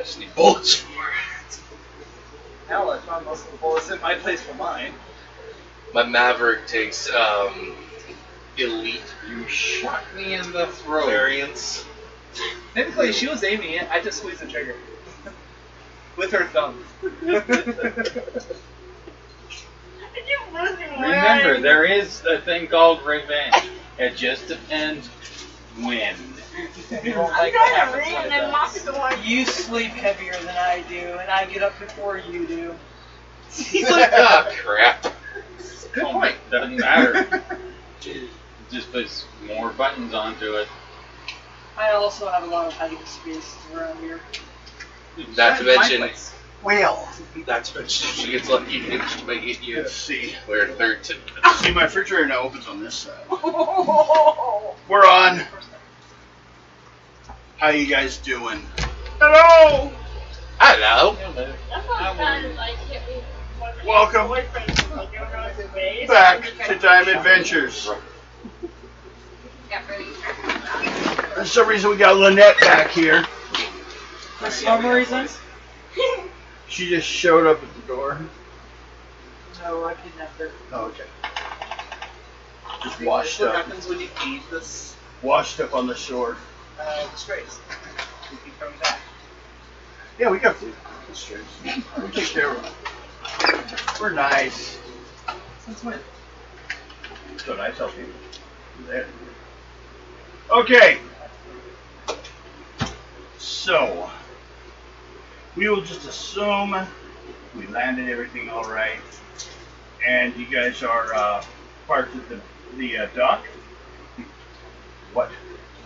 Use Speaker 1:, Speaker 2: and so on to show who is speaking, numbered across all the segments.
Speaker 1: just need bullets for it.
Speaker 2: Hell, I found most of the bullets in my place for mine.
Speaker 1: My Maverick takes elite
Speaker 3: You shot me in the throat.
Speaker 1: variants.
Speaker 2: Technically, she was aiming it. I just squeezed the trigger with her thumb.
Speaker 3: Remember, there is a thing called revenge. It just depends when. You don't like what happens when it does.
Speaker 4: You sleep heavier than I do, and I get up before you do.
Speaker 1: He's like, ah, crap.
Speaker 3: Good point. Doesn't matter. It just puts more buttons onto it.
Speaker 4: I also have a lot of hiding spaces around here.
Speaker 1: Not to mention,
Speaker 5: Well,
Speaker 1: not to mention, she gets lucky and she might get you.
Speaker 5: let's see.
Speaker 1: We're third to.
Speaker 5: See, my refrigerator now opens on this side. We're on. How you guys doing? Hello.
Speaker 1: Hello.
Speaker 5: Welcome back to Time Adventures. For some reason, we got Lynette back here.
Speaker 4: For some reasons?
Speaker 5: She just showed up at the door.
Speaker 4: No, I kidnapped her.
Speaker 5: Oh, okay. Just washed
Speaker 2: What
Speaker 5: up.
Speaker 2: happens when you feed this
Speaker 5: Washed up on the shore.
Speaker 2: disgrace? You keep coming back.
Speaker 5: Yeah, we got food. That's true. We take care of them. We're nice.
Speaker 2: Since when?
Speaker 5: That's what I tell people. There. Okay. So, we will just assume we landed everything all right, and you guys are parked at the dock. What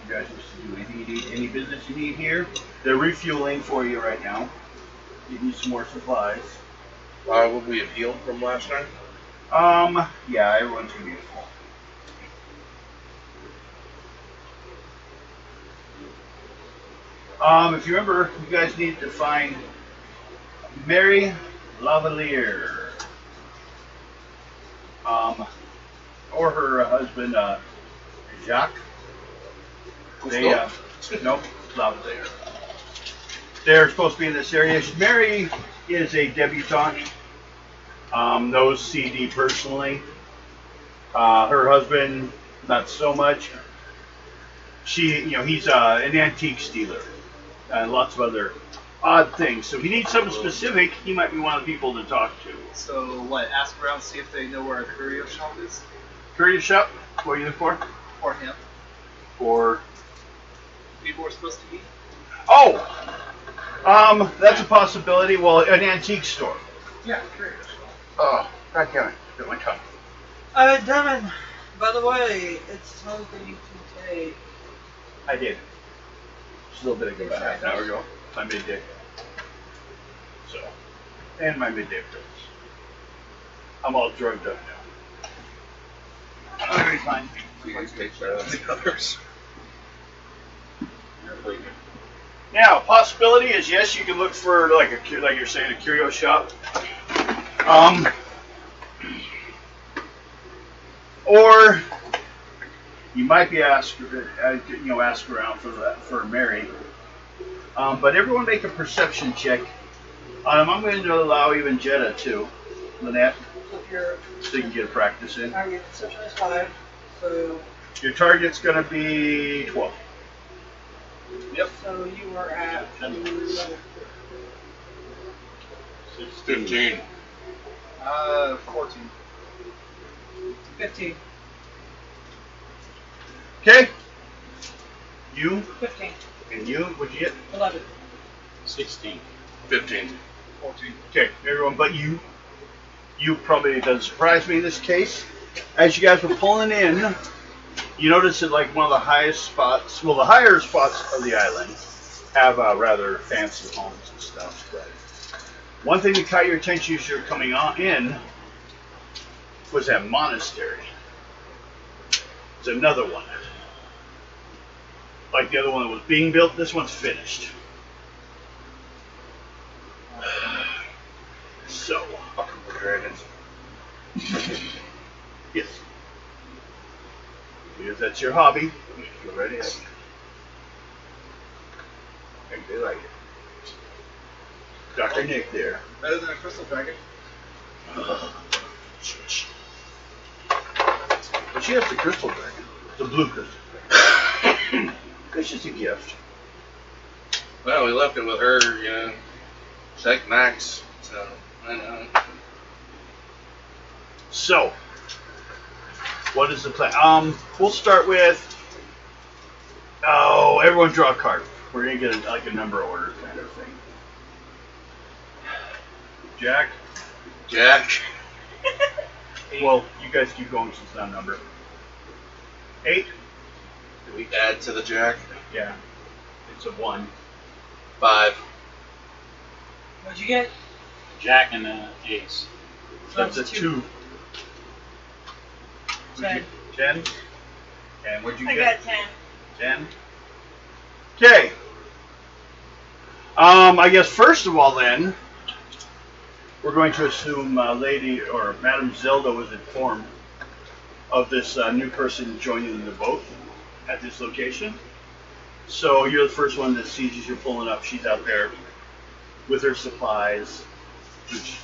Speaker 5: you guys wish to do? Any business you need here? They're refueling for you right now. You need some more supplies.
Speaker 1: Would we have healed from last time?
Speaker 5: Yeah, everyone's gonna be full. If you remember, you guys need to find Mary Lavalier. Or her husband, Jacques. They, nope, Lavalier. They're supposed to be in this area. Mary is a debutante. Knows CD personally. Her husband, not so much. He's an antique dealer. And lots of other odd things. So if you need something specific, he might be one of the people to talk to.
Speaker 2: So what? Ask around, see if they know where a curio shop is.
Speaker 5: Courier shop? What are you looking for?
Speaker 2: Or him.
Speaker 5: Or
Speaker 2: People we're supposed to be.
Speaker 5: oh, that's a possibility. Well, an antique store.
Speaker 2: Yeah, curio shop.
Speaker 5: Oh, God damn it! Bit my tongue.
Speaker 4: Devin, by the way, it's time for you to take.
Speaker 5: I did. Just a little bit ago, about half an hour ago. My midday. So, and my midday pills. I'm all drugged up now. Alright, fine.
Speaker 1: You guys take better than the others.
Speaker 5: Now, possibility is yes, you can look for like you're saying, a curio shop. Or you might be asked around for Mary. But everyone make a perception check. I'm going to allow even Jetta too, Lynette, so you can get a practice in.
Speaker 4: Target perception is 5, so.
Speaker 5: Your target's going to be 12.
Speaker 2: Yep.
Speaker 4: So you are at
Speaker 1: 15.
Speaker 2: 14.
Speaker 4: 15.
Speaker 5: Okay. You
Speaker 4: 15.
Speaker 5: and you, what'd you get?
Speaker 4: 11.
Speaker 3: 16.
Speaker 1: 15.
Speaker 2: 14.
Speaker 5: Okay, everyone but you. You probably, it doesn't surprise me in this case. As you guys were pulling in, you notice that like one of the highest spots, well, the higher spots of the island have rather fancy homes and stuff. But one thing that caught your attention as you're coming on in was that monastery. It's another one. Like the other one that was being built, this one's finished. So,
Speaker 1: Dragons.
Speaker 5: yes. Because that's your hobby.
Speaker 1: You ready? I do like it.
Speaker 5: Dr. Nick there.
Speaker 2: Better than a crystal dragon.
Speaker 5: But she has the crystal dragon. The blue crystal dragon. It's just a gift.
Speaker 1: Well, we left it with her, you know. She's like Max, so I know.
Speaker 5: So, what is the plan? We'll start with. Oh, everyone draw a card. We're gonna get like a number order kind of thing. Jack.
Speaker 1: Jack.
Speaker 5: Well, you guys keep going since I'm number 8.
Speaker 1: Do we add to the Jack?
Speaker 5: Yeah, it's a 1.
Speaker 1: 5.
Speaker 4: What'd you get?
Speaker 3: Jack and ace.
Speaker 5: That's a 2.
Speaker 4: 10.
Speaker 5: 10. And what'd you
Speaker 4: I
Speaker 5: get?
Speaker 4: got 10.
Speaker 5: 10. Okay. I guess first of all, then, we're going to assume Lady or Madam Zelda was informed of this new person joining the boat at this location. So you're the first one that sees as you're pulling up. She's out there with her supplies, which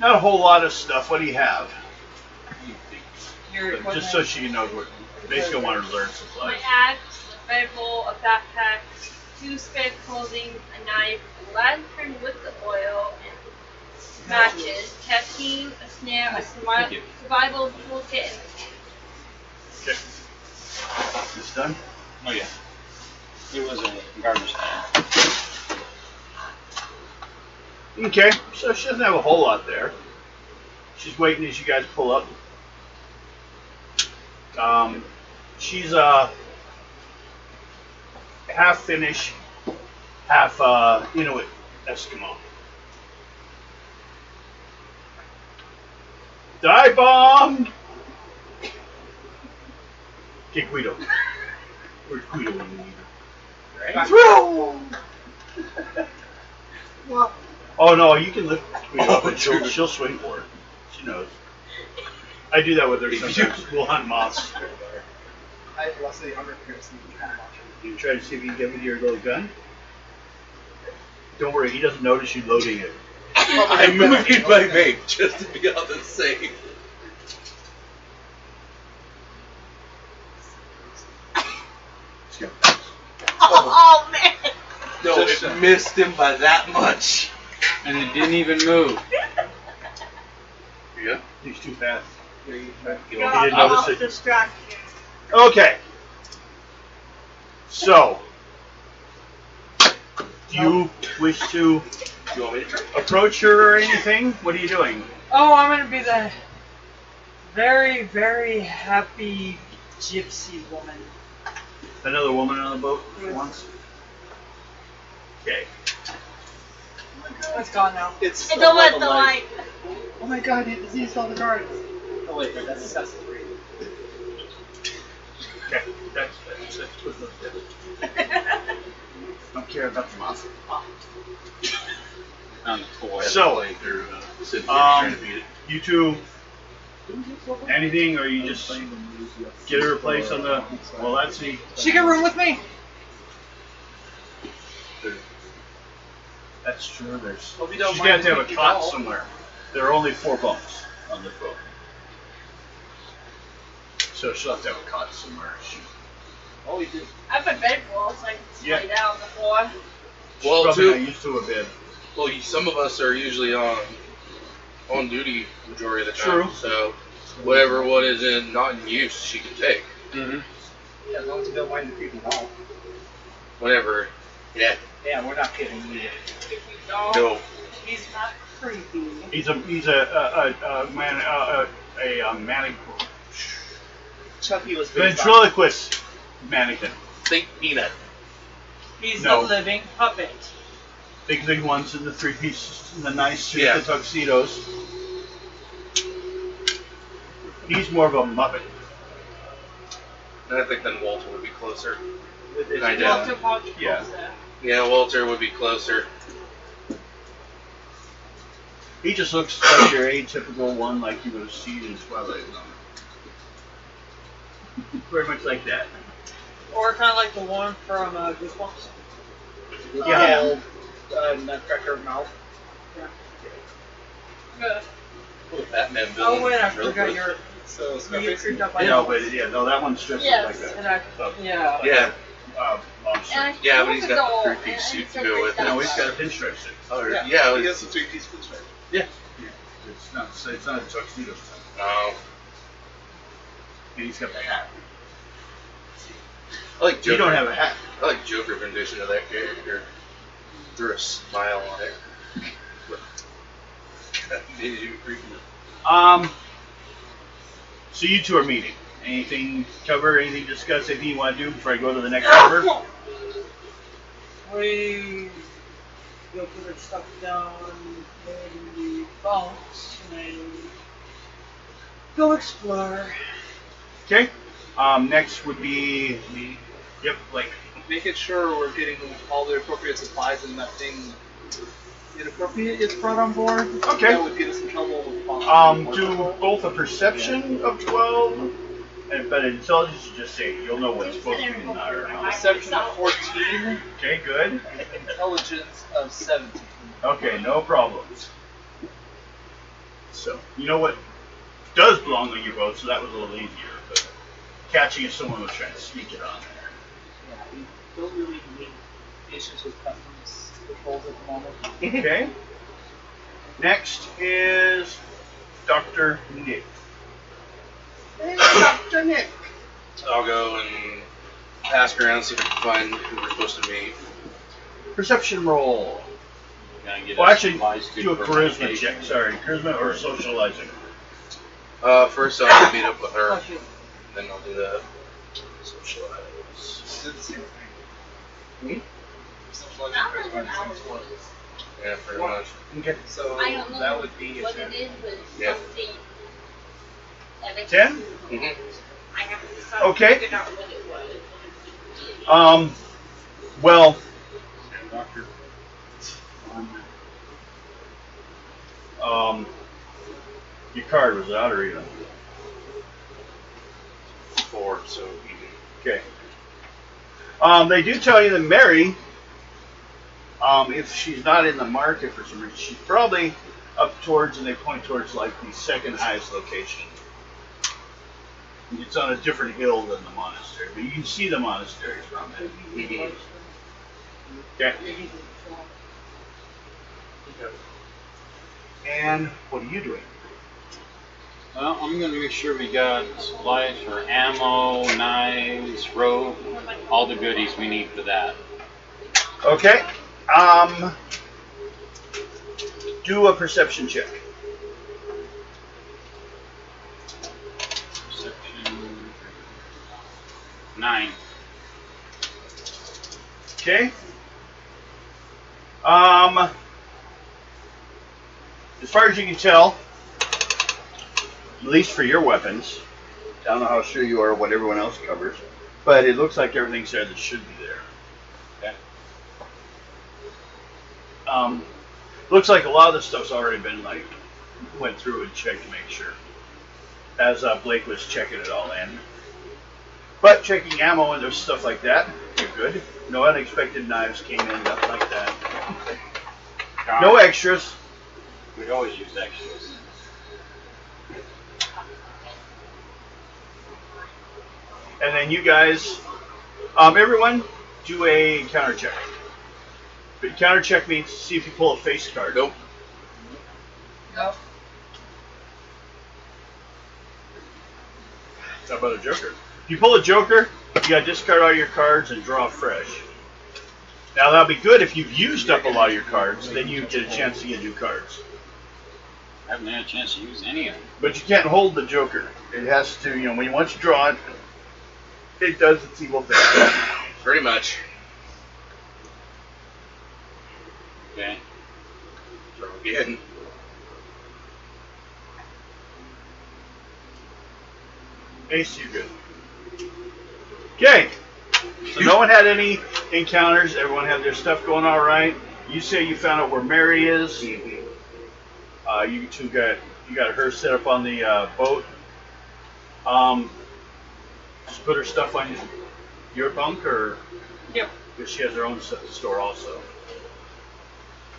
Speaker 5: not a whole lot of stuff. What do you have?
Speaker 4: Your
Speaker 5: But just so she knows what. Basically, want her to learn supplies.
Speaker 6: My axe, a rifle, a backpack, 2 spare clothing, a knife, a lantern with the oil, and matches, caffeine, a snare, a survival toolkit, and a
Speaker 5: Okay. This done?
Speaker 3: Oh yeah. It was a garbage can.
Speaker 5: Okay, so she doesn't have a whole lot there. She's waiting as you guys pull up. She's half Finnish, half Inuit Eskimo. Die bombed! Okay, Guido. Where's Guido when you need her? Throw!
Speaker 4: What?
Speaker 5: Oh no, you can lift Guido up and she'll swing for it. She knows. I do that with her sometimes. We'll hunt moths.
Speaker 2: I have Leslie Younger Pearson.
Speaker 5: You try to see if you can get with your little gun. Don't worry, he doesn't notice you loading it.
Speaker 1: I'm moving my vape just to be on the safe.
Speaker 5: Let's go.
Speaker 4: Oh, man!
Speaker 1: No, it missed him by that much.
Speaker 3: And it didn't even move.
Speaker 1: Yeah.
Speaker 5: He's too fast.
Speaker 4: Go
Speaker 5: He didn't notice
Speaker 4: off
Speaker 5: it.
Speaker 4: distraction.
Speaker 5: Okay. So, do you wish to
Speaker 1: Do you want me to try?
Speaker 5: approach her or anything? What are you doing?
Speaker 4: Oh, I'm gonna be the very, very happy gypsy woman.
Speaker 5: Another woman on the boat for once? Okay.
Speaker 4: It's gone now.
Speaker 2: It's
Speaker 6: And don't let the light.
Speaker 2: Oh my god, he diseased all the guards. Oh wait, that's Assassin's Creed.
Speaker 5: Okay. That's what those do. Don't care about the moth.
Speaker 3: On the toy.
Speaker 5: So,
Speaker 1: Sitting here trying to beat it.
Speaker 5: you two, anything, or you just get her a place on the, well, let's see.
Speaker 4: She can room with me.
Speaker 5: That's true, there's,
Speaker 2: Hope you don't
Speaker 5: she's
Speaker 2: mind
Speaker 5: got to have
Speaker 2: if
Speaker 5: a
Speaker 2: you
Speaker 5: cot
Speaker 2: go.
Speaker 5: somewhere. There are only 4 bunks on the boat. So she'll have to have a cot somewhere.
Speaker 2: Oh, he did.
Speaker 6: I have a bed roll so I can just
Speaker 5: Yeah.
Speaker 6: lay down on the floor.
Speaker 5: She's
Speaker 1: Well,
Speaker 5: probably
Speaker 1: too.
Speaker 5: not used to a bed.
Speaker 1: Well, some of us are usually on duty majority of the time.
Speaker 5: True.
Speaker 1: So whatever what is in not in use, she can take.
Speaker 3: Mm-hmm.
Speaker 2: Yeah, as long as you don't mind the creepy doll.
Speaker 1: Whenever. Yeah.
Speaker 2: Yeah, we're not kidding.
Speaker 6: If you don't,
Speaker 1: No.
Speaker 4: He's not creepy.
Speaker 5: He's a manic
Speaker 2: Chucky was based on.
Speaker 5: ventriloquist mannequin.
Speaker 1: Think peanut.
Speaker 4: He's
Speaker 5: No.
Speaker 4: a living puppet.
Speaker 5: Big ones in the 3-piece, in the nice suits,
Speaker 1: Yeah.
Speaker 5: the tuxedos. He's more of a Muppet.
Speaker 1: And I think then Walter would be closer.
Speaker 2: With
Speaker 1: I
Speaker 2: his
Speaker 1: did.
Speaker 6: Walter Walter
Speaker 5: Yeah.
Speaker 6: Closer.
Speaker 1: Yeah, Walter would be closer.
Speaker 5: He just looks like your atypical one, like you would have seen in Twilight Zone. Very much like that.
Speaker 4: Or kind of like the one from Goosebumps.
Speaker 2: Yeah. Nutcracker mouth.
Speaker 1: With Batman
Speaker 4: Oh
Speaker 1: villain.
Speaker 4: wait, I
Speaker 1: Real
Speaker 4: forgot
Speaker 1: good.
Speaker 2: So
Speaker 4: you
Speaker 2: Scarface.
Speaker 4: creeped up on
Speaker 5: No, but no, that one's just
Speaker 6: Yes.
Speaker 5: like a
Speaker 4: And I, yeah.
Speaker 1: Yeah,
Speaker 5: monster.
Speaker 6: And
Speaker 1: yeah, but
Speaker 6: I
Speaker 1: he's
Speaker 6: told
Speaker 1: got
Speaker 6: the
Speaker 1: the
Speaker 6: doll,
Speaker 1: three-piece
Speaker 6: and
Speaker 1: suit to
Speaker 6: said
Speaker 1: go with
Speaker 6: that
Speaker 1: it.
Speaker 5: No, he's got a
Speaker 6: was-
Speaker 5: pinstripe suit.
Speaker 1: Oh,
Speaker 2: Yeah,
Speaker 1: yeah,
Speaker 2: he
Speaker 1: it
Speaker 2: has
Speaker 1: was,
Speaker 2: a three-piece pinstripe.
Speaker 5: Yeah. It's not a tuxedo.
Speaker 1: oh,
Speaker 5: And he's got the hat.
Speaker 1: I like Joker.
Speaker 5: You don't have a hat.
Speaker 1: I like Joker rendition of that character. Threw a smile on it. Made you creepy.
Speaker 5: So you two are meeting. Anything cover? Anything discuss? Anything you want to do before I go to the next cover?
Speaker 4: We go put our stuff down in the box and go explore.
Speaker 5: Okay. Next would be the. Yep, like.
Speaker 2: Making sure we're getting all the appropriate supplies and nothing inappropriate is brought on board.
Speaker 5: Okay.
Speaker 2: That would get us in trouble with
Speaker 5: Do both a perception of 12, but intelligence you just say you'll know what's supposed to be in there.
Speaker 2: Perception of 14,
Speaker 5: Okay, good.
Speaker 2: intelligence of 17.
Speaker 5: Okay, no problems. So you know what does belong on your boat, so that was a little easier. But catching if someone was trying to sneak it on there.
Speaker 2: Yeah, we don't really need issues with customs controls at the moment.
Speaker 5: Okay. Next is Dr. Nick. Hey, Dr. Nick.
Speaker 1: I'll go and ask around, see if I can find who we're supposed to meet.
Speaker 5: Perception roll.
Speaker 3: Gotta get
Speaker 5: Well,
Speaker 3: us
Speaker 5: actually,
Speaker 3: supplies to
Speaker 5: do a
Speaker 3: for
Speaker 5: charisma
Speaker 3: vacation.
Speaker 5: check. Sorry, charisma or socializing.
Speaker 1: First I'll meet up with her, then I'll do that. Socialize.
Speaker 2: Do the same thing.
Speaker 1: Hmm?
Speaker 2: Socializing is one of the same score.
Speaker 1: Yeah, pretty much.
Speaker 5: Okay.
Speaker 2: So
Speaker 6: I don't know
Speaker 2: that would be a
Speaker 6: what
Speaker 2: 10.
Speaker 6: it is, but
Speaker 1: Yeah.
Speaker 6: something. that makes
Speaker 5: 10?
Speaker 6: sense.
Speaker 1: Mm-hmm.
Speaker 6: I have to decide
Speaker 5: Okay.
Speaker 6: to figure out what it was.
Speaker 5: Well,
Speaker 3: Doctor.
Speaker 5: your card was out or even.
Speaker 1: 4, so even.
Speaker 5: Okay. They do tell you that Mary, if she's not in the market for some reason, she's probably up towards, and they point towards like the second highest location. It's on a different hill than the monastery, but you can see the monastery from it.
Speaker 1: Mhm.
Speaker 5: Okay. And what are you doing?
Speaker 3: Well, I'm gonna make sure we got supplies for ammo, knives, rope, all the goodies we need for that.
Speaker 5: Okay. Do a perception check.
Speaker 3: Perception 9.
Speaker 5: Okay. As far as you can tell, at least for your weapons, I don't know how sure you are what everyone else covers, but it looks like everything's there that should be there. Okay. Looks like a lot of the stuff's already been went through and checked to make sure, as Blake was checking it all in. But checking ammo and there's stuff like that, you're good. No unexpected knives came in, nothing like that. No extras.
Speaker 3: We always use extras.
Speaker 5: And then you guys, everyone, do a counter check. But counter check means see if you pull a face card.
Speaker 1: Nope.
Speaker 4: No.
Speaker 5: How about a joker? If you pull a joker, you gotta discard all your cards and draw fresh. Now that'll be good if you've used up a lot of your cards, then you get a chance to get new cards.
Speaker 3: I haven't had a chance to use any of them.
Speaker 5: But you can't hold the joker. It has to, when once you draw it, it does its evil thing.
Speaker 1: Pretty much.
Speaker 3: Okay.
Speaker 1: So again.
Speaker 5: Ace, you're good. Okay. So no one had any encounters. Everyone had their stuff going all right. You say you found out where Mary is. You two got her set up on the boat. Just put her stuff on your bunk, or
Speaker 4: Yep.
Speaker 5: because she has her own stuff to store also.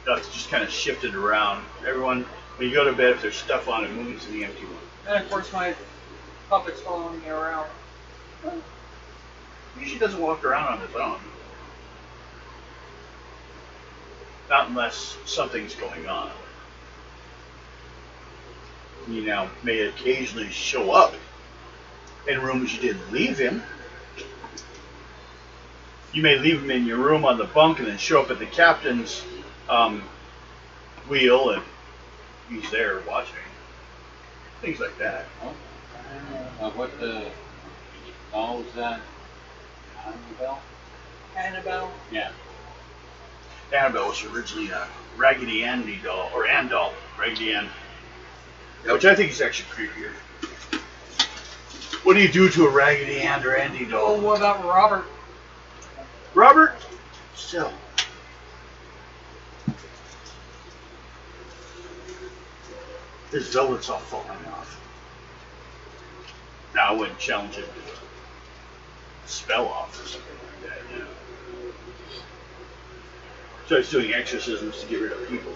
Speaker 5: Stuff's just kind of shifted around. Everyone, when you go to bed, if there's stuff on it, move it to the empty one.
Speaker 4: And of course my puppet's following me around.
Speaker 5: Usually doesn't walk around on his own. Not unless something's going on. You know, may occasionally show up in rooms you didn't leave him. You may leave him in your room on the bunk and then show up at the captain's wheel and he's there watching. Things like that.
Speaker 3: What the doll was that? Annabelle?
Speaker 4: Annabelle.
Speaker 3: Yeah.
Speaker 5: Annabelle was originally a Raggedy Andy doll, or Ann doll, Raggedy Ann. Which I think is actually creepier. What do you do to a Raggedy Ann or Andy
Speaker 4: Oh,
Speaker 5: doll?
Speaker 4: what about Robert?
Speaker 5: Robert? Still. His velvet's all falling off. Now I wouldn't challenge him to spell off or something like that, you know. So he's doing exorcisms to get rid of people.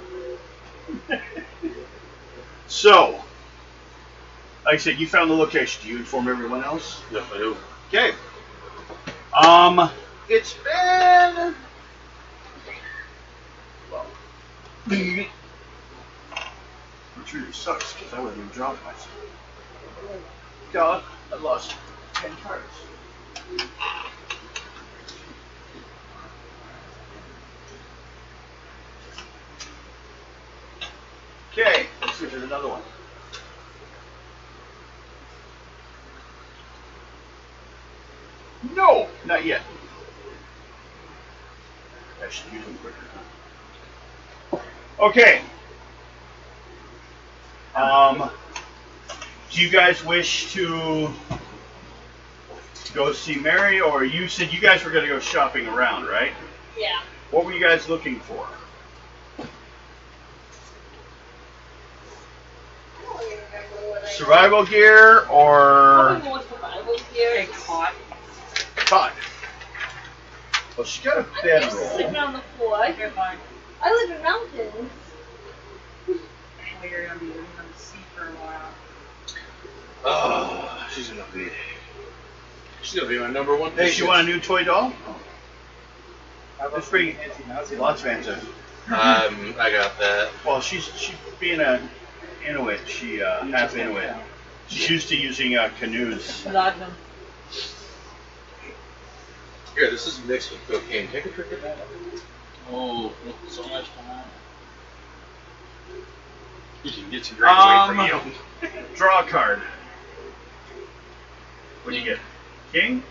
Speaker 5: So, like I said, you found the location. Do you inform everyone else?
Speaker 1: Yes, I do.
Speaker 5: Okay. It's been... Well... Which really sucks, because I wouldn't even dropped myself. God, I lost 10 cards. Okay, let's see if there's another one. No, not yet. I should use them quicker, huh? Okay. Do you guys wish to go see Mary, or you said you guys were going to go shopping around, right?
Speaker 6: Yeah.
Speaker 5: What were you guys looking for?
Speaker 6: I don't really remember what I
Speaker 5: Survival gear or
Speaker 6: Probably more survival gear.
Speaker 4: A cot.
Speaker 5: cot? Well, she's got a
Speaker 6: I'm used to
Speaker 5: bedroll.
Speaker 6: sleeping on the floor.
Speaker 4: Okay, fine.
Speaker 6: I live in mountains.
Speaker 4: Well, you're gonna be living on the sea for a while.
Speaker 1: Oh, she's gonna be my number one.
Speaker 5: Hey, you want a new toy doll?
Speaker 2: That's
Speaker 5: pretty-
Speaker 2: Nancy.
Speaker 5: Lots of answers.
Speaker 1: I got that.
Speaker 5: Well, she's being an Inuit. She half Inuit. She's used to using canoes.
Speaker 4: Platinum.
Speaker 1: Here, this is mixed with cocaine. Take a trick of that.
Speaker 3: Oh, so much time. You can get some drinks away from you.
Speaker 5: Draw a card. What do you get? King?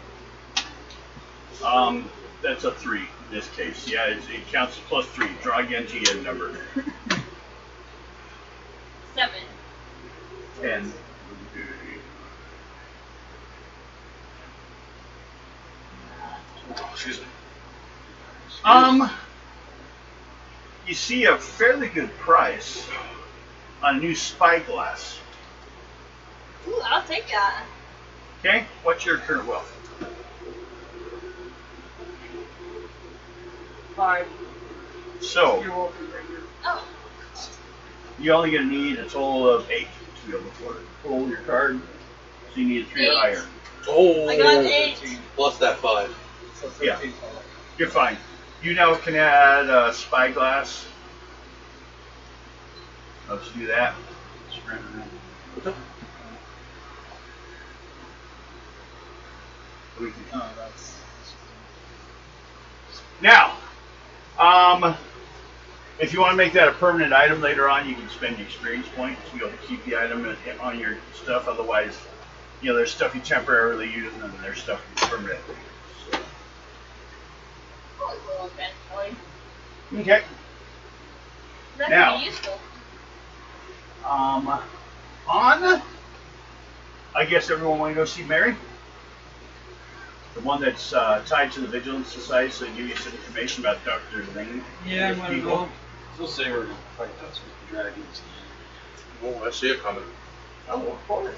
Speaker 5: That's a 3 in this case. Yeah, it counts as plus 3. Draw again to get a number.
Speaker 6: 7.
Speaker 5: 10.
Speaker 1: Oh, excuse me.
Speaker 5: You see a fairly good price on a new spyglass.
Speaker 6: Ooh, I'll take that.
Speaker 5: Okay? What's your current wealth?
Speaker 4: 5.
Speaker 5: So,
Speaker 4: You're welcome, right here.
Speaker 6: Oh.
Speaker 5: you're only going to need a total of 8 to be able to afford it. Pull your card. So you need 3 or
Speaker 6: 8.
Speaker 5: higher.
Speaker 1: Oh,
Speaker 6: I got 8.
Speaker 1: plus that 5.
Speaker 2: So 13
Speaker 5: Yeah.
Speaker 2: total.
Speaker 5: You're fine. You now can add a spyglass. Let's do that. We can-
Speaker 2: Oh, that's.
Speaker 5: Now, if you want to make that a permanent item later on, you can spend the experience points to be able to keep the item on your stuff. Otherwise, you know, there's stuff you temporarily use, and then there's stuff you permanently use. So.
Speaker 6: Probably will eventually.
Speaker 5: Okay.
Speaker 6: That
Speaker 5: Now.
Speaker 6: could be useful.
Speaker 5: I guess everyone want to go see Mary? The one that's tied to the Vigilance Society, so they give you some information about Dr. Lane.
Speaker 4: Yeah, I'm gonna go.
Speaker 3: We'll say we're going to fight those with the dragons.
Speaker 1: Oh, I see it coming.
Speaker 5: Oh, of course.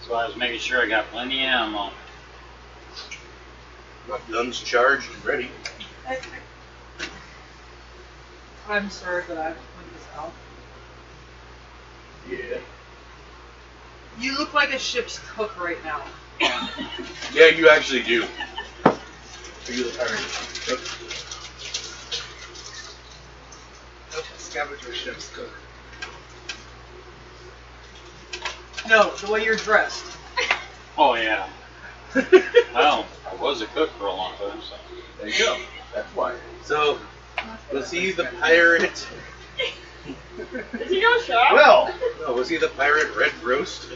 Speaker 3: So I was making sure I got plenty of ammo.
Speaker 1: My guns charged and ready.
Speaker 4: I'm sorry that I have to point this out.
Speaker 5: Yeah.
Speaker 4: You look like a ship's cook right now.
Speaker 1: Yeah, you actually do.
Speaker 5: Are you the pirate?
Speaker 2: Scavenger ships cook.
Speaker 4: No, the way you're dressed.
Speaker 3: Oh yeah. Well, I was a cook for a long time, so.
Speaker 5: There you go. That's why.
Speaker 1: So, was he the pirate?
Speaker 6: Is he no shot?
Speaker 5: Well,
Speaker 1: No, was he the pirate Red Roast?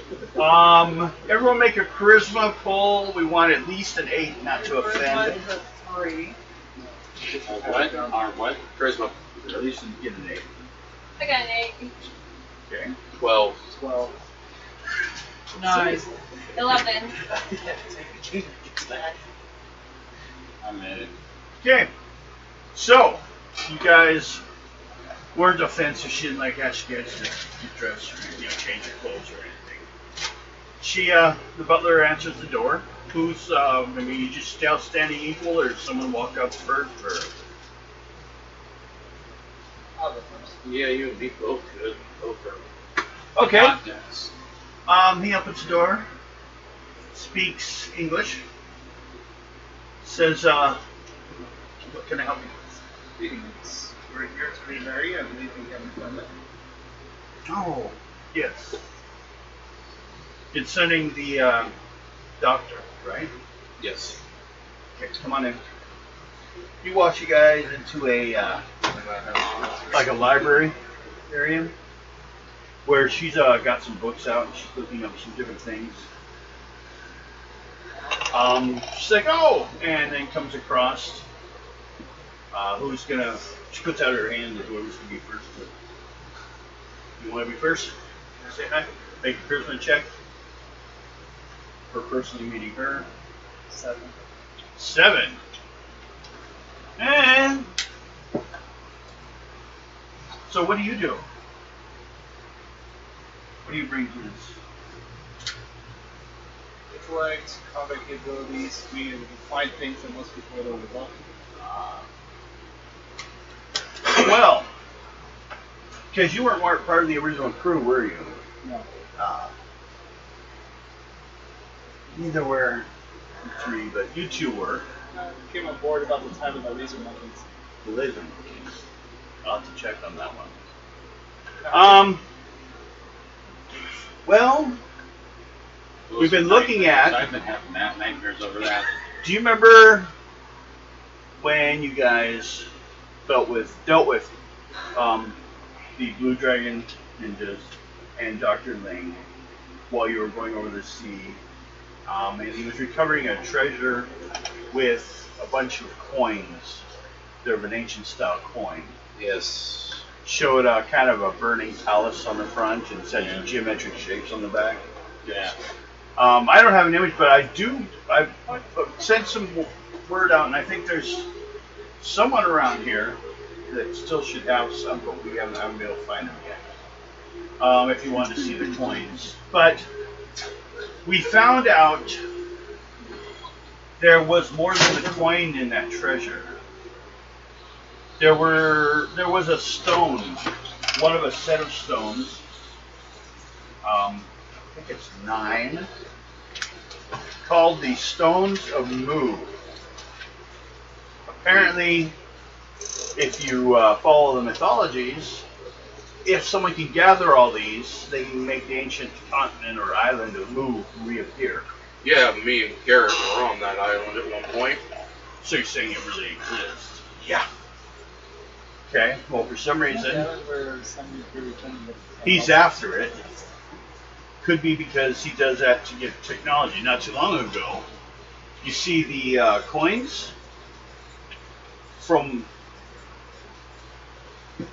Speaker 5: everyone make a charisma pull. We want at least an 8, not to offend.
Speaker 4: Charisma is a 3.
Speaker 3: What? Our what?
Speaker 1: Charisma.
Speaker 5: At least get an 8.
Speaker 6: I got an 8.
Speaker 5: Okay.
Speaker 1: 12.
Speaker 2: 12.
Speaker 4: Nice.
Speaker 6: 11.
Speaker 3: I made it.
Speaker 5: Okay. So, you guys weren't offensive. She didn't like how she gets to get dressed or change her clothes or anything. She, the butler answers the door. Who's, you just outstanding equal or someone walk up first or?
Speaker 2: I'll go first.
Speaker 1: Yeah, you and me both could. Both are.
Speaker 5: Okay.
Speaker 3: Yes.
Speaker 5: He opens the door, speaks English, says, what can I help you with?
Speaker 2: Greetings. We're here to remarry. I believe we haven't done that.
Speaker 5: Oh, yes. Concerning the doctor, right?
Speaker 1: Yes.
Speaker 5: Okay, come on in. He walks you guys into a like a library area where she's got some books out and she's looking up some different things. She's like, oh, and then comes across who's gonna. She puts out her hand to whoever's gonna be first. You want to be first? Say hi. Make a charisma check. For personally meeting her.
Speaker 2: 7.
Speaker 5: 7. And so, what do you do? What do you bring to this?
Speaker 2: Intellect, combat capabilities. We find things that most people would overlook.
Speaker 5: Well, because you weren't part of the original crew, were you?
Speaker 2: No.
Speaker 5: Neither were you 3, but you 2 were.
Speaker 2: I came on board about the time of the laser monkeys.
Speaker 5: The laser monkeys. I'll have to check on that one. Well, we've been looking at.
Speaker 3: I've been having nightmares over that.
Speaker 5: Do you remember when you guys dealt with the Blue Dragon ninjas and Dr. Ling while you were going over the sea? And he was recovering a treasure with a bunch of coins. They're of an ancient style coin.
Speaker 1: Yes.
Speaker 5: Showed kind of a burning palace on the front and such geometric shapes on the back.
Speaker 3: Yeah.
Speaker 5: I don't have an image, but I've sent some word out, and I think there's someone around here that still should have some, but we haven't been able to find them yet. If you wanted to see the coins. But we found out there was more than the coin in that treasure. There was a stone, one of a set of stones. I think it's 9, called the Stones of Mu. Apparently, if you follow the mythologies, if someone can gather all these, they can make the ancient continent or island of Mu reappear.
Speaker 1: Yeah, me and Garrett were on that island at one point.
Speaker 5: So you're saying it really exists? Yeah. Okay, well, for some reason, he's after it. Could be because he does that to get technology. Not too long ago, you see the coins? From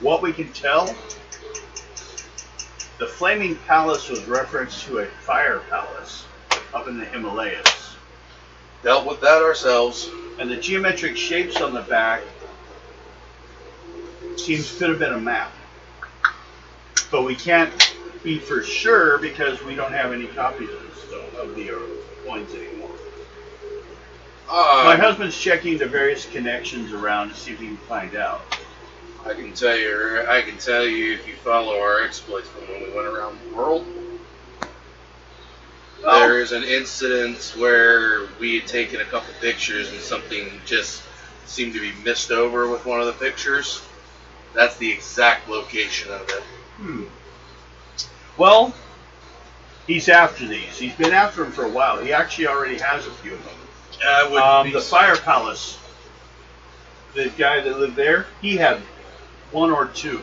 Speaker 5: what we can tell, the Flaming Palace was referenced to a fire palace up in the Himalayas.
Speaker 1: Dealt with that ourselves.
Speaker 5: And the geometric shapes on the back could have been a map. But we can't be for sure because we don't have any copies of the coins anymore. My husband's checking the various connections around to see if he can find out.
Speaker 1: I can tell you if you follow our exploits from when we went around the world.
Speaker 5: Oh.
Speaker 1: There is an incident where we had taken a couple pictures and something just seemed to be missed over with one of the pictures. That's the exact location of it.
Speaker 5: Well, he's after these. He's been after them for a while. He actually already has a few of them. The Fire Palace, the guy that lived there, he had one or two.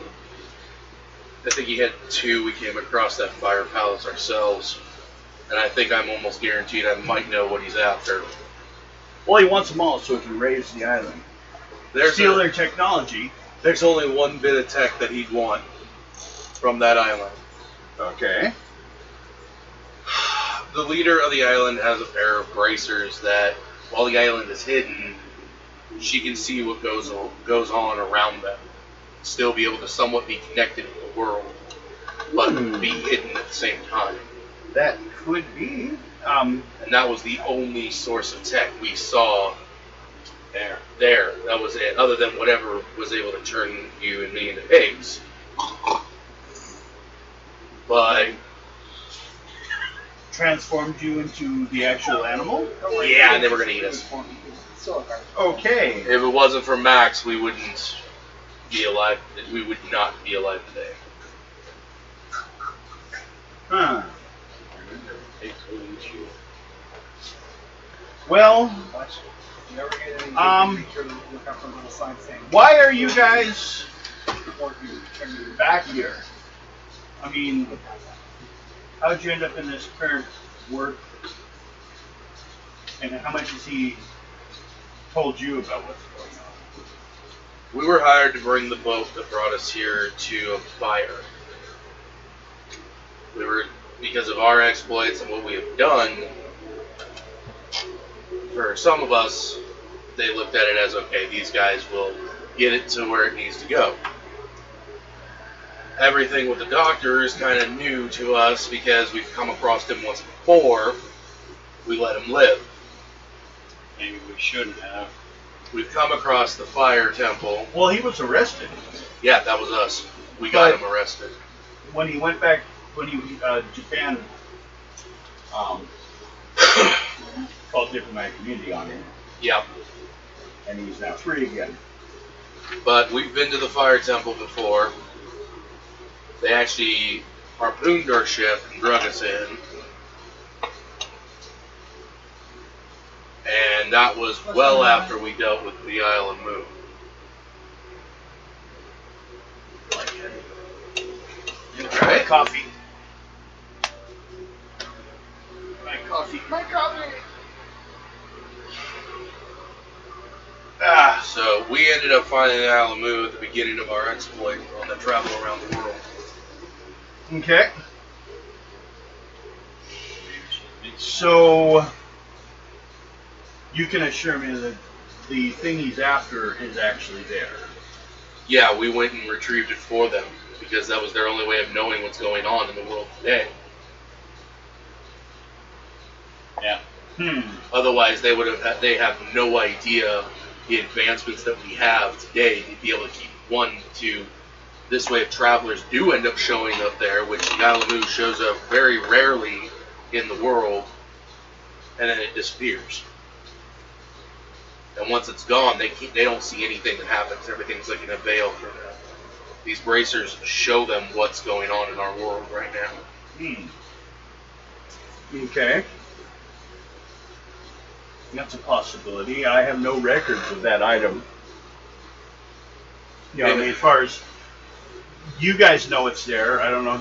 Speaker 1: I think he had two. We came across that Fire Palace ourselves. And I think I'm almost guaranteed I might know what he's after.
Speaker 5: Well, he wants them all so he can raise the island. Steal their technology.
Speaker 1: There's only one bit of tech that he'd want from that island.
Speaker 5: Okay.
Speaker 1: The leader of the island has a pair of bracers that, while the island is hidden, she can see what goes on around them. Still be able to somewhat be connected to the world, but be hidden at the same time.
Speaker 5: That could be.
Speaker 1: And that was the only source of tech we saw there. That was it. Other than whatever was able to turn you and me into pigs. But
Speaker 5: transformed you into the actual animal?
Speaker 1: Yeah, and they were going to eat us.
Speaker 5: Okay.
Speaker 1: If it wasn't for Max, we wouldn't be alive. We would not be alive today.
Speaker 5: Huh. Well, why are you guys back here? I mean, how'd you end up in this current work? And how much has he told you about what's going on?
Speaker 1: We were hired to bring the boat that brought us here to a fire. Because of our exploits and what we have done, for some of us, they looked at it as, okay, these guys will get it to where it needs to go. Everything with the doctor is kind of new to us because we've come across him once before. We let him live.
Speaker 3: Maybe we shouldn't have.
Speaker 1: We've come across the fire temple.
Speaker 5: Well, he was arrested.
Speaker 1: Yeah, that was us. We got him arrested.
Speaker 5: When he went back, Japan called diplomatic immunity on him.
Speaker 1: Yep.
Speaker 5: And he's now free again.
Speaker 1: But we've been to the fire temple before. They actually harpooned our ship and drug us in. And that was well after we dealt with the Isle of Moon.
Speaker 5: Right. Coffee. My coffee.
Speaker 1: So we ended up finding the Isle of Moon at the beginning of our exploit on the travel around the world.
Speaker 5: Okay. So you can assure me that the thing he's after is actually there.
Speaker 1: Yeah, we went and retrieved it for them because that was their only way of knowing what's going on in the world today.
Speaker 3: Yeah.
Speaker 1: Otherwise, they have no idea the advancements that we have today to be able to keep this way if travelers do end up showing up there, which the Isle of Moon shows up very rarely in the world, and then it disappears. And once it's gone, they don't see anything that happens. Everything's like in a veil for them. These bracers show them what's going on in our world right now.
Speaker 5: Okay. That's a possibility. I have no records of that item. I mean, as far as you guys know it's there, I don't know,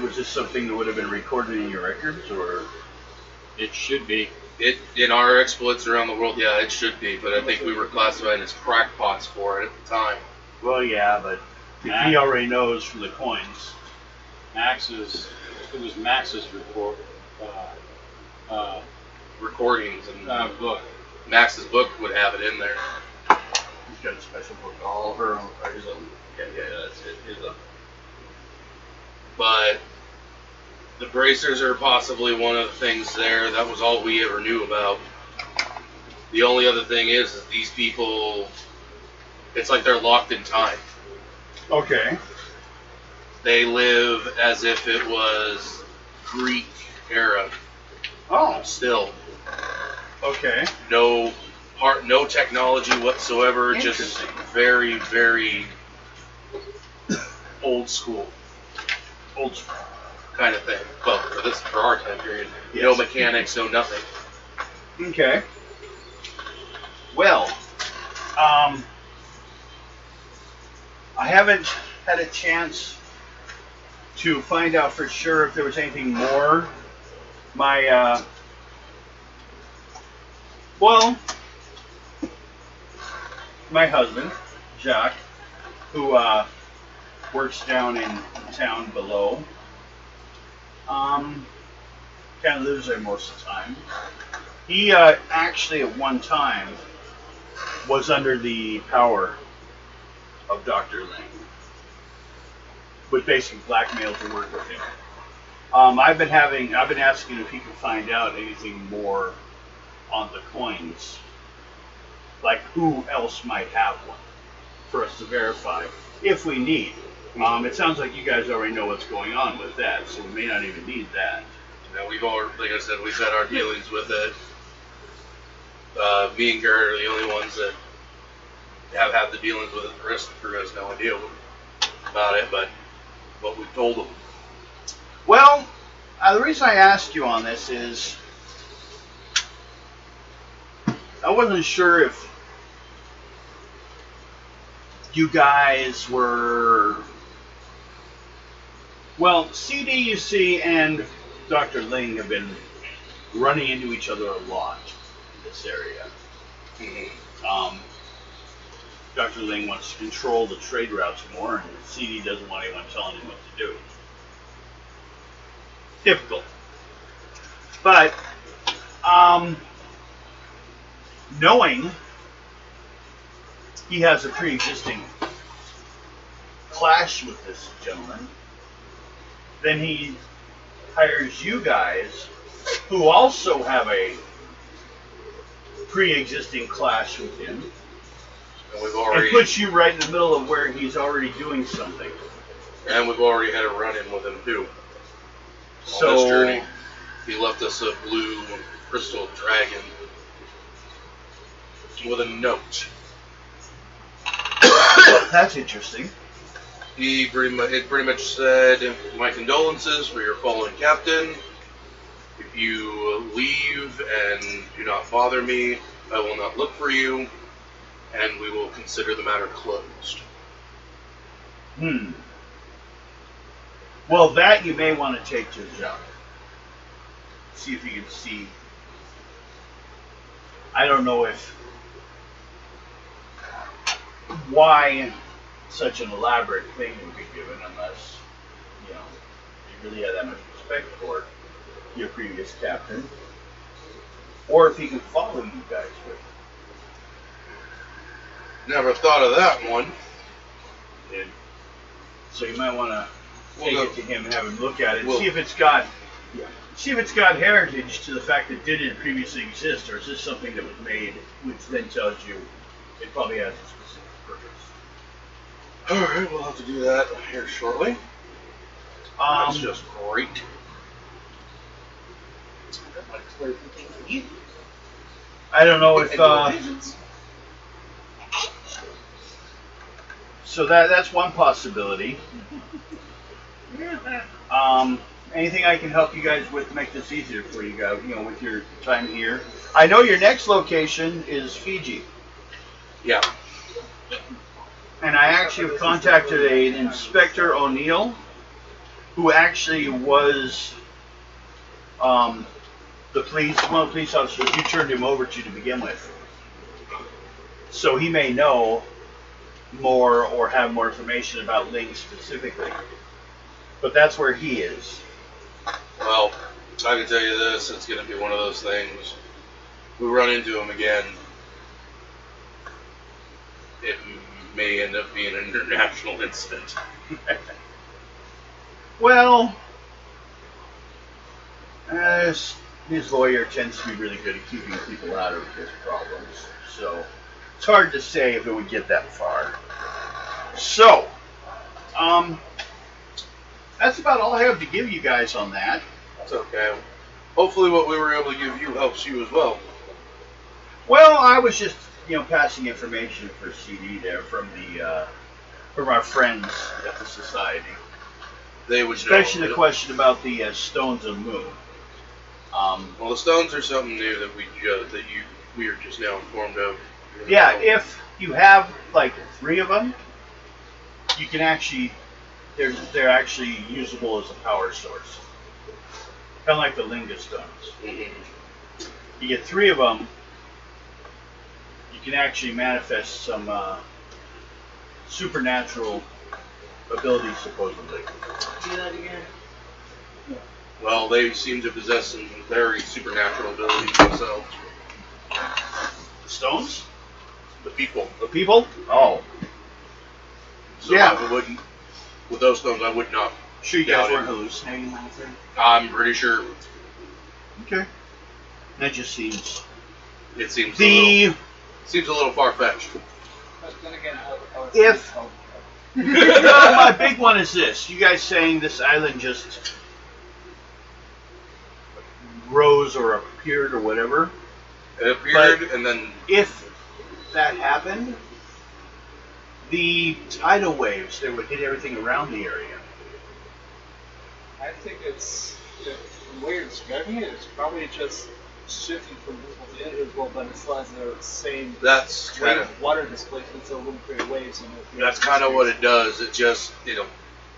Speaker 5: was this something that would have been recorded in your records, or?
Speaker 3: It should be.
Speaker 1: In our exploits around the world, yeah, it should be, but I think we were classified as crackpots for it at the time.
Speaker 5: Well, yeah, but if he already knows from the coins.
Speaker 3: It was Max's report.
Speaker 1: Recordings and
Speaker 3: book.
Speaker 1: Max's book would have it in there.
Speaker 5: He's got a special book, all her own, or his own. Yeah, that's it. His own.
Speaker 1: But the bracers are possibly one of the things there. That was all we ever knew about. The only other thing is these people, it's like they're locked in time.
Speaker 5: Okay.
Speaker 1: They live as if it was Greek era.
Speaker 5: Oh.
Speaker 1: Still,
Speaker 5: Okay.
Speaker 1: no technology whatsoever. Just
Speaker 5: Interesting.
Speaker 1: very, very old school
Speaker 5: Old school.
Speaker 1: kind of thing. Well, for our time period,
Speaker 5: Yes.
Speaker 1: no mechanics, no nothing.
Speaker 5: Okay. Well, I haven't had a chance to find out for sure if there was anything more. My husband, Jacques, who works down in town below, kind of lives there most of the time. He actually at one time was under the power of Dr. Ling, would basically blackmail to work with him. I've been asking if he can find out anything more on the coins, like who else might have one, for us to verify if we need. It sounds like you guys already know what's going on with that, so we may not even need that.
Speaker 1: Now like I said, we've had our dealings with it. Me and Garrett are the only ones that have had the dealings with it. The rest of the crew has no idea about it, but what we've told them.
Speaker 5: Well, the reason I asked you on this is I wasn't sure if you guys were... Well, CDUC and Dr. Ling have been running into each other a lot in this area. Dr. Ling wants to control the trade routes more, and CD doesn't want anyone telling him what to do. Difficult. But, knowing he has a pre-existing clash with this gentleman, then he hires you guys, who also have a pre-existing clash with him, and puts you right in the middle of where he's already doing something.
Speaker 1: And we've already had a run-in with him too.
Speaker 5: So,
Speaker 1: on this journey, he left us a blue crystal dragon with a note.
Speaker 5: That's interesting.
Speaker 1: It pretty much said, "My condolences for your fallen captain. If you leave and do not bother me, I will not look for you, and we will consider the matter closed."
Speaker 5: Well, that you may want to take to Jacques. See if you can see. I don't know why such an elaborate thing would be given unless, you really had that much respect for your previous captain. Or if he can follow you guys with it.
Speaker 1: Never thought of that one.
Speaker 5: And so you might want to take it to him and have him look at it.
Speaker 1: We'll-
Speaker 5: See if it's got heritage to the fact that it didn't previously exist, or is this something that was made, which then tells you it probably has a specific purpose.
Speaker 1: Alright, we'll have to do that here shortly. That's just great.
Speaker 5: I don't know if so that's one possibility. Anything I can help you guys with to make this easier for you guys, with your time here? I know your next location is Fiji.
Speaker 1: Yeah.
Speaker 5: And I actually have contacted an Inspector O'Neill, who actually was one of the police officers you turned him over to begin with. So he may know more or have more information about Ling specifically. But that's where he is.
Speaker 1: Well, I can tell you this, it's going to be one of those things. We run into him again. It may end up being an international incident.
Speaker 5: Well, his lawyer tends to be really good at keeping people out of his problems. So, it's hard to say if it would get that far. So, That's about all I have to give you guys on that.
Speaker 1: That's okay. Hopefully what we were able to give you helps you as well.
Speaker 5: Well, I was just, passing information for CD there from our friends at the society.
Speaker 1: They would
Speaker 5: Especially
Speaker 1: know.
Speaker 5: the question about the stones of Mu.
Speaker 1: Well, the stones are something new that we are just now informed of.
Speaker 5: Yeah, if you have like 3 of them, you can actually they're actually usable as a power source. Kind of like the Linga stones.
Speaker 1: Mm-hmm.
Speaker 5: You get 3 of them, you can actually manifest some supernatural abilities, supposedly.
Speaker 4: Do that again.
Speaker 1: Well, they seem to possess some very supernatural abilities themselves.
Speaker 5: The stones?
Speaker 1: The people.
Speaker 5: The people? Oh.
Speaker 1: So
Speaker 5: Yeah.
Speaker 1: I wouldn't. With those stones, I would not.
Speaker 5: Sure you guys
Speaker 1: doubt
Speaker 5: weren't
Speaker 1: it.
Speaker 5: hallucinating anything?
Speaker 1: I'm pretty sure
Speaker 5: Okay. That just seems...
Speaker 1: it seems a little far-fetched.
Speaker 2: But then again, how it's
Speaker 5: If-
Speaker 2: called.
Speaker 5: My big one is this. You guys saying this island just rose or appeared or whatever.
Speaker 1: It appeared, and then
Speaker 5: If that happened, the tidal waves that would hit everything around the area.
Speaker 2: I think it's the way you're describing it. It's probably just shifting from visible to invisible, but it still has the same
Speaker 1: that's
Speaker 2: rate
Speaker 1: kind of
Speaker 2: of water displacement, so it wouldn't create waves.
Speaker 1: that's kind of what it does. It just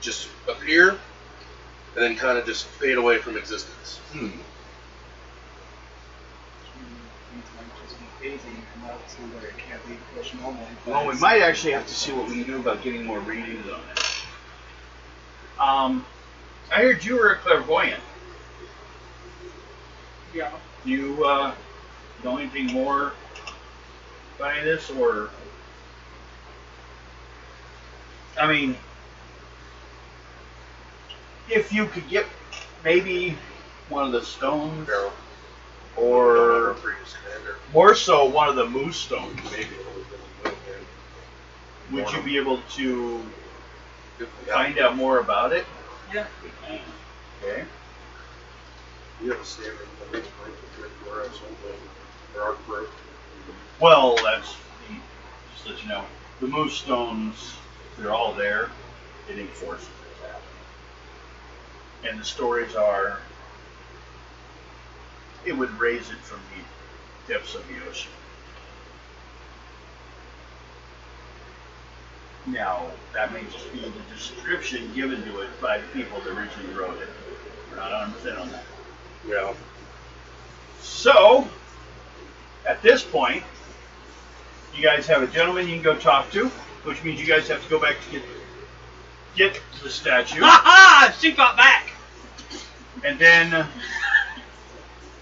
Speaker 1: just appear, and then kind of just fade away from existence.
Speaker 5: Well, we might actually have to see what we can do about getting more readings on it. I heard you were a clairvoyant.
Speaker 2: Yeah.
Speaker 5: You know anything more by this, or? I mean, if you could get maybe one of the stones,
Speaker 1: Barrel.
Speaker 5: or
Speaker 1: Previous commander.
Speaker 5: more so one of the moose stones,
Speaker 1: Maybe.
Speaker 5: would you be able to
Speaker 1: Yeah.
Speaker 5: find out more about it?
Speaker 4: Yeah.
Speaker 5: Okay.
Speaker 1: You have a standard for us for our group.
Speaker 5: Well, just to let you know, the moose stones, they're all there. It enforces it. And the stories are, it would raise it from the depths of the ocean. Now, that may just be the description given to it by the people that originally wrote it. We're not 100% on that.
Speaker 1: Yeah.
Speaker 5: So, at this point, you guys have a gentleman you can go talk to, which means you guys have to go back to get the statue.
Speaker 4: Ha! She got back.
Speaker 5: And then,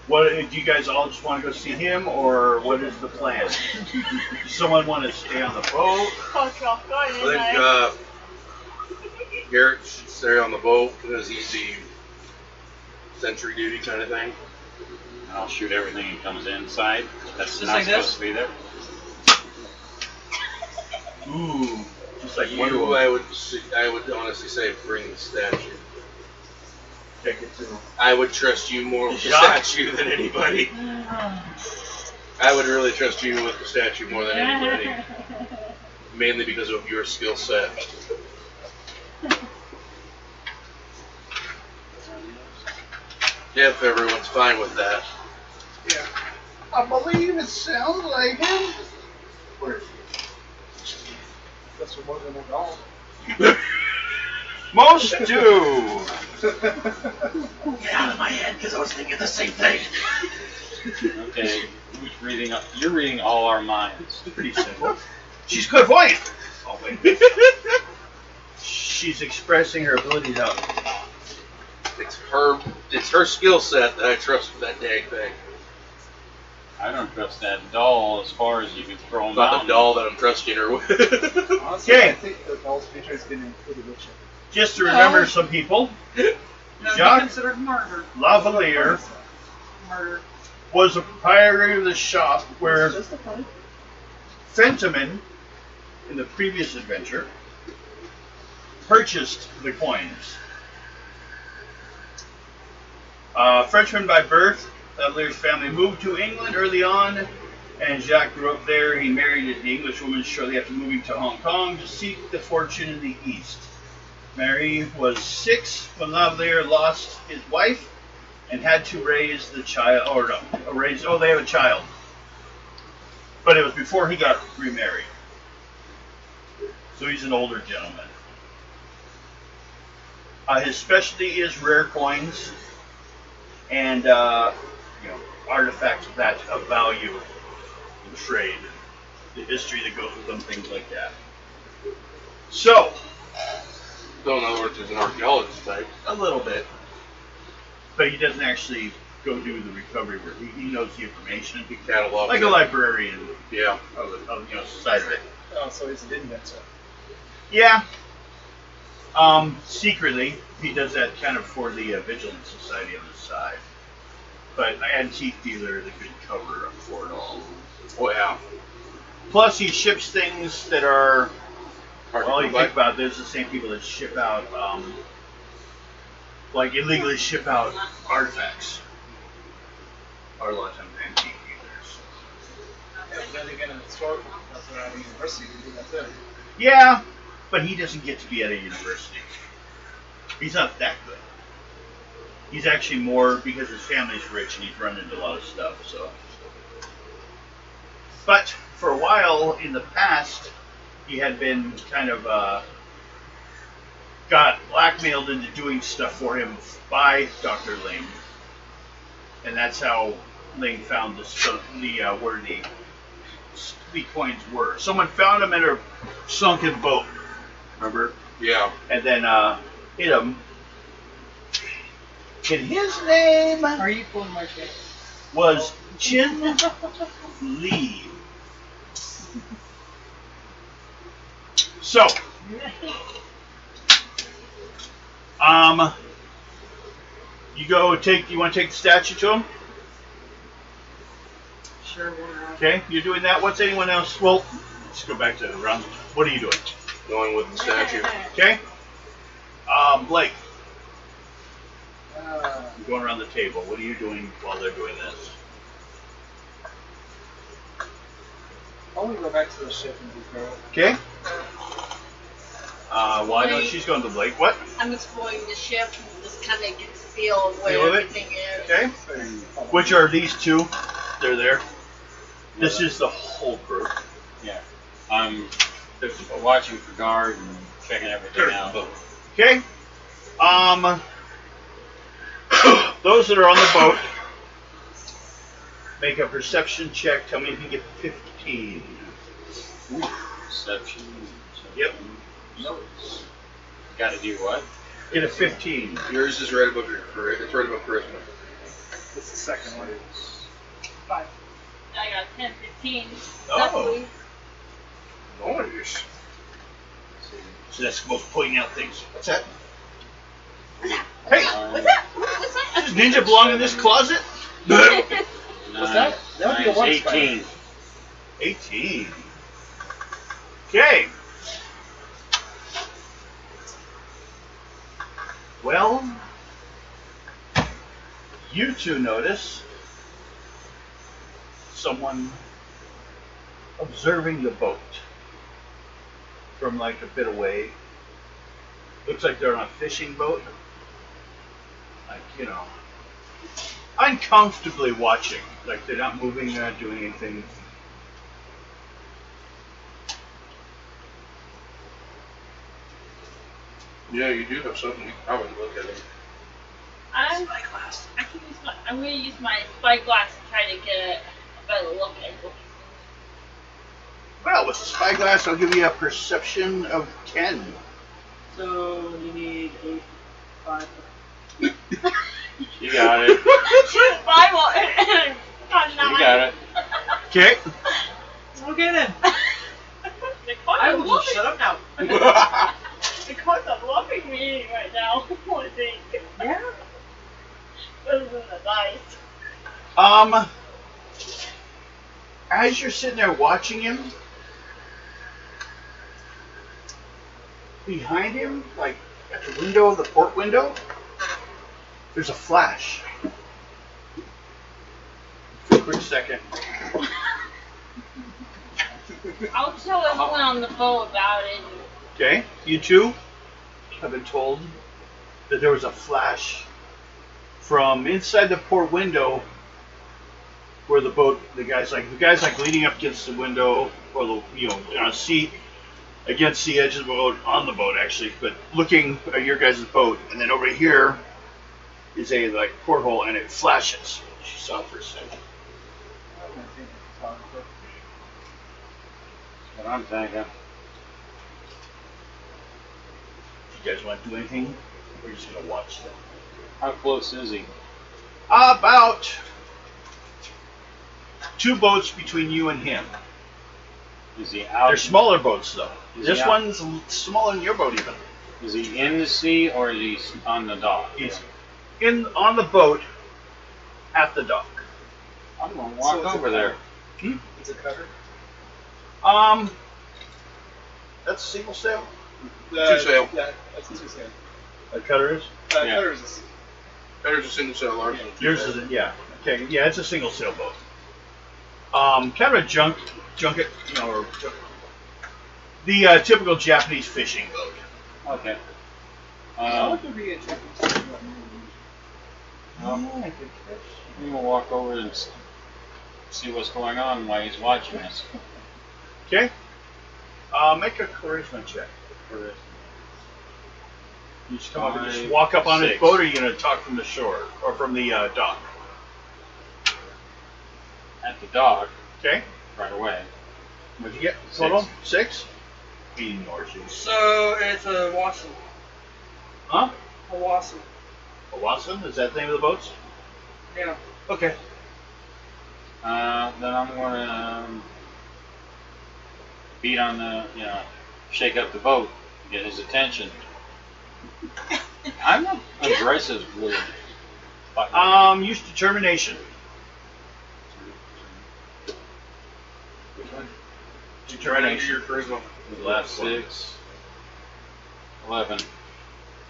Speaker 5: what do you guys all just want to go see him, or what is the plan? Does someone want to stay on the boat?
Speaker 1: I think Garrett should stay on the boat because he's the sentry duty kind of thing.
Speaker 3: I'll shoot everything that comes inside. That's
Speaker 4: Just
Speaker 3: not
Speaker 4: like
Speaker 3: supposed
Speaker 4: this?
Speaker 3: to be there.
Speaker 5: Ooh, just like one
Speaker 1: You,
Speaker 5: of
Speaker 1: I would honestly say bring the statue.
Speaker 5: take it to.
Speaker 1: I would trust you more with the
Speaker 5: Shot.
Speaker 1: statue than anybody. I would really trust you with the statue more than anybody. Mainly because of your skill set. If everyone's fine with that.
Speaker 5: Yeah. I believe it sounds like him. Where is
Speaker 2: That's more than a doll.
Speaker 5: he? Most do.
Speaker 1: Get out of my head because I was thinking the same thing.
Speaker 3: Okay, who's reading? You're reading all our minds.
Speaker 5: Pretty simple. She's clairvoyant. Oh, wait. She's expressing her abilities out.
Speaker 1: It's her skill set that I trust with that dang thing.
Speaker 3: I don't trust that doll as far as you can throw them
Speaker 1: Not
Speaker 3: out.
Speaker 1: the doll that I'm trusting her with.
Speaker 2: Honestly,
Speaker 5: Okay.
Speaker 2: I think the doll's future has been included with it.
Speaker 5: Just to remember some people,
Speaker 4: That would be
Speaker 5: Jacques
Speaker 4: considered murder.
Speaker 5: Lavalier
Speaker 4: Murder.
Speaker 5: was a proprietor of the shop where
Speaker 2: Just a funny.
Speaker 5: Fentiman, in the previous adventure, purchased the coins. Frenchman by birth, Lear's family moved to England early on, and Jacques grew up there. He married the English woman shortly after moving to Hong Kong to seek the fortune in the East. Mary was 6 when Lavalier lost his wife and had to raise the child, they have a child. But it was before he got remarried. So he's an older gentleman. His specialty is rare coins and artifacts of value in trade. The history that goes with them, things like that. So,
Speaker 1: in other words, he's an archaeologist type.
Speaker 5: a little bit. But he doesn't actually go do the recovery work. He knows the information. He
Speaker 1: Catalog.
Speaker 5: like a librarian
Speaker 1: Yeah.
Speaker 5: of side of it.
Speaker 2: Oh, so he's an inventor.
Speaker 5: Yeah. Secretly, he does that kind of for the Vigilance Society on the side. But an antique dealer is a good cover up for it all.
Speaker 1: Oh, yeah.
Speaker 5: Plus, he ships things that are,
Speaker 1: Hard
Speaker 5: well,
Speaker 1: to
Speaker 5: you
Speaker 1: come by.
Speaker 5: think about it, there's the same people that ship out, like illegally ship out artifacts. Are a lot of times antique dealers.
Speaker 2: Then again, in historical, that's what at a university, we do that too.
Speaker 5: Yeah, but he doesn't get to be at a university. He's not that good. He's actually more because his family's rich and he's run into a lot of stuff, so. But for a while in the past, he had been kind of got blackmailed into doing stuff for him by Dr. Ling. And that's how Ling found where the coins were. Someone found them in a sunken boat, remember?
Speaker 1: Yeah.
Speaker 5: And then hit him. And his name
Speaker 4: Are you pulling my chair?
Speaker 5: was Chin Lee. So, you want to take the statue to him?
Speaker 4: Sure, whatever.
Speaker 5: Okay, you're doing that. What's anyone else? Well, let's go back to the round. What are you doing?
Speaker 1: Going with the statue.
Speaker 5: Okay. Blake, I'm going around the table. What are you doing while they're doing this?
Speaker 2: I want to go back to the ship and be girl.
Speaker 5: Okay. Well, I know she's going to Blake. What?
Speaker 6: I'm exploring the ship and just kind of get the feel of
Speaker 5: Feel
Speaker 6: where
Speaker 5: of it?
Speaker 6: everything is.
Speaker 5: Okay. Which are these two? They're there. This is the whole crew.
Speaker 3: Yeah. I'm just watching for guard and checking everything out.
Speaker 5: Okay. Those that are on the boat, make a perception check. Tell me if you get 15.
Speaker 3: Perception.
Speaker 5: Yep.
Speaker 3: Notes. Got to do what?
Speaker 5: Get a 15.
Speaker 1: Yours is right above your charisma. It's right above charisma.
Speaker 2: What's the second one?
Speaker 6: 5. I got 10, 15.
Speaker 5: Oh.
Speaker 6: Luckily.
Speaker 1: Nice.
Speaker 5: So that's supposed to point out things. What's that?
Speaker 6: Hey,
Speaker 5: Hey,
Speaker 6: what's that? What's that?
Speaker 5: does Ninja belong in this closet?
Speaker 2: What's that? That would be a one
Speaker 3: 18.
Speaker 5: 18. Okay. Well, you two notice someone observing the boat from like a bit away. Looks like they're on a fishing boat. Like, uncomfortably watching. Like they're not moving, they're not doing anything.
Speaker 1: Yeah, you do have something. You can probably look at it.
Speaker 6: I'm going to use my spyglass to try to get a better look at it.
Speaker 5: Well, with the spyglass, I'll give you a perception of 10.
Speaker 4: So you need 8, 5.
Speaker 3: You got it.
Speaker 6: Shoot, Bible.
Speaker 3: You got it.
Speaker 5: Okay.
Speaker 4: Okay then.
Speaker 6: I
Speaker 4: will just shut up now.
Speaker 6: The cards are bluffing me right now, I think.
Speaker 4: Yeah.
Speaker 6: Other than the dice.
Speaker 5: As you're sitting there watching him, behind him, like at the window of the port window, there's a flash. For a quick second.
Speaker 6: I'll tell everyone on the boat about it.
Speaker 5: Okay, you two have been told that there was a flash from inside the port window where the guy's like leaning up against the window, or the on a seat against the edge of the boat, on the boat actually, but looking at your guys' boat, and then over here is a like porthole, and it flashes. She saw it for a second.
Speaker 3: That's what I'm thinking.
Speaker 5: You guys want to do anything? Or are you just gonna watch them?
Speaker 3: How close is he?
Speaker 5: About 2 boats between you and him.
Speaker 3: Is he out?
Speaker 5: They're smaller boats though.
Speaker 3: Is
Speaker 5: This
Speaker 3: he out?
Speaker 5: one's smaller than your boat even.
Speaker 3: Is he in the sea or is he on the dock?
Speaker 5: He's on the boat at the dock.
Speaker 3: I'm gonna walk
Speaker 2: So it's
Speaker 3: over
Speaker 2: a
Speaker 3: there.
Speaker 2: It's a cutter.
Speaker 5: That's a single sail.
Speaker 1: Two sail.
Speaker 2: Yeah, that's a two sail.
Speaker 5: A cutter is.
Speaker 3: Yeah.
Speaker 2: Cutter is
Speaker 1: There's a single sail large.
Speaker 5: Yours isn't. Yeah. Okay. Yeah, it's a single sail boat. Kind of a junket, or the typical Japanese fishing boat.
Speaker 3: Okay.
Speaker 2: How could be a Japanese?
Speaker 3: I'm gonna walk over and see what's going on while he's watching us.
Speaker 5: Okay. Make a charisma check. You just come up and just walk up on his
Speaker 3: 6.
Speaker 5: boat, or are you going to talk from the shore or from the dock?
Speaker 3: At the dock,
Speaker 5: Okay.
Speaker 3: right away.
Speaker 5: What'd you get?
Speaker 3: 6.
Speaker 5: Total? 6? He ignores you.
Speaker 4: So it's a Watson.
Speaker 5: Huh?
Speaker 4: A Watson.
Speaker 5: A Watson? Is that the name of the boats?
Speaker 4: Yeah.
Speaker 5: Okay.
Speaker 3: Then I'm gonna beat on the, shake up the boat, get his attention. I'm not aggressive, really.
Speaker 5: Use determination.
Speaker 1: Which one?
Speaker 5: Determination.
Speaker 1: Your charisma.
Speaker 3: The last 6, 11.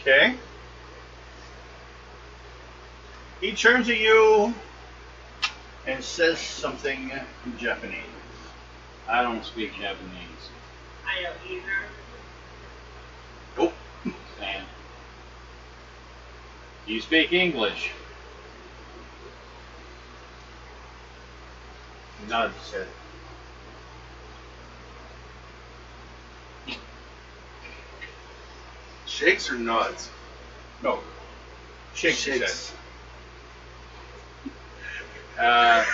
Speaker 5: Okay. He turns to you and says something in Japanese.
Speaker 3: I don't speak Japanese.
Speaker 6: I don't either.
Speaker 1: Nope.
Speaker 3: And you speak English.
Speaker 5: Nods his head.
Speaker 1: Shakes or nods?
Speaker 5: No. Shakes his head.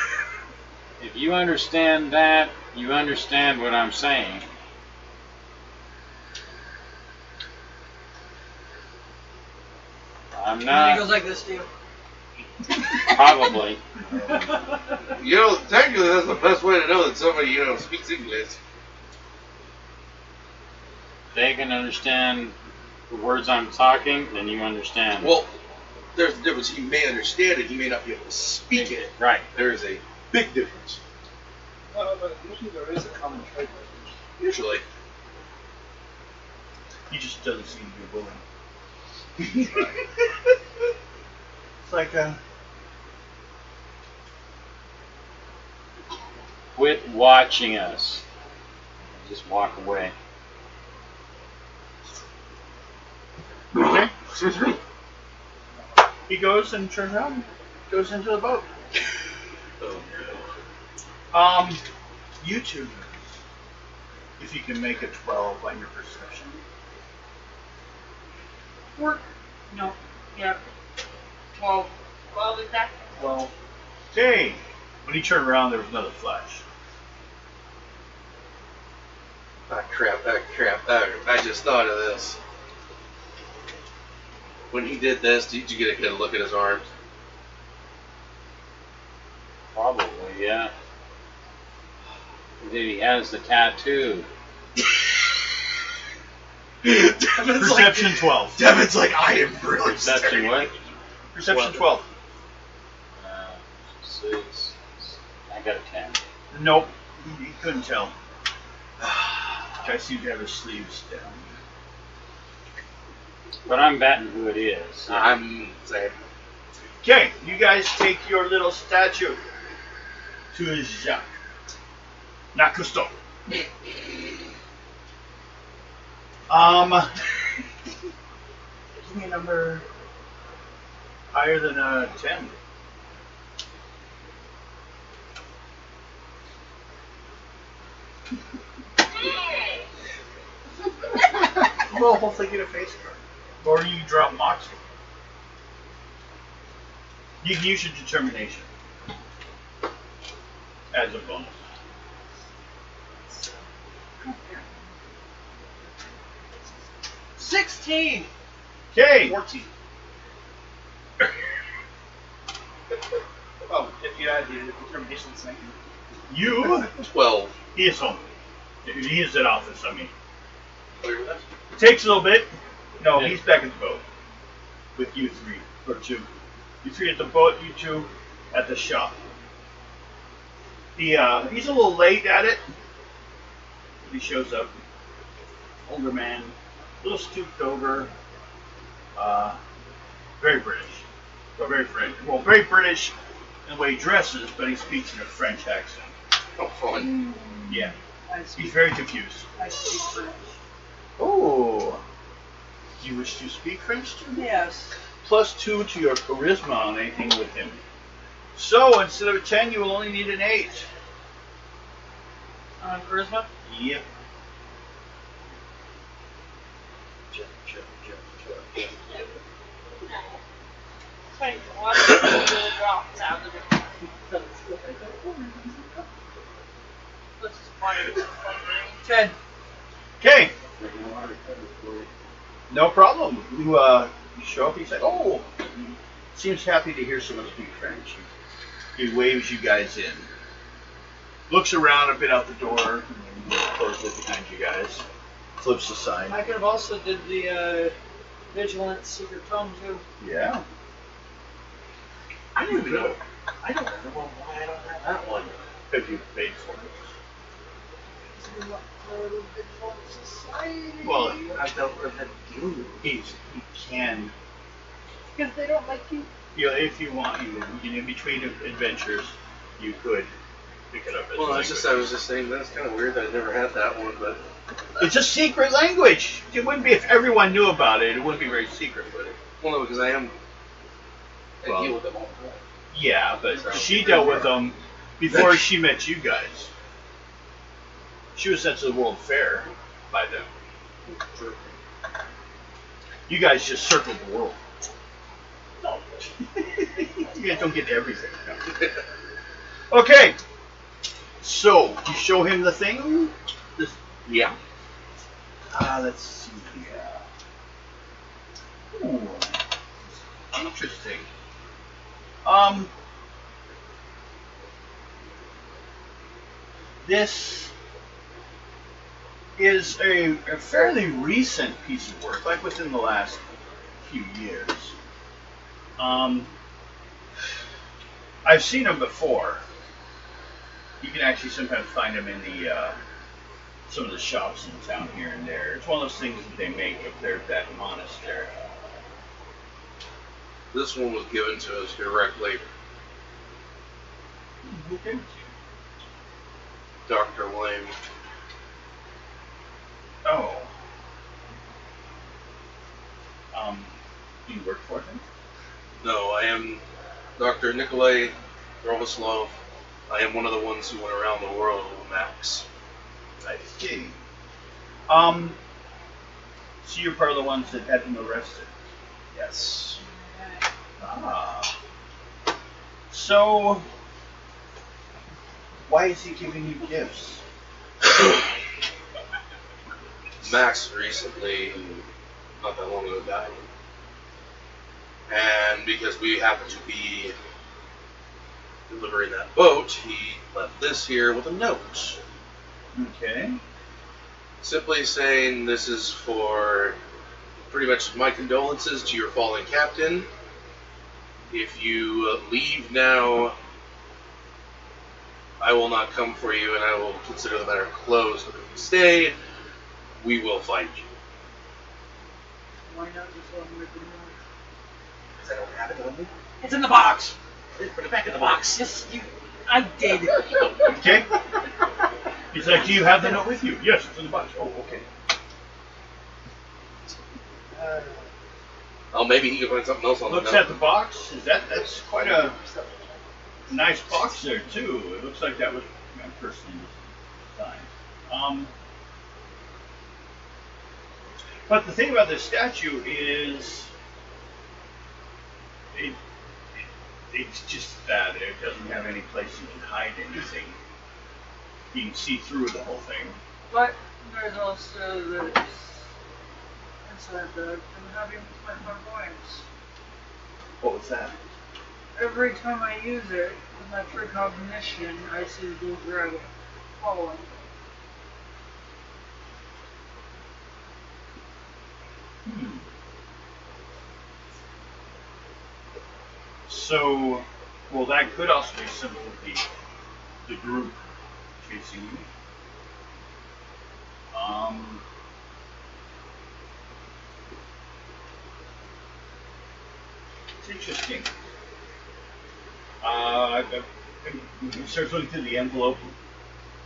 Speaker 3: If you understand that, you understand what I'm saying. I'm
Speaker 4: And he
Speaker 3: not,
Speaker 4: goes like this to you.
Speaker 3: probably.
Speaker 1: Technically that's the best way to know that somebody, speaks English.
Speaker 3: They can understand the words I'm talking, then you understand.
Speaker 1: Well, there's a difference. He may understand it, he may not be able to speak it.
Speaker 3: Right.
Speaker 1: There is a big difference.
Speaker 2: But usually there is a common trade language.
Speaker 1: Usually.
Speaker 5: He just doesn't seem to be willing. It's like
Speaker 3: Quit watching us. Just walk away.
Speaker 5: okay. He goes and turns around, goes into the boat. You two, if you can make a 12 on your perception.
Speaker 4: No. Yeah. 12.
Speaker 6: 12 is that?
Speaker 2: Well,
Speaker 5: Okay. When he turned around, there was another flash.
Speaker 1: Ah, crap. I just thought of this. When he did this, did you get a good look at his arms?
Speaker 3: Probably, yeah. He has the tattoo.
Speaker 5: Perception 12.
Speaker 1: Devin's like, I am really
Speaker 3: Perception
Speaker 1: staring at
Speaker 3: what?
Speaker 1: you."
Speaker 5: Perception 12.
Speaker 3: 6. I got a 10.
Speaker 5: Nope. He couldn't tell. I see you have his sleeves down.
Speaker 3: But I'm betting who it is.
Speaker 1: I'm saying.
Speaker 5: Okay, you guys take your little statue to Jacques. Not Cousteau. Give me a number higher than a 10. Well, hopefully get a face card. Or you drop Moxie. You can use your determination as a bonus.
Speaker 4: 16.
Speaker 5: Okay.
Speaker 1: 14.
Speaker 2: Oh, if you add the determination thing.
Speaker 5: You.
Speaker 1: 12.
Speaker 5: He is home. He is at office, I mean.
Speaker 1: Clear that?
Speaker 5: It takes a little bit. No,
Speaker 3: Yeah.
Speaker 5: he's back at the boat. With you three. Or two. You three at the boat, you two at the shop. He's a little late at it. He shows up. Older man. A little stooped over. Very British. Or very French. Well, very British in the way he dresses, but he speaks in a French accent.
Speaker 1: Oh, fun.
Speaker 5: Yeah.
Speaker 4: I
Speaker 5: He's
Speaker 4: speak,
Speaker 5: very confused.
Speaker 4: I speak French.
Speaker 5: Oh. Do you wish to speak French too?
Speaker 4: Yes.
Speaker 5: +2 to your charisma on anything with him. So instead of a 10, you will only need an 8.
Speaker 4: Charisma?
Speaker 5: Yep.
Speaker 6: Wait, what the drops out of it? Let's just fire it.
Speaker 4: 10.
Speaker 5: Okay. No problem. You show up. He's like, oh, seems happy to hear someone speak French. He waves you guys in. Looks around a bit out the door. And closes it behind you guys. Flips aside.
Speaker 4: I could have also did the Vigilant Secret Tome too.
Speaker 5: Yeah.
Speaker 1: I don't even know. I don't know why I don't have that one.
Speaker 5: If you paid for it. Well,
Speaker 1: I don't know how to do
Speaker 5: he can.
Speaker 6: Because they don't like you.
Speaker 5: If you want, you can, in between adventures, you could pick it up as
Speaker 1: Well,
Speaker 5: a
Speaker 1: it's just, I
Speaker 5: language.
Speaker 1: was just saying, that's kind of weird that I never had that one, but
Speaker 5: It's a secret language. It wouldn't be if everyone knew about it. It wouldn't be very secret, would it?
Speaker 1: well, no, because I
Speaker 5: Well,
Speaker 1: deal with them all the time.
Speaker 5: Yeah, but she dealt with them before she met you guys. She was sent to the World Fair by them.
Speaker 1: True.
Speaker 5: You guys just circled the world. No. You guys don't get everything. No. Okay. So, you show him the thing? This,
Speaker 1: Yeah.
Speaker 5: let's see here. Ooh. Interesting. This is a fairly recent piece of work, like within the last few years. I've seen them before. You can actually sometimes find them in the some of the shops in town here and there. It's one of those things that they make if they're at that monastery.
Speaker 1: This one was given to us directly.
Speaker 5: Who gave it to you?
Speaker 1: Dr. Wayne.
Speaker 5: Oh. Do you work for him?
Speaker 1: No, I am Dr. Nikolai Drovoslov. I am one of the ones who went around the world with Max.
Speaker 5: I see. So you're part of the ones that had him arrested?
Speaker 1: Yes.
Speaker 5: Ah. So, why is he giving you gifts?
Speaker 1: Max recently, not that long ago, died. And because we happen to be delivering that boat, he left this here with a note.
Speaker 5: Okay.
Speaker 1: Simply saying this is for pretty much my condolences to your fallen captain. If you leave now, I will not come for you and I will consider the matter closed. But if you stay, we will find you.
Speaker 4: Why not just so I'm making noise.
Speaker 5: Because I don't have it on me.
Speaker 4: It's in the box!
Speaker 3: Put it back in the box.
Speaker 4: Yes, I did.
Speaker 5: Okay. He's like, do you have the note with you? Yes, it's in the box. Oh, okay.
Speaker 1: Oh, maybe he could find something else on
Speaker 5: Looks
Speaker 1: the
Speaker 5: at the box. That's quite a nice box there too. It looks like that was personally designed. But the thing about this statue is, it's just that it doesn't have any place you can hide anything. You can see through the whole thing.
Speaker 4: But there's also this inside that I've been having with my clairvoyance.
Speaker 5: What was that?
Speaker 4: Every time I use it, with my precognition, I see the blue dragon following.
Speaker 5: So, well, that could also be simple with the group chasing you. It's interesting. He starts looking through the envelope,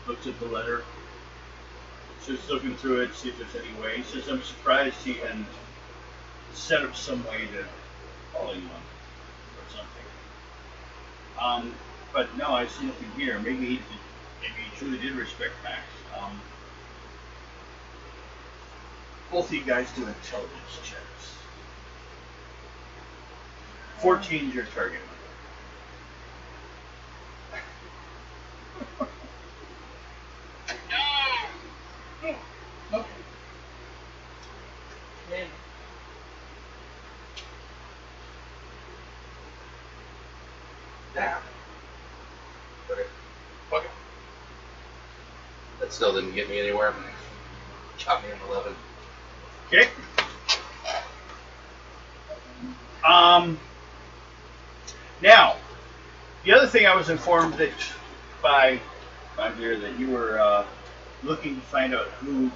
Speaker 5: looks at the letter, starts looking through it, see if there's any way. He says, I'm surprised he hadn't set up some way to call anyone or something. But no, I see nothing here. Maybe he truly did respect Max. Both of you guys do intelligence checks. 14 is your target. Okay.
Speaker 1: Yeah. Okay. Fuck it. That still didn't get me anywhere. Chop me in 11.
Speaker 5: Okay. Now, the other thing I was informed that by here that you were looking to find out who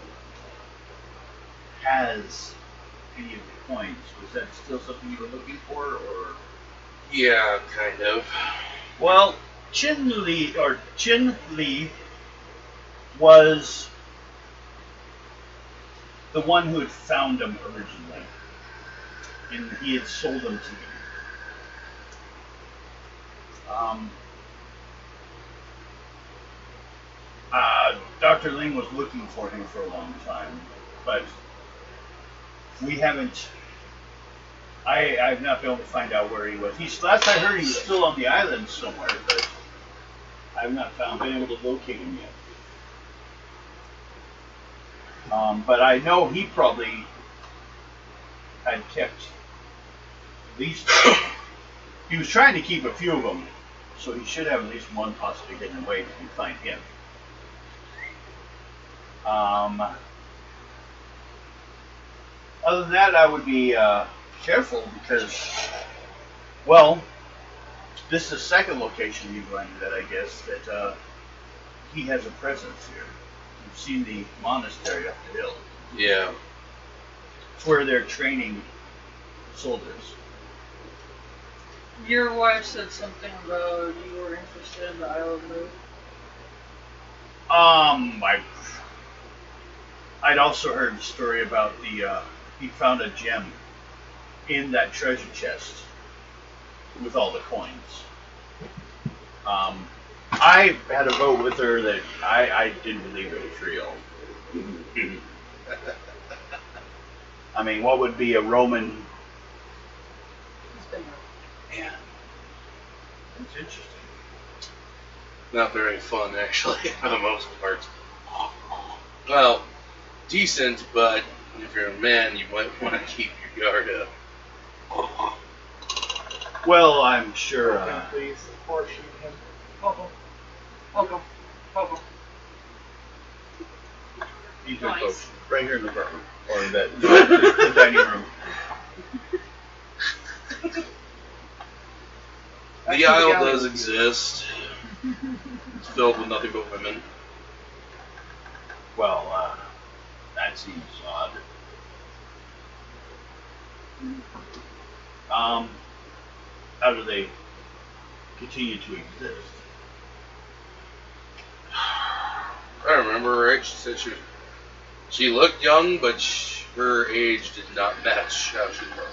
Speaker 5: has any of the coins. Was that still something you were looking for, or?
Speaker 1: Yeah, kind of.
Speaker 5: Well, Chin Li was the one who had found them originally, and he had sold them to me. Dr. Ling was looking for him for a long time, but we haven't. I've not been able to find out where he was. Last I heard, he was still on the island somewhere, but I've not been able to locate him yet. But I know he probably had kept at least. He was trying to keep a few of them, so he should have at least one possibly hidden away if you find him. Other than that, I would be careful because, well, this is the second location you've landed at, I guess, that he has a presence here. You've seen the monastery up the hill.
Speaker 1: Yeah.
Speaker 5: It's where they're training soldiers.
Speaker 4: Your wife said something about you were interested in the Isle of Moon.
Speaker 5: I'd also heard a story about he found a gem in that treasure chest with all the coins. I had a vote with her that I didn't believe it was real. I mean, what would be a Roman? Yeah, it's interesting.
Speaker 1: Not very fun, actually, for the most part. Well, decent, but if you're a man, you might want to keep your guard up.
Speaker 5: Well, I'm sure.
Speaker 2: Please, or shoot him.
Speaker 5: These
Speaker 6: Nice.
Speaker 5: folks right here in the apartment, or in the dining room.
Speaker 1: The Isle does exist. It's filled with nothing but women.
Speaker 5: Well, that seems odd. How do they continue to exist?
Speaker 1: I remember, right? She said she looked young, but her age did not match how she looked.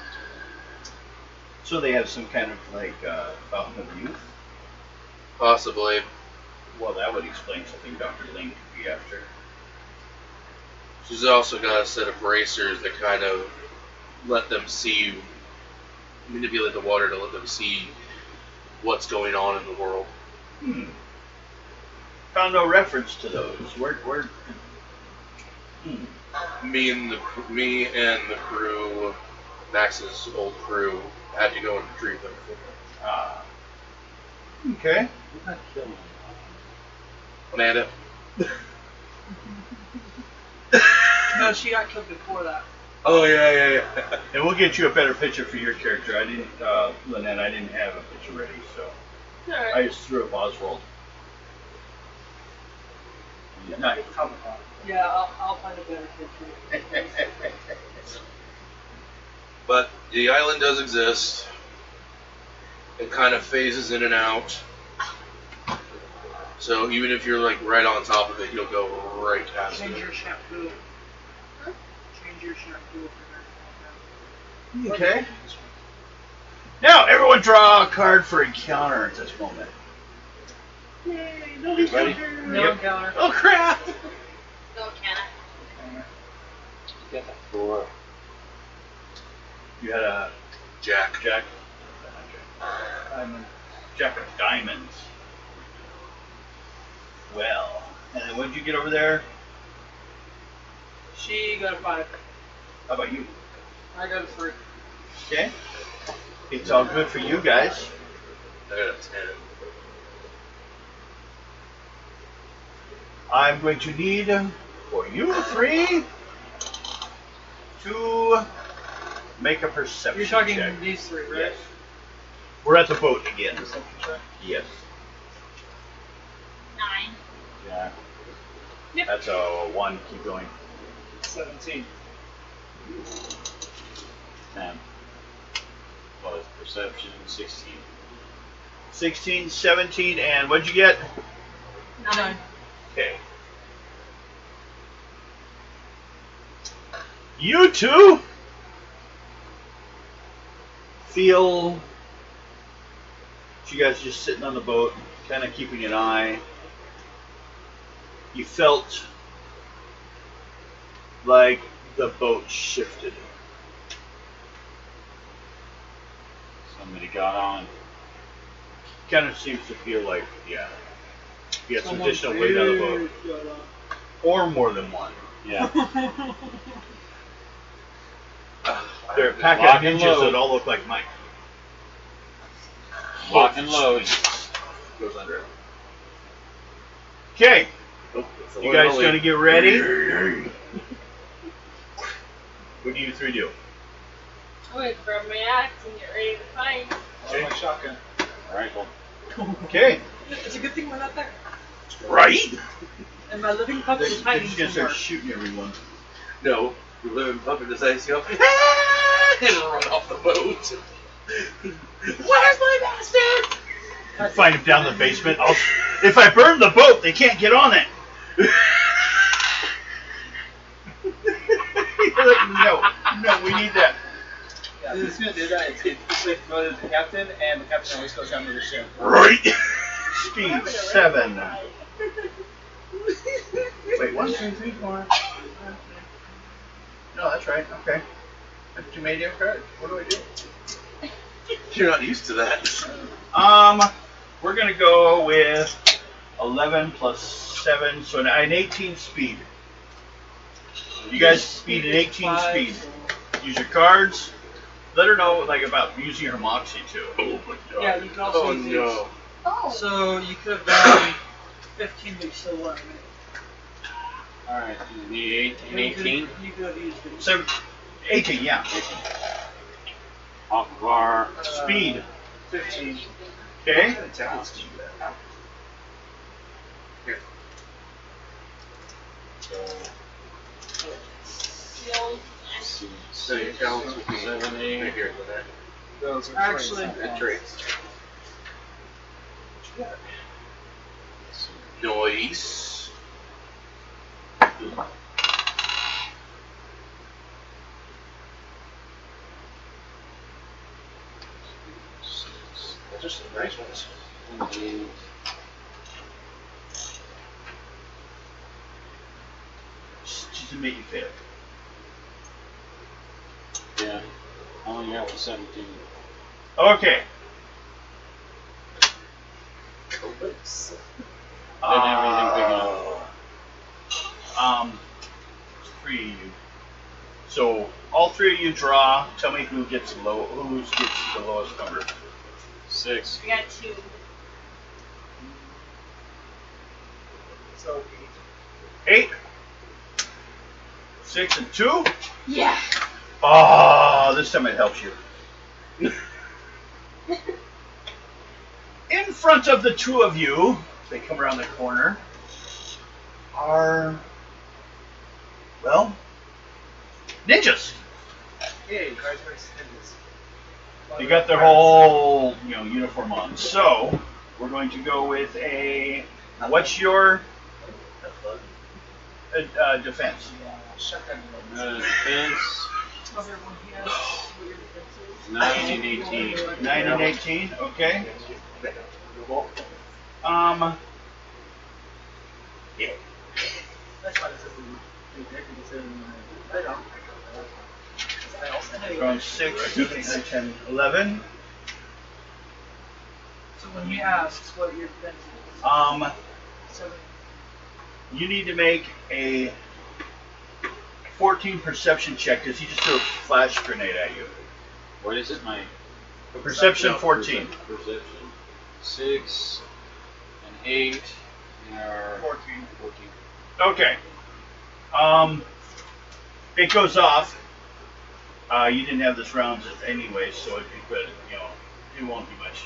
Speaker 5: So they have some kind of like fountain of youth?
Speaker 1: Possibly.
Speaker 5: Well, that would explain something Dr. Ling could be after.
Speaker 1: She's also got a set of bracers that kind of let them see, manipulate the water to let them see what's going on in the world.
Speaker 5: Found no reference to those. Where?
Speaker 1: Me and the crew, Max's old crew, had to go and retrieve them.
Speaker 5: Okay.
Speaker 1: Amanda.
Speaker 4: No, she got killed before that.
Speaker 1: Oh yeah.
Speaker 5: And we'll get you a better picture for your character. I didn't, Lynette, I didn't have a picture ready, so
Speaker 6: Alright.
Speaker 5: I just threw up Oswald. Nice.
Speaker 4: Yeah, I'll find a better picture.
Speaker 1: But the island does exist. It kind of phases in and out. So even if you're like right on top of it, you'll go right past
Speaker 4: Change
Speaker 1: it.
Speaker 4: your shampoo.
Speaker 6: Huh?
Speaker 4: Change your shampoo for
Speaker 5: Okay. Now, everyone draw a card for encounter at this moment.
Speaker 4: Yay,
Speaker 3: Ready?
Speaker 4: no
Speaker 5: Yep.
Speaker 4: encounter.
Speaker 5: Oh, crap!
Speaker 6: Go, Canna.
Speaker 3: Get that for
Speaker 5: You had a
Speaker 1: Jack.
Speaker 5: Jack. Jack of diamonds. Well, and then what did you get over there?
Speaker 4: She got a 5.
Speaker 5: How about you?
Speaker 4: I got a 3.
Speaker 5: Okay. It's all good for you guys.
Speaker 1: I got a 10.
Speaker 5: I'm going to need for you three to make a perception
Speaker 4: You're talking
Speaker 5: check.
Speaker 4: these 3, right?
Speaker 5: Yes. We're at the boat again. Yes.
Speaker 6: 9.
Speaker 5: Yeah.
Speaker 6: Yep.
Speaker 5: That's a 1. Keep going.
Speaker 2: 17.
Speaker 3: 10. Plus perception, 16.
Speaker 5: 16, 17, and what'd you get?
Speaker 6: 9.
Speaker 5: Okay. You two feel you guys just sitting on the boat, kind of keeping an eye. You felt like the boat shifted.
Speaker 3: Somebody got on.
Speaker 5: Kind of seems to feel like, yeah, you got some
Speaker 4: Someone
Speaker 5: additional weight on the boat,
Speaker 4: got on.
Speaker 5: or more than one.
Speaker 3: Yeah.
Speaker 5: They're a pack
Speaker 3: Lock
Speaker 5: of
Speaker 3: and
Speaker 5: ninjas
Speaker 3: load.
Speaker 5: that all look like Mike.
Speaker 3: Lock and load.
Speaker 5: Goes under it. Okay,
Speaker 1: Nope, it's the
Speaker 5: you
Speaker 1: one
Speaker 5: guys
Speaker 1: only.
Speaker 5: gonna get ready? What do you three do?
Speaker 6: I'm gonna grab my axe and get ready to fight.
Speaker 2: Oh, my shotgun.
Speaker 3: Rifle.
Speaker 5: Okay.
Speaker 4: It's a good thing we're not there.
Speaker 5: Right?
Speaker 4: And my living pup
Speaker 5: They're
Speaker 4: is
Speaker 5: just
Speaker 4: hiding
Speaker 5: gonna
Speaker 4: somewhere.
Speaker 5: start shooting everyone.
Speaker 1: No, you live in puppet decides to go and run off the boat. Where's my bastard?
Speaker 5: Find him down the basement. If I burn the boat, they can't get on it. You're like, no, we need that.
Speaker 2: Yeah, it's gonna do that. It's like go to the captain, and the captain always goes down to the ship.
Speaker 5: Right. Speed 7. Wait, 1, 2, 3, 4. No, that's right. Okay. That's too many different cards. What do I do?
Speaker 1: You're not used to that.
Speaker 5: We're gonna go with 11 plus 7, so an 18 speed. You guys speed at 18 speed. Use your cards. Let her know like about using her moxie too.
Speaker 1: Oh my god.
Speaker 4: Yeah, you can also
Speaker 1: Oh
Speaker 4: use
Speaker 1: no.
Speaker 6: Oh.
Speaker 4: So you could have done 15, but you still won.
Speaker 3: Alright, you need 18.
Speaker 4: You could have used it.
Speaker 5: 7, 18, yeah.
Speaker 3: Off of our
Speaker 5: Speed.
Speaker 2: 15.
Speaker 5: Okay.
Speaker 1: Here.
Speaker 6: Shield and
Speaker 1: So your talents will be
Speaker 3: 7, 8.
Speaker 1: right here in the neck.
Speaker 2: Those are
Speaker 4: Actually-
Speaker 1: And traits.
Speaker 2: Yeah.
Speaker 1: Noise. Those are some nice ones.
Speaker 5: Just to make you fail.
Speaker 3: Yeah. I only got 17.
Speaker 5: Okay.
Speaker 3: Didn't have anything big enough.
Speaker 5: Three of you. So all three of you draw. Tell me who gets the lowest number.
Speaker 3: 6.
Speaker 6: I got 2.
Speaker 2: So
Speaker 5: 8, 6, and 2.
Speaker 6: Yeah.
Speaker 5: Oh, this time it helps you. In front of the two of you, they come around the corner, are, well, ninjas.
Speaker 2: hey, guys, ninjas.
Speaker 5: They got their whole, uniform on. So we're going to go with a. What's your defense?
Speaker 2: Shotgun.
Speaker 3: Defense.
Speaker 4: Everyone has what your defense is.
Speaker 3: 9 and 18.
Speaker 5: 9 and 18. Okay. Yeah.
Speaker 2: That's why this isn't I don't. I also had
Speaker 5: From 6, 8, 9, 10, 11.
Speaker 4: So when he asks what your defense is, 7.
Speaker 5: You need to make a 14 perception check because he just threw a flash grenade at you.
Speaker 3: What is it? My
Speaker 5: Perception 14.
Speaker 3: perception. 6 and 8 are
Speaker 2: 14.
Speaker 3: 14.
Speaker 5: Okay. It goes off. You didn't have this round anyway, so it could, it won't be much.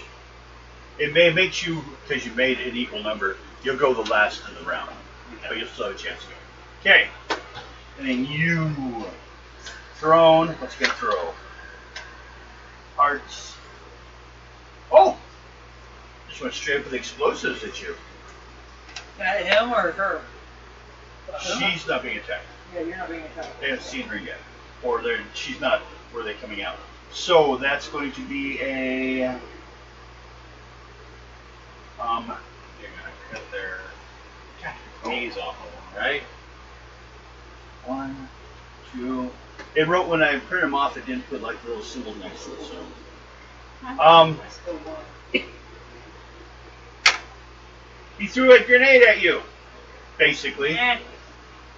Speaker 5: It may make you, because you made an equal number, you'll go the last in the round. But you'll still have a chance to go. Okay. And then you. Thrown. Let's get throw. Hearts. Oh! Just went straight for the explosives at you.
Speaker 4: At him or her?
Speaker 5: She's not being attacked.
Speaker 4: Yeah, you're not being attacked.
Speaker 5: They haven't seen her yet. Or she's not where they're coming out. So that's going to be a.
Speaker 3: They're gonna cut their knees off of them, right?
Speaker 5: 1, 2. It wrote when I printed them off, it didn't put like little symbols next to it. So.
Speaker 4: Still one.
Speaker 5: He threw a grenade at you, basically.
Speaker 6: Eh.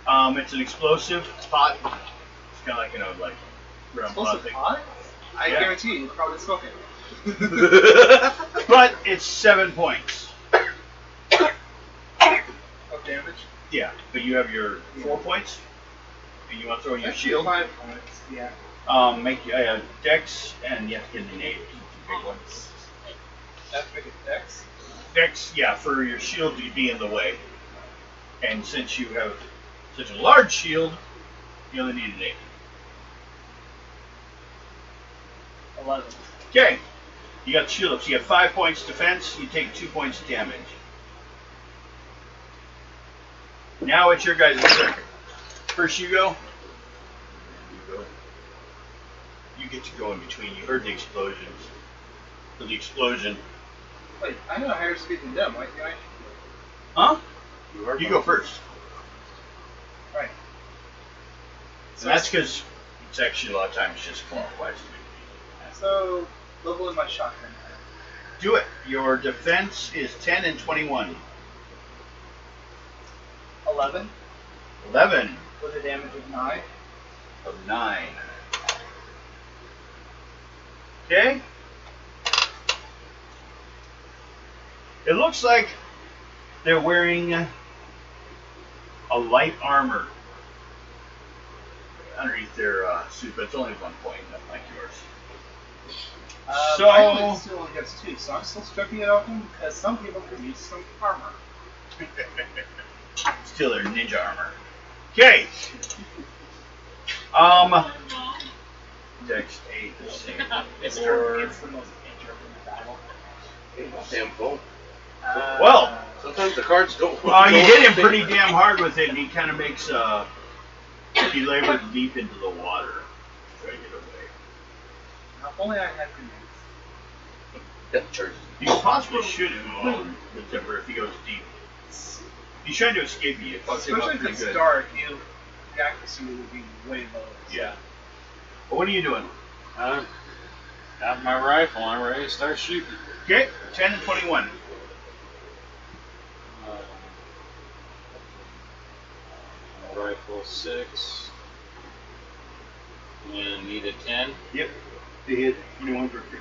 Speaker 5: It's an explosive pot. It's kind of like, like round pot
Speaker 2: Explosive
Speaker 5: thing.
Speaker 2: pot? I
Speaker 5: Yeah.
Speaker 2: guarantee you probably smoking.
Speaker 5: But it's 7 points.
Speaker 2: Of damage?
Speaker 5: Yeah, but you have your 4 points, and you want to throw in your
Speaker 2: Actually,
Speaker 5: shield.
Speaker 2: 5 points, yeah.
Speaker 5: Make Dex, and you have to get an 8. Big ones.
Speaker 2: Have to make it dex.
Speaker 5: Dex, yeah, for your shield to be in the way. And since you have such a large shield, you only need an 8.
Speaker 2: 11.
Speaker 5: Okay, you got the shield up. So you have 5 points defense. You take 2 points damage. Now it's your guys' turn. First you go. You go. You get to go in between. You heard the explosions. For the explosion.
Speaker 2: Wait, I know higher speed than them. Why can't I?
Speaker 5: Huh?
Speaker 3: You
Speaker 5: You go first.
Speaker 2: Right.
Speaker 5: And that's because it's actually a lot of times just clockwise.
Speaker 2: So, level in my shotgun.
Speaker 5: Do it. Your defense is 10 and 21.
Speaker 2: 11
Speaker 5: 11
Speaker 2: with a damage of 9.
Speaker 5: of 9. Okay? It looks like they're wearing a light armor underneath their suit, but it's only 1 point, not like yours. So-
Speaker 2: I only still only gets 2, so I'm still stripping it open because some people could use some armor.
Speaker 5: Still their ninja armor. Okay. Dex 8.
Speaker 2: It's
Speaker 5: Or
Speaker 2: it's the most interesting battle.
Speaker 1: Damn phone.
Speaker 5: well,
Speaker 1: Sometimes the cards don't.
Speaker 5: you hit him pretty damn hard with it, and he kind of makes he labored deep into the water. Try to get away.
Speaker 2: If only I had canoes.
Speaker 1: Death charges.
Speaker 5: You could possibly shoot him on the timber if he goes deep. He's trying to escape you. It fucks him up
Speaker 2: Especially if
Speaker 5: pretty
Speaker 2: it's
Speaker 5: good.
Speaker 2: dark, the accuracy would be way lower.
Speaker 5: Yeah. But what are you doing?
Speaker 3: Got my rifle. I'm ready to start shooting.
Speaker 5: Okay, 10 and 21.
Speaker 3: Rifle 6. And need a 10.
Speaker 5: Yep. They hit 21 for free.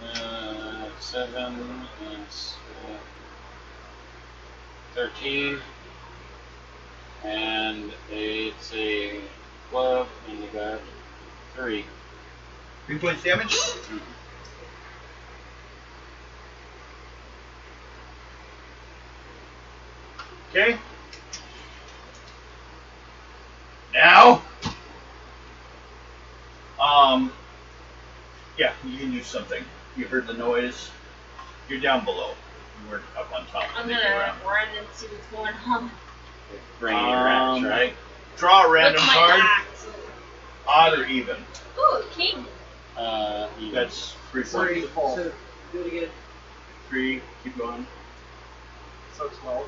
Speaker 3: Uh, 7 and 13. And it's a club, and you got 3.
Speaker 5: 3 points damage? Okay. Now, yeah, you can use something. You heard the noise. You're down below. You weren't up on top.
Speaker 6: I'm gonna run and see what's going on.
Speaker 3: Bring your axe, right?
Speaker 5: Draw a random
Speaker 6: With my
Speaker 5: card,
Speaker 6: axe.
Speaker 5: odd or even.
Speaker 6: Ooh, king.
Speaker 3: Even.
Speaker 5: That's 3
Speaker 2: Three,
Speaker 5: points.
Speaker 2: full.
Speaker 4: So, do it again.
Speaker 5: 3, keep going.
Speaker 2: So 12.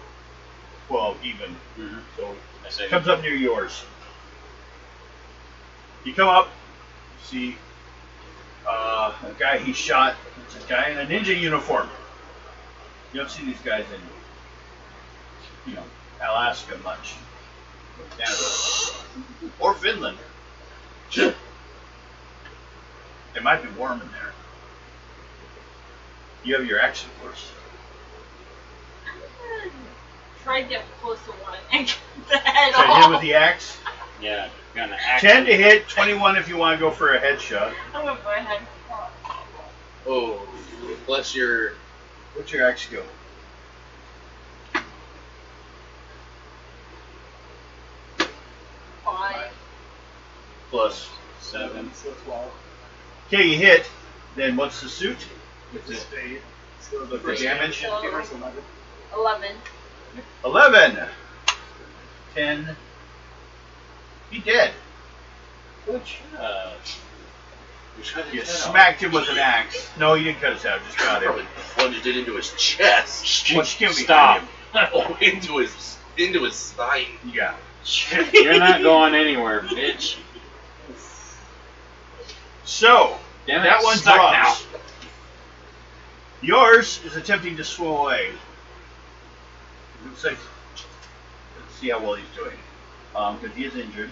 Speaker 5: 12, even.
Speaker 3: Mhm.
Speaker 5: So
Speaker 3: I say
Speaker 5: comes up near yours. You come up, see a guy he shot. It's a guy in a ninja uniform. You don't see these guys in, Alaska much. Or Canada. Or Finland. It might be warm in there. You have your axe, of course.
Speaker 6: I'm gonna try to get close to one and get the head
Speaker 5: So
Speaker 6: off.
Speaker 5: hit with the axe.
Speaker 3: Yeah, got an axe.
Speaker 5: 10 to hit, 21 if you want to go for a headshot.
Speaker 6: I'm gonna go ahead.
Speaker 1: Oh, bless your.
Speaker 5: What's your axe go?
Speaker 6: Five.
Speaker 5: Plus.
Speaker 3: 7.
Speaker 2: So 12.
Speaker 5: Okay, you hit. Then what's the suit?
Speaker 2: With the spade. So
Speaker 5: The
Speaker 2: the first
Speaker 5: damage?
Speaker 2: Gamer's 11.
Speaker 6: 11.
Speaker 5: 11. 10. He dead.
Speaker 3: You
Speaker 5: You smacked him with an axe. No, you didn't cut his head. Just got him.
Speaker 1: Probably plunged it into his chest.
Speaker 5: Punched him
Speaker 3: Stop.
Speaker 5: behind him.
Speaker 1: Oh, into his spine.
Speaker 5: Yeah.
Speaker 3: You're not going anywhere, bitch.
Speaker 5: So,
Speaker 3: Damn it,
Speaker 5: that one
Speaker 3: stuck
Speaker 5: drops. Yours is attempting to swim away. Looks like. Let's see how well he's doing. Because he is injured.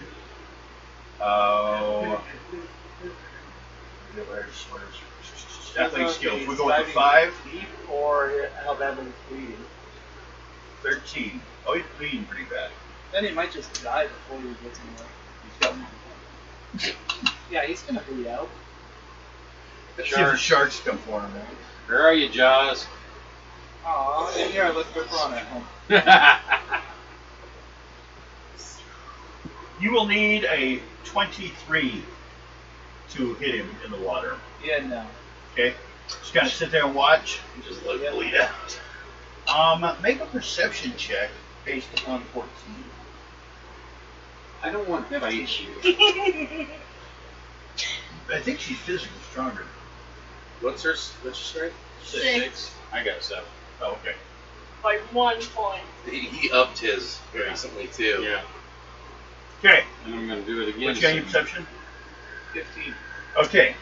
Speaker 5: Athletic skills. We'll go with the 5.
Speaker 2: Deep or how badly he's bleeding.
Speaker 5: 13. Oh, he's bleeding pretty bad.
Speaker 2: Then he might just die before he gets anywhere. Yeah, he's gonna bleed out.
Speaker 5: Let's see if the sharks come for him.
Speaker 3: Where are you, Jaws?
Speaker 2: Aw, and here I look for prawn at home.
Speaker 5: You will need a 23 to hit him in the water.
Speaker 2: Yeah, no.
Speaker 5: Okay? Just kind of sit there and watch.
Speaker 1: Just let it bleed out.
Speaker 5: Make a perception check based upon 14.
Speaker 3: I don't want to fight you.
Speaker 5: I think she's physically stronger.
Speaker 1: What's her strength?
Speaker 6: 6.
Speaker 3: I got 7.
Speaker 5: Oh, okay.
Speaker 6: By 1 point.
Speaker 1: He upped his recently too.
Speaker 3: Yeah.
Speaker 5: Okay.
Speaker 3: And I'm going to do it again.
Speaker 5: What's your
Speaker 3: soon.
Speaker 5: perception?
Speaker 2: 15.
Speaker 5: Okay.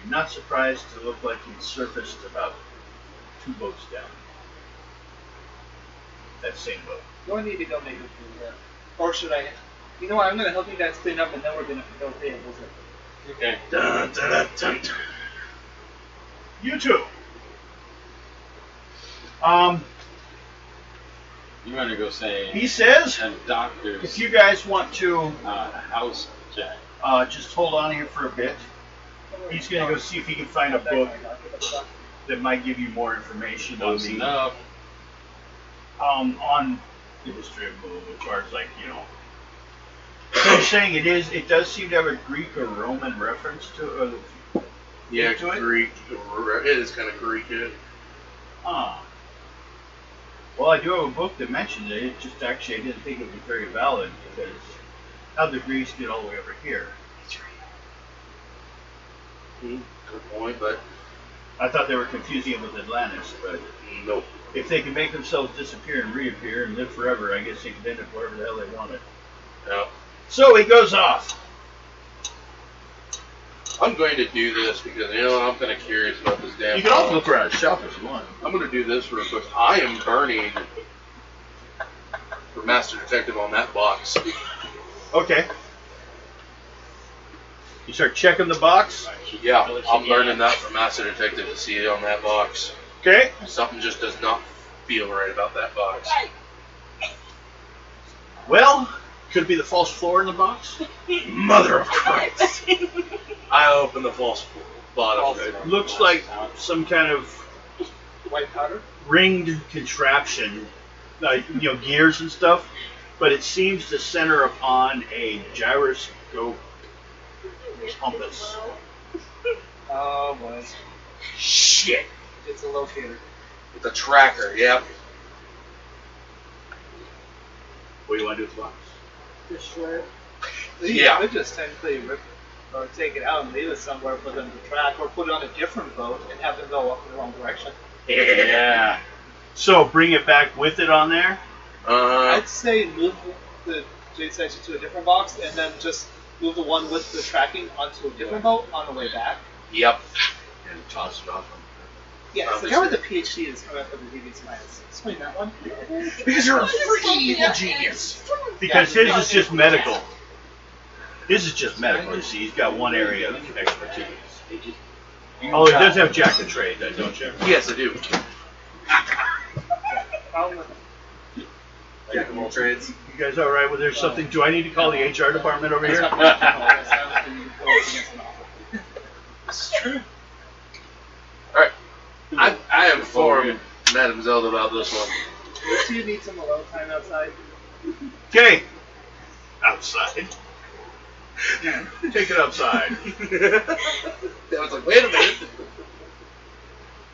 Speaker 5: You're not surprised to look like he surfaced about 2 boats down. That same boat.
Speaker 2: Do I need to go make a food there? Or should I? You know what? I'm gonna help you guys clean up, and then we're gonna go tables it.
Speaker 3: Okay.
Speaker 1: Dun, dun, dun, dun, dun.
Speaker 5: You two.
Speaker 3: You want to go say
Speaker 5: He says,
Speaker 3: a doctor's
Speaker 5: if you guys want to
Speaker 3: house check.
Speaker 5: just hold on here for a bit, he's going to go see if he can find a book that might give you more information
Speaker 3: Close enough.
Speaker 5: on the history of Move, as far as like, you know. So you're saying it does seem to have a Greek or Roman reference to
Speaker 1: Yeah,
Speaker 5: to it?
Speaker 1: Greek. It is kind of Greek.
Speaker 5: Ah. Well, I do have a book that mentions it. It just actually I didn't think it was very valid because how the Greeks get all the way over here.
Speaker 1: Good point, but
Speaker 5: I thought they were confusing it with Atlantis, but
Speaker 1: no.
Speaker 5: if they can make themselves disappear and reappear and live forever, I guess they can end up wherever the hell they wanted.
Speaker 1: No.
Speaker 5: So he goes off.
Speaker 1: I'm going to do this because, you know, I'm kind of curious about this damn.
Speaker 5: You can also look around the shop if you want.
Speaker 1: I'm going to do this real quick. I am burning for Master Detective on that box.
Speaker 5: Okay. You start checking the box.
Speaker 1: Yeah, I'm burning that for Master Detective to see it on that box.
Speaker 5: Okay.
Speaker 1: Something just does not feel right about that box.
Speaker 5: Well, could it be the false floor in the box?
Speaker 1: Mother of Christ! I opened the false bottom.
Speaker 5: Looks like some kind of
Speaker 2: White powder?
Speaker 5: ringed contraption, like, you know, gears and stuff, but it seems to center upon a gyroscope compass.
Speaker 2: Oh boy.
Speaker 5: Shit.
Speaker 2: It's a locator.
Speaker 1: It's a tracker, yep.
Speaker 5: What do you want to do with the box?
Speaker 2: Destroy it.
Speaker 1: Yeah.
Speaker 2: You could just technically rip or take it out and leave it somewhere for them to track, or put it on a different boat and have them go up in the wrong direction.
Speaker 5: Yeah. So bring it back with it on there?
Speaker 2: I'd say move the Jade section to a different box and then just move the one with the tracking onto a different boat on the way back.
Speaker 1: Yep.
Speaker 5: And toss it off.
Speaker 2: Yeah, so how the PhD is coming up with the DB science. Explain that one.
Speaker 5: Because you're a freaking evil genius. Because his is just medical. His is just medical, you see. He's got one area of expertise. Oh, he does have Jack of Trade, then, don't you?
Speaker 1: Yes, I do.
Speaker 2: Problem with
Speaker 1: Jack of all trades.
Speaker 5: You guys all right with there's something? Do I need to call the HR department over here?
Speaker 2: It's true.
Speaker 1: Alright. I informed Madame Zelda about this one.
Speaker 2: Do you need some alone time outside?
Speaker 5: Okay. Outside. Take it outside.
Speaker 1: I was like, wait a minute.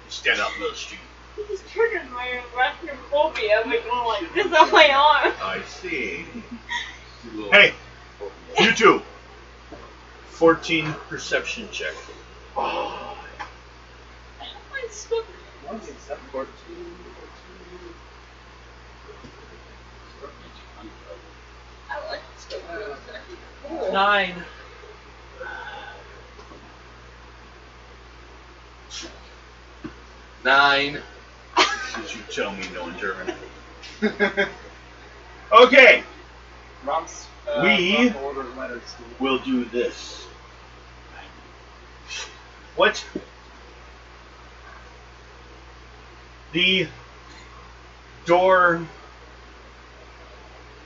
Speaker 5: Stand out in the street.
Speaker 6: This triggered my arachnophobia by going like this on my arm.
Speaker 5: I see. Hey, you two. 14 perception check.
Speaker 1: Oh.
Speaker 6: Mine's so- I like it.
Speaker 4: 9.
Speaker 1: Nine.
Speaker 5: Did you tell me no in German? Okay,
Speaker 2: Mom's,
Speaker 5: We-
Speaker 2: Mom ordered letters to
Speaker 5: we'll do this. What? The door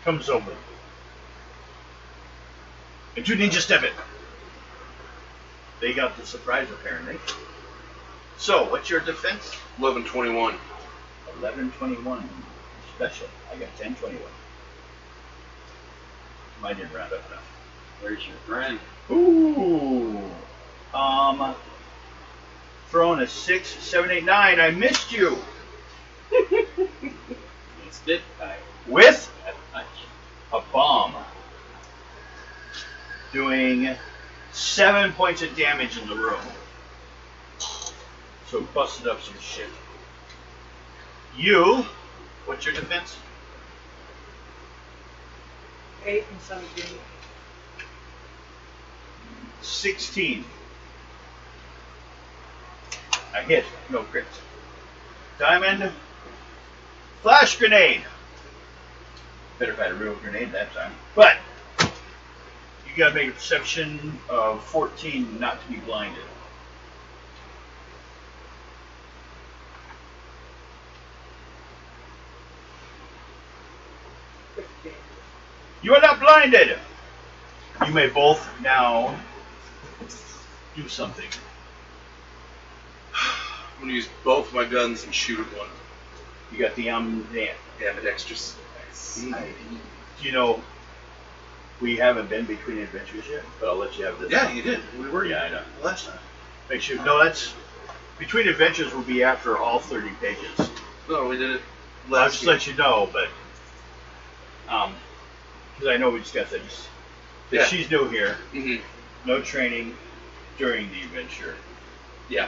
Speaker 5: comes open. And two ninjas step in. They got the surprise apparently. So, what's your defense?
Speaker 1: 1121.
Speaker 5: 1121 special. I got 1021. Mine didn't round up enough.
Speaker 3: Where's your friend?
Speaker 5: Ooh. Throwing a 6, 7, 8, 9. I missed you.
Speaker 3: Missed it.
Speaker 5: With
Speaker 3: That much.
Speaker 5: a bomb. Doing 7 points of damage in the room. So busted up some shit. You, what's your defense?
Speaker 4: 8 and 17.
Speaker 5: 16. I hit, no crit. Diamond, flash grenade. Better if I had a real grenade that time. But you gotta make a perception of 14 not to be blinded. You are not blinded. You may both now do something.
Speaker 1: I'm gonna use both my guns and shoot at one.
Speaker 5: You got the
Speaker 1: Ambidextrous.
Speaker 5: You know, we haven't been between adventures yet, but I'll let you have this.
Speaker 1: Yeah, you did. We were.
Speaker 5: Yeah, I know.
Speaker 1: Last time.
Speaker 5: Make sure. No, that's between adventures will be after all 30 pages.
Speaker 1: No, we did it
Speaker 5: I'll
Speaker 1: last
Speaker 5: just
Speaker 1: year.
Speaker 5: let you know, but because I know we discussed that.
Speaker 1: Yeah.
Speaker 5: She's new here.
Speaker 1: Mm-hmm.
Speaker 5: No training during the adventure.
Speaker 1: Yeah.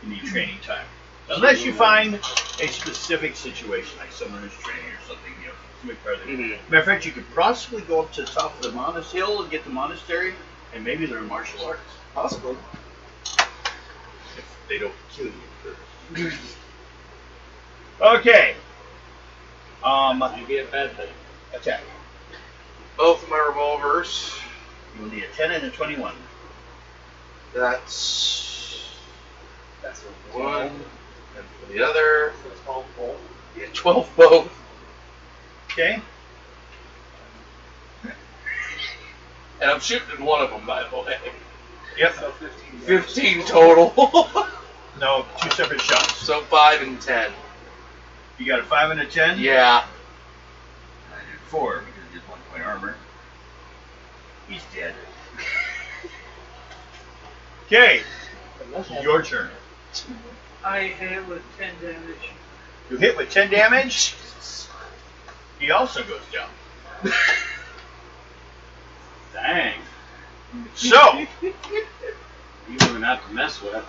Speaker 5: You need training time. Unless you find a specific situation, like someone who's training or something, you know, to make part of the Matter of fact, you could possibly go up to the top of the monastery hill and get the monastery, and maybe learn martial arts.
Speaker 1: Possibly.
Speaker 5: If they don't kill you first. Okay.
Speaker 3: You get a bad thing.
Speaker 5: Attack.
Speaker 1: Both of my revolvers.
Speaker 5: You will need a 10 and a 21.
Speaker 1: That's a 1. And for the other.
Speaker 2: 12 bolt.
Speaker 1: Yeah, 12 both.
Speaker 5: Okay.
Speaker 1: And I'm shooting one of them, by the way.
Speaker 5: Yep.
Speaker 2: So 15.
Speaker 1: 15 total.
Speaker 5: No, 2 separate shots.
Speaker 1: So 5 and 10.
Speaker 5: You got a 5 and a 10?
Speaker 1: Yeah.
Speaker 5: I did 4 because he did 1 point armor. He's dead. Okay. Your turn.
Speaker 4: I hit with 10 damage.
Speaker 5: You hit with 10 damage. He also goes down.
Speaker 3: Dang.
Speaker 5: So,
Speaker 3: You were not to mess with.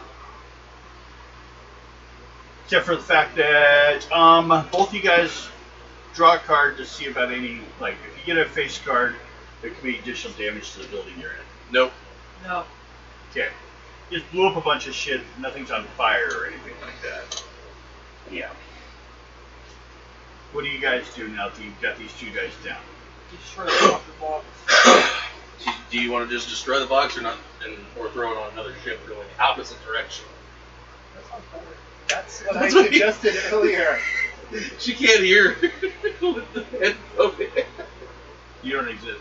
Speaker 5: except for the fact that both you guys draw a card to see about any, like, if you get a face card, there could be additional damage to the building you're in.
Speaker 1: Nope.
Speaker 4: No.
Speaker 5: Okay. Just blew up a bunch of shit. Nothing's on fire or anything like that.
Speaker 3: Yeah.
Speaker 5: What do you guys do now that you've got these 2 guys down?
Speaker 4: Destroy the fucking box.
Speaker 1: Do you want to just destroy the box or not, or throw it on another ship going the opposite direction?
Speaker 2: That's what I
Speaker 1: That's what he-
Speaker 2: suggested earlier.
Speaker 1: She can't hear. With the headphone in.
Speaker 5: You don't exist.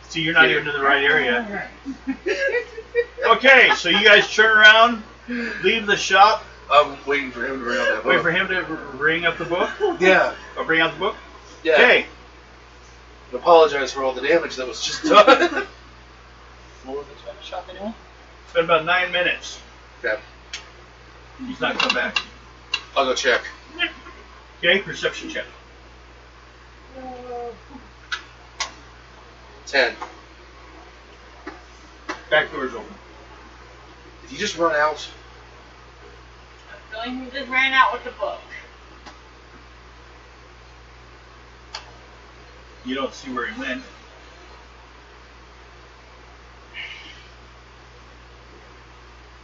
Speaker 5: See, you're not even in the right area. Okay, so you guys turn around, leave the shop,
Speaker 1: I'm waiting for him to bring out that book.
Speaker 5: wait for him to bring up the book,
Speaker 1: Yeah.
Speaker 5: or bring out the book.
Speaker 1: Yeah.
Speaker 5: Okay.
Speaker 1: Apologize for all the damage that was just done.
Speaker 2: What was the shop anyway?
Speaker 5: It's been about 9 minutes.
Speaker 1: Okay.
Speaker 5: He's not come back.
Speaker 1: I'll go check.
Speaker 5: Okay, perception check.
Speaker 1: 10.
Speaker 5: Back door's open.
Speaker 1: Did he just run out?
Speaker 6: Feeling he just ran out with the book.
Speaker 5: You don't see where he went.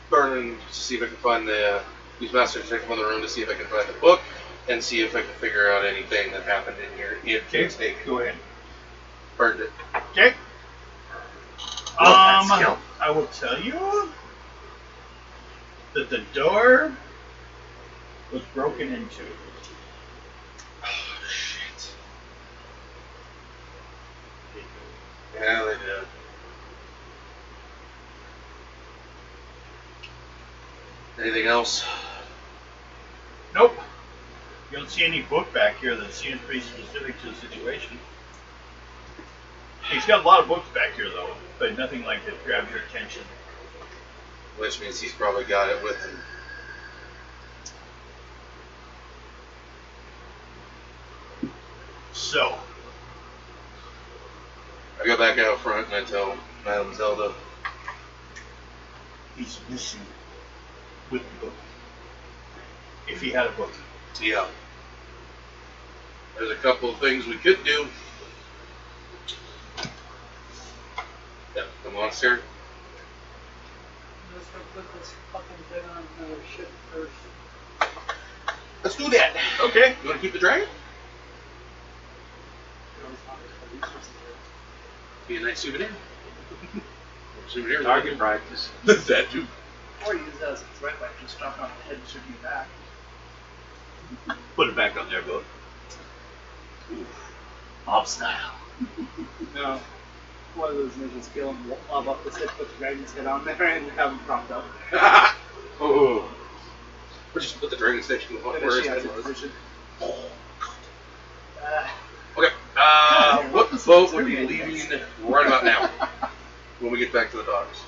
Speaker 1: Burning to see if I can find the use master to check from the room to see if I can find the book and see if I can figure out anything that happened in here if
Speaker 5: Okay,
Speaker 1: it's taken.
Speaker 5: go ahead.
Speaker 1: Burned it.
Speaker 5: Okay.
Speaker 1: Well, that's skill.
Speaker 5: I will tell you that the door was broken into.
Speaker 1: Oh, shit. Yeah, they did. Anything else?
Speaker 5: Nope. You don't see any book back here that seems pretty specific to the situation. He's got a lot of books back here though, but nothing like that grabs your attention.
Speaker 1: Which means he's probably got it with him.
Speaker 5: So,
Speaker 1: I go back out front and I tell Madame Zelda,
Speaker 5: he's missing with the book. If he had a book.
Speaker 1: yeah, there's a couple of things we could do. Yep, the monastery.
Speaker 4: Let's go put this fucking thing on another ship first.
Speaker 1: Let's do that.
Speaker 5: Okay.
Speaker 1: You want to keep the dragon? Be a nice souvenir. Souvenir.
Speaker 3: Target practice.
Speaker 1: That too.
Speaker 2: Or use that as a threat, like just drop on the head and shoot you back.
Speaker 5: Put it back on their boat.
Speaker 3: Mob style.
Speaker 2: No. one of those ninjas kill him, lob up his head, put the dragon's head on there, and have him propped up.
Speaker 1: Oh. Or just put the dragon station where his head was. Okay. What boat would be leaving right about now when we get back to the docks?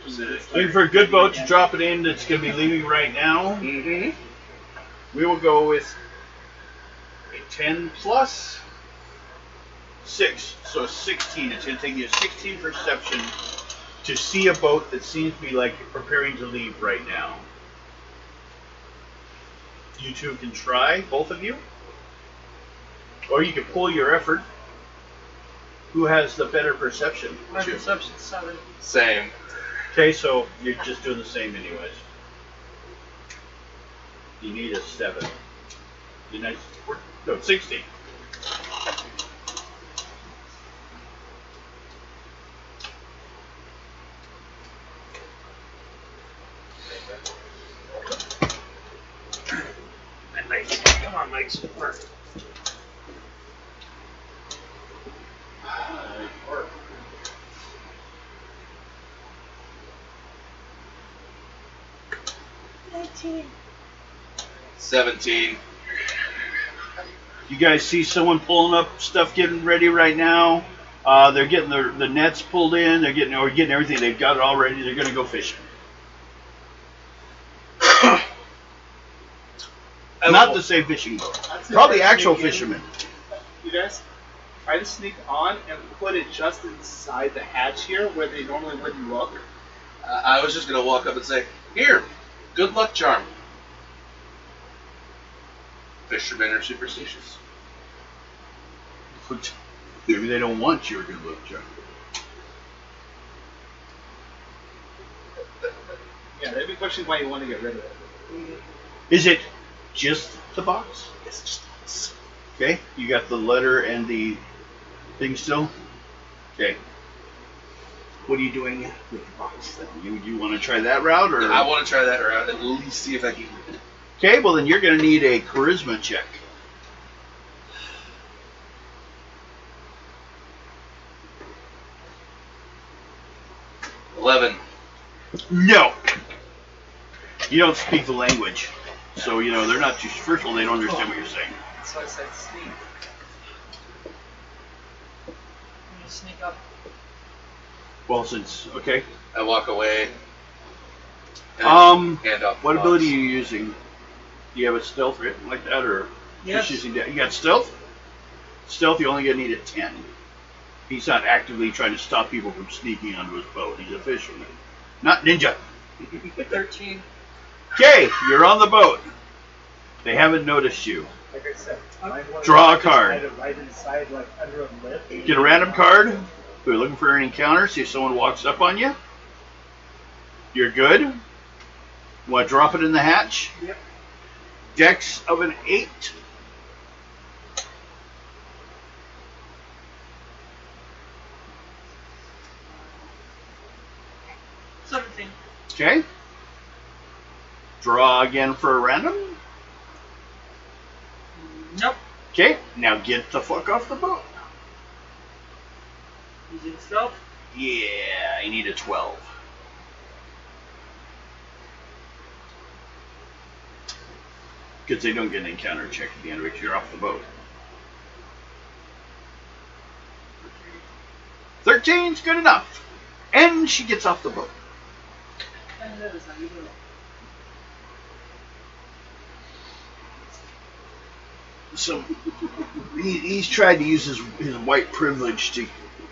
Speaker 5: Looking for a good boat to drop it in that's going to be leaving right now.
Speaker 1: Mm-hmm.
Speaker 5: We will go with a 10 plus 6, so 16. It's going to take you a 16 perception to see a boat that seems to be like preparing to leave right now. You two can try, both of you, or you can pull your effort. Who has the better perception?
Speaker 4: My perception's 7.
Speaker 1: Same.
Speaker 5: Okay, so you're just doing the same anyways. You need a 7. You need no 16.
Speaker 4: Come on, Mike. Super.
Speaker 6: $19.
Speaker 1: 17.
Speaker 5: You guys see someone pulling up stuff, getting ready right now. They're getting the nets pulled in. They're getting everything. They've got it all ready. They're going to go fishing. Not the same fishing boat. Probably actual fishermen.
Speaker 2: You guys, try to sneak on and put it just inside the hatch here where they normally wouldn't look.
Speaker 1: I was just going to walk up and say, here, good luck charm. Fishermen are superstitious.
Speaker 5: Maybe they don't want your good luck charm.
Speaker 2: Yeah, they'd be questioning why you want to get rid of it.
Speaker 5: Is it just the box?
Speaker 1: Yes, just once.
Speaker 5: Okay, you got the letter and the thing still? Okay. What are you doing with the box then? You want to try that route? Or?
Speaker 1: I want to try that route, at least see if I can.
Speaker 5: Okay, well then you're going to need a charisma check. No. You don't speak the language. So, they're not too... First of all, they don't understand what you're saying.
Speaker 2: That's why I said sneak.
Speaker 4: I'm gonna sneak up.
Speaker 5: Well, okay.
Speaker 1: I walk away. And hand off the
Speaker 5: What
Speaker 1: box.
Speaker 5: ability are you using? Do you have a stealth written like that, or
Speaker 4: Yes.
Speaker 5: just using that? You got stealth? Stealth, you only gonna need a 10. He's not actively trying to stop people from sneaking onto his boat. He's a fisherman, not ninja.
Speaker 4: 13.
Speaker 5: Okay, you're on the boat. They haven't noticed you.
Speaker 2: Like I said,
Speaker 5: Draw a card.
Speaker 2: Right inside, like under a lip.
Speaker 5: Get a random card. We're looking for an encounter. See if someone walks up on you. You're good. Want to drop it in the hatch?
Speaker 2: Yep.
Speaker 5: Dex of an 8. Okay. Draw again for a random.
Speaker 4: Nope.
Speaker 5: Okay, now get the fuck off the boat.
Speaker 4: Using stealth.
Speaker 5: Yeah, you need a 12. Because they don't get an encounter check at the end of it, you're off the boat. 13's good enough. And she gets off the boat.
Speaker 4: And that is how you do it.
Speaker 5: So he's tried to use his white privilege to...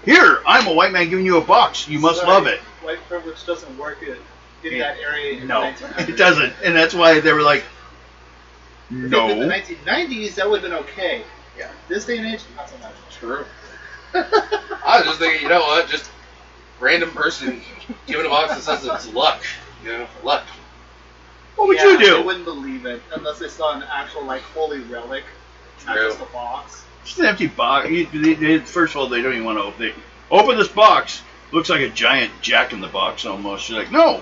Speaker 5: Here, I'm a white man giving you a box. You must love it.
Speaker 2: White privilege doesn't work in that area. In
Speaker 5: No,
Speaker 2: the 1900s.
Speaker 5: it doesn't. And that's why they were like, no.
Speaker 2: In the 1990s, that would have been okay.
Speaker 1: Yeah.
Speaker 2: This day and age, not so much.
Speaker 1: True. I was just thinking, you know what? Just random person giving a box that says it's luck. Luck.
Speaker 5: What would you do?
Speaker 2: They wouldn't believe it unless they saw an actual, like, holy relic, not
Speaker 1: True.
Speaker 2: just a box.
Speaker 5: Just an empty box. First of all, they don't even want to open it. Open this box. Looks like a giant jack in the box almost. You're like, no.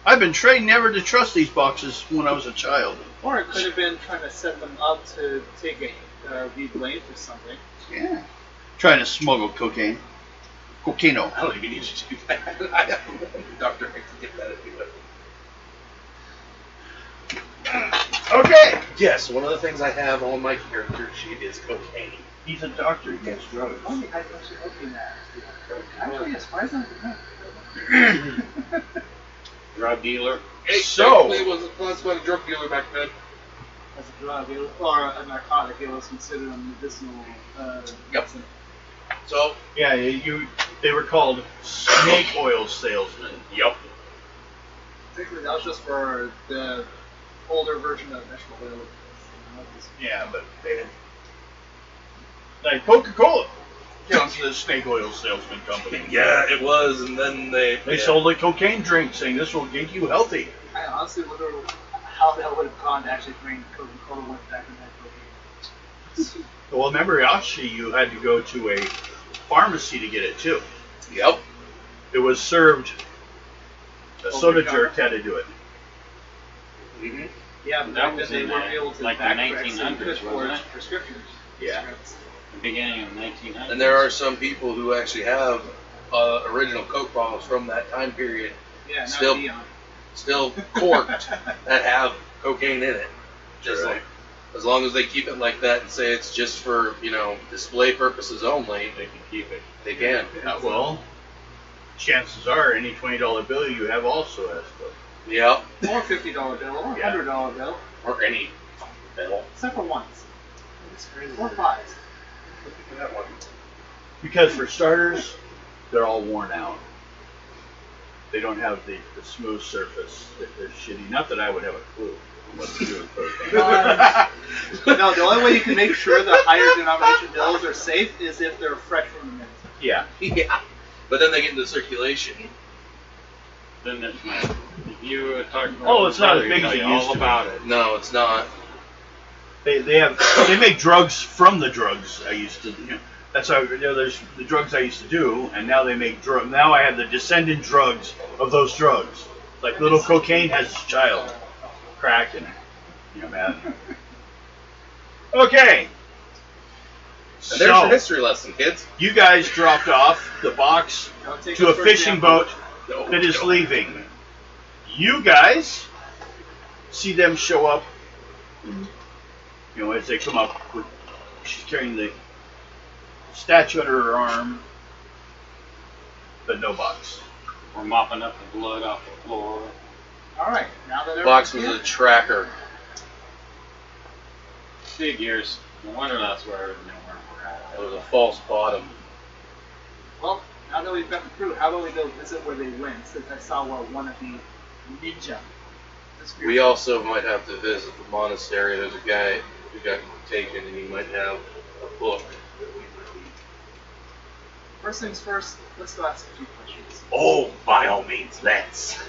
Speaker 5: I've been trained never to trust these boxes when I was a child.
Speaker 2: Or it could have been trying to set them up to take be blamed for something.
Speaker 5: Yeah. trying to smuggle cocaine. Cocaino.
Speaker 1: I don't even need to do that. I have a doctor to get that into it.
Speaker 5: Okay.
Speaker 1: Yes, one of the things I have on my character sheet is cocaine.
Speaker 5: He's a doctor. He gets drugs.
Speaker 2: Only I actually looking at. Actually, as far as I'm
Speaker 3: Drug dealer.
Speaker 1: Hey,
Speaker 5: So-
Speaker 1: technically it was classified a drug dealer back then.
Speaker 2: as a drug or a narcotic, it was considered a medicinal.
Speaker 1: Yep.
Speaker 2: medicine.
Speaker 1: So,
Speaker 5: Yeah, they were called snake oil salesmen.
Speaker 1: yep.
Speaker 2: Particularly, that was just for the older version of vegetable oil.
Speaker 5: Yeah, but they had, like Coca-Cola counts as a snake oil salesman company.
Speaker 1: Yeah, it was, and then they
Speaker 5: Sold a cocaine drink saying this will get you healthy.
Speaker 2: I honestly wonder how that would have gone to actually bring Coca-Cola went back in that cocaine.
Speaker 5: Well, remember, actually, you had to go to a pharmacy to get it too.
Speaker 1: Yep.
Speaker 5: It was served. A
Speaker 2: Over
Speaker 5: soda
Speaker 2: the counter.
Speaker 5: jerk had to do it.
Speaker 1: Mm-hmm.
Speaker 2: Yeah, but
Speaker 3: That
Speaker 2: back
Speaker 3: was
Speaker 2: then they
Speaker 3: in
Speaker 2: weren't
Speaker 3: the-
Speaker 2: able to
Speaker 3: like the
Speaker 2: backtrack, so you
Speaker 3: 1900s,
Speaker 2: could forge
Speaker 3: wasn't it?
Speaker 2: prescriptions.
Speaker 5: Yeah.
Speaker 2: Scripts.
Speaker 3: The beginning of 1900.
Speaker 1: And there are some people who actually have original Coke bottles from that time period,
Speaker 2: Yeah, not
Speaker 1: Still-
Speaker 2: Dion.
Speaker 1: still corked, that have cocaine in it. Just
Speaker 5: Right.
Speaker 1: like, as long as they keep it like that and say it's just for, display purposes only,
Speaker 3: They can keep it.
Speaker 1: they can.
Speaker 5: Well, chances are any $20 bill you have also has Coke.
Speaker 1: Yep.
Speaker 2: Or $50 bill, or
Speaker 5: Yeah.
Speaker 2: $100 bill,
Speaker 1: Or any bill.
Speaker 2: except for ones. Or fives.
Speaker 1: Look at that one.
Speaker 5: Because for starters, they're all worn out. They don't have the smooth surface. They're shitty. Not that I would have a clue what to do with cocaine.
Speaker 2: No, the only way you can make sure the higher denomination bills are safe is if they're fresh from the mint.
Speaker 5: Yeah.
Speaker 1: Yeah. But then they get into circulation.
Speaker 3: Then there's my. If you talk about
Speaker 5: Oh, it's not as
Speaker 3: brother,
Speaker 5: big
Speaker 3: he'll
Speaker 5: as
Speaker 3: tell
Speaker 5: it
Speaker 3: you
Speaker 5: used
Speaker 3: all
Speaker 5: to be.
Speaker 3: about it.
Speaker 1: No, it's not.
Speaker 5: They make drugs from the drugs I used to. That's how there's the drugs I used to do, and now they make drug. Now I have the descendant drugs of those drugs. Like little cocaine has its child, crack, and man. Okay.
Speaker 1: And there's your
Speaker 5: So
Speaker 1: history lesson, kids.
Speaker 5: you guys dropped off the box
Speaker 2: Don't take
Speaker 5: to
Speaker 2: us
Speaker 5: a
Speaker 2: for
Speaker 5: fishing
Speaker 2: example.
Speaker 5: boat
Speaker 1: No,
Speaker 5: that is
Speaker 1: no.
Speaker 5: leaving. You guys see them show up. As they come up, she's carrying the statue under her arm, but no box.
Speaker 3: We're mopping up the blood off the floor.
Speaker 2: Alright, now that
Speaker 1: Box was
Speaker 2: everyone's
Speaker 1: a
Speaker 2: here,
Speaker 1: tracker.
Speaker 3: Figures. No wonder that's where we know where we're at.
Speaker 1: It was a false bottom.
Speaker 2: well, now that we've got the crew, how about we go visit where they went, since I saw where one of the ninja.
Speaker 1: We also might have to visit the monastery. There's a guy who got taken, and he might have a book that we might need.
Speaker 2: First things first, let's go ask a few questions.
Speaker 1: Oh, by all means, let's.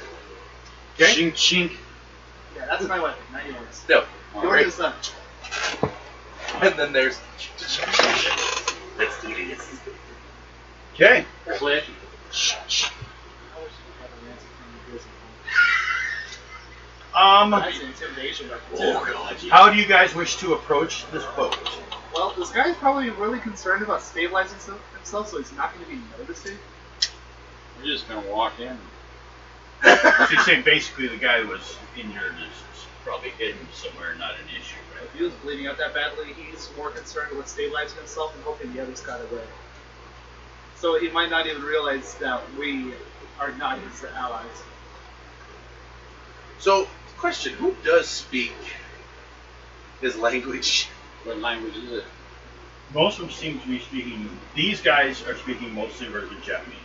Speaker 5: Okay.
Speaker 3: Chink chink.
Speaker 2: Yeah, that's my weapon, not yours.
Speaker 1: No.
Speaker 3: All
Speaker 2: Yours
Speaker 3: right.
Speaker 2: is
Speaker 1: And then there's. Let's do this.
Speaker 5: Okay.
Speaker 3: Click.
Speaker 2: That's an intimidation weapon.
Speaker 1: Oh, God. Yeah.
Speaker 5: How do you guys wish to approach this boat?
Speaker 2: Well, this guy's probably really concerned about stabilizing himself, so he's not going to be noticing.
Speaker 3: We're just gonna walk in.
Speaker 5: So you're saying basically the guy who was injured is probably hidden somewhere, not an issue, right?
Speaker 2: If he was bleeding out that badly, he's more concerned with stabilizing himself and hoping the others got away. So he might not even realize that we are not his allies.
Speaker 1: So, question: who does speak his language?
Speaker 3: What language is it?
Speaker 5: Most of them seem to be speaking. These guys are speaking mostly version Japanese.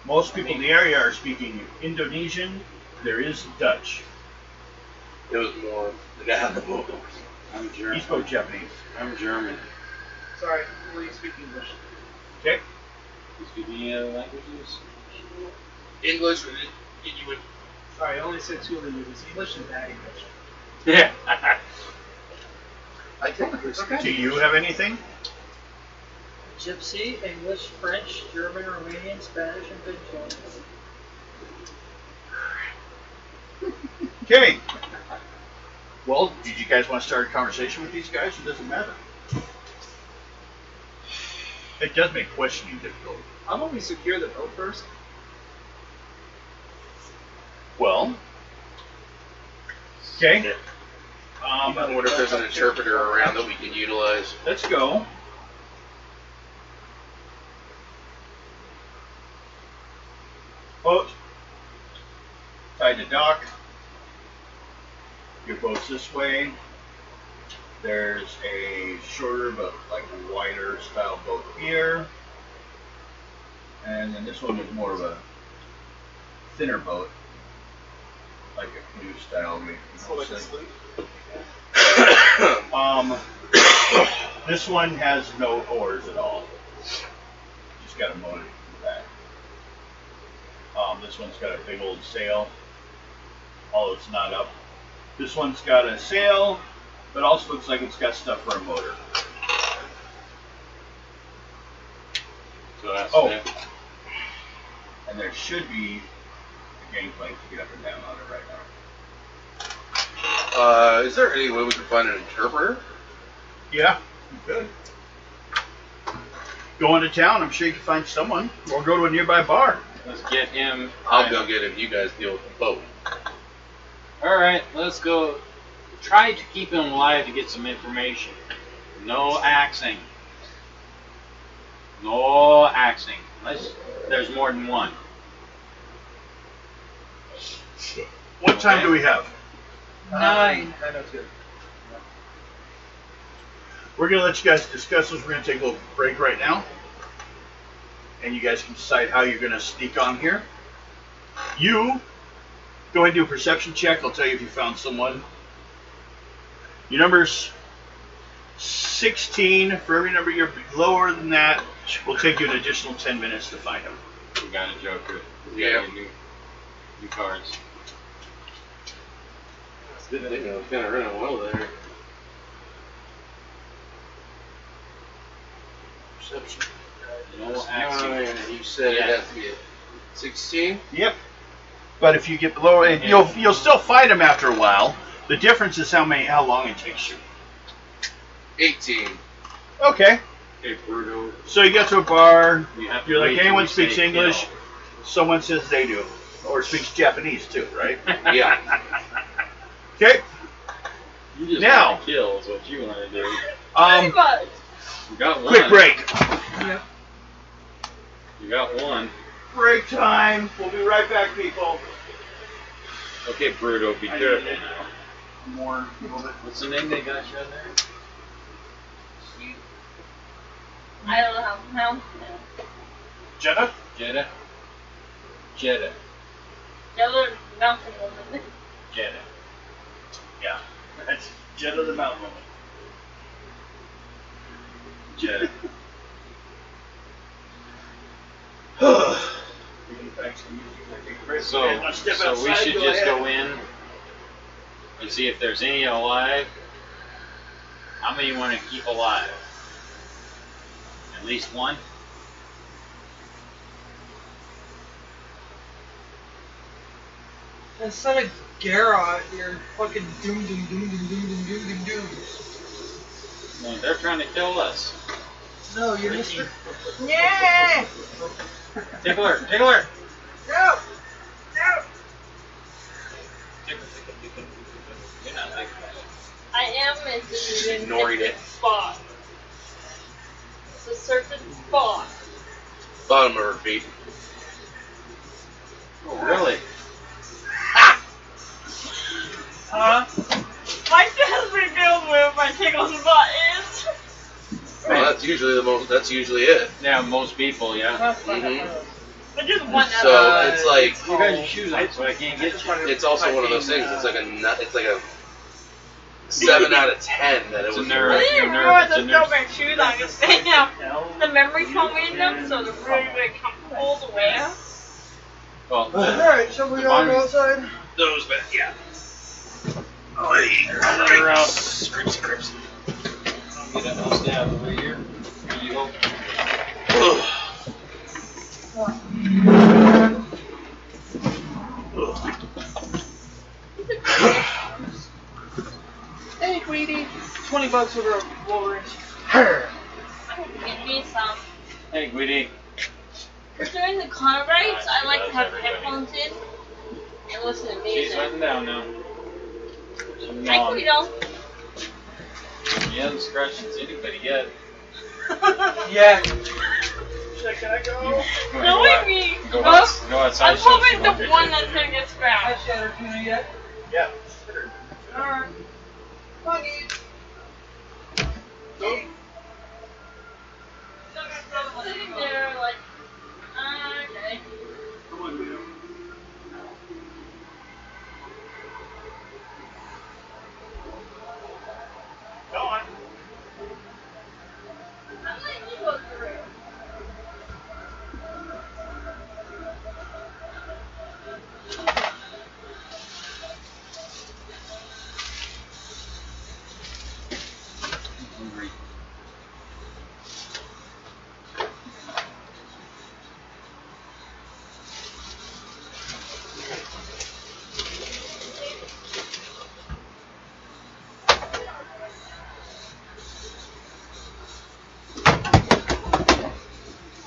Speaker 5: Most people in the area are speaking Indonesian. There is Dutch.
Speaker 1: It was more the guy on the boat.
Speaker 3: I'm
Speaker 5: He
Speaker 3: German.
Speaker 5: spoke Japanese.
Speaker 3: I'm German.
Speaker 2: Sorry, will you speak English?
Speaker 5: Okay.
Speaker 3: You speak any other languages?
Speaker 1: English, Inuit.
Speaker 2: Sorry, I only said two languages, English and bad English.
Speaker 3: Yeah.
Speaker 1: I technically speak.
Speaker 5: Do you have anything?
Speaker 4: Gypsy, English, French, German, Romanian, Spanish, and Bengali.
Speaker 5: Okay. Well, did you guys want to start a conversation with these guys? It doesn't matter. It does make questioning difficult.
Speaker 2: How about we secure the boat first?
Speaker 5: Well, okay.
Speaker 1: I wonder if there's an interpreter around that we can utilize.
Speaker 5: Let's go. Boat. Tied to dock. Your boat's this way. There's a shorter but like wider style boat here. And then this one is more of a thinner boat. Like a canoe style.
Speaker 2: So like a sloop?
Speaker 5: This one has no oars at all. Just got a motor in the back. This one's got a big old sail, although it's not up. This one's got a sail, but also looks like it's got stuff for a motor.
Speaker 3: So that's it.
Speaker 5: And there should be a gangplank to get up and down on it right now.
Speaker 1: Is there any way we can find an interpreter?
Speaker 5: Yeah, you could. Go into town, I'm sure you can find someone. Or go to a nearby bar.
Speaker 3: Let's get him.
Speaker 1: I'll go get him. You guys deal with the boat.
Speaker 3: Alright, let's go. Try to keep him alive to get some information. No axing. No axing. There's more than one.
Speaker 5: What time do we have?
Speaker 4: 9.
Speaker 2: 9:02.
Speaker 5: We're going to let you guys discuss this. We're going to take a little break right now. And you guys can decide how you're going to sneak on here. You go and do a perception check. I'll tell you if you found someone. Your number's 16. For every number you're lower than that, will take you an additional 10 minutes to find them.
Speaker 3: We got a Joker.
Speaker 1: Yeah.
Speaker 3: New cards.
Speaker 1: It's a good thing I was kind of running well there. Perception.
Speaker 3: No axing.
Speaker 1: And you said it has to be a 16?
Speaker 5: Yep. But if you get below, and you'll still find them after a while. The difference is how long it takes you.
Speaker 1: 18.
Speaker 5: Okay.
Speaker 3: Okay, Bruto.
Speaker 5: So you get to a bar.
Speaker 3: You have to
Speaker 5: You're like,
Speaker 3: wait till
Speaker 5: anyone
Speaker 3: we
Speaker 5: speaks
Speaker 3: say
Speaker 5: English?
Speaker 3: kill.
Speaker 5: Someone says they do, or speaks Japanese too, right?
Speaker 1: Yeah.
Speaker 5: Okay.
Speaker 3: You just
Speaker 5: Now.
Speaker 3: want to kill is what you want to do. You got one.
Speaker 5: Quick break.
Speaker 4: Yep.
Speaker 3: You got one.
Speaker 5: Break time. We'll be right back, people.
Speaker 3: Okay, Bruto, be
Speaker 5: I
Speaker 3: careful
Speaker 5: need it.
Speaker 3: now.
Speaker 5: More. A little bit.
Speaker 3: What's the name they got you on there?
Speaker 6: I don't know how to pronounce it.
Speaker 5: Jenna.
Speaker 3: Jeddah? Jeddah.
Speaker 6: The other mountain woman.
Speaker 3: Jeddah.
Speaker 5: Yeah. That's Jenna the Mountain Woman.
Speaker 3: Jeddah. So we should just go in and see if there's any alive. How many you want to keep alive? At least one?
Speaker 4: Instead of Garrett, you're fucking doom doom doom doom doom doom doom doom doom.
Speaker 3: No, they're trying to kill us.
Speaker 4: No, you're Mr. Yeah!
Speaker 3: Tickler! Tickler!
Speaker 4: No! No!
Speaker 3: You're not like
Speaker 6: I am missing an
Speaker 1: Ignoring it.
Speaker 6: spot. It's a certain spot.
Speaker 1: Bottom of her feet.
Speaker 3: Oh, really?
Speaker 6: My dad revealed where my tickle spot is.
Speaker 1: Well, that's usually it.
Speaker 3: Yeah, most people, yeah.
Speaker 1: Mhm.
Speaker 6: But just one
Speaker 1: So
Speaker 6: other.
Speaker 1: it's like
Speaker 3: You got your shoes on, so I can't get you.
Speaker 1: it's also one of those things. It's like a 7 out of 10 that it
Speaker 3: It's a
Speaker 1: was.
Speaker 3: nerve.
Speaker 6: I didn't
Speaker 3: Your
Speaker 6: realize
Speaker 3: nerve,
Speaker 6: I
Speaker 3: it's a
Speaker 6: still
Speaker 3: nerve.
Speaker 6: wear shoes on because they have the memory foam in them, so they're really, really comfortable to wear.
Speaker 3: Well,
Speaker 4: Alright, shall we all go outside?
Speaker 1: Those, but yeah.
Speaker 3: They're out.
Speaker 1: Scripsy, cripsy.
Speaker 3: I'll get it. I'll stay out of the way here. Here you go.
Speaker 4: Hey, Queenie. $20 for the Wolverines.
Speaker 6: I'm gonna get me some.
Speaker 3: Hey, Guidi.
Speaker 6: For during the car rides, I like to have
Speaker 3: Everybody.
Speaker 6: headphones in and listen to
Speaker 3: She's
Speaker 6: music.
Speaker 3: letting down now.
Speaker 6: Hi, Guido.
Speaker 3: He hasn't scratched into anybody yet.
Speaker 2: Yeah. Can I go?
Speaker 6: Knowing me,
Speaker 3: Go
Speaker 6: I'm
Speaker 3: outside. show
Speaker 6: hoping
Speaker 3: she
Speaker 6: the
Speaker 3: won't get
Speaker 6: one
Speaker 3: you.
Speaker 6: that's gonna get
Speaker 2: Hi,
Speaker 6: scratched.
Speaker 2: Shatter. Can I yet?
Speaker 5: Yeah.
Speaker 2: Alright. Buggy. Go.
Speaker 6: So I'm sitting there like, okay.
Speaker 2: Come on, Guido.
Speaker 5: Go on.
Speaker 6: I'm letting you go through.
Speaker 3: Hungry.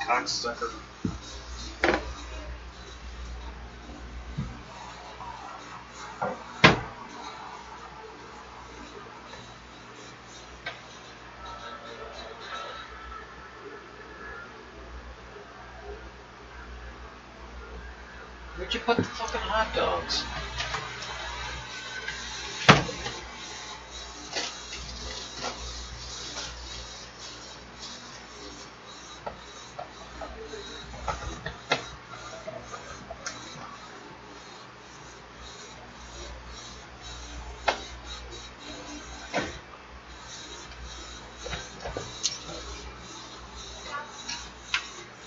Speaker 5: Cocksucker.
Speaker 3: Where'd you put the fucking hot dogs?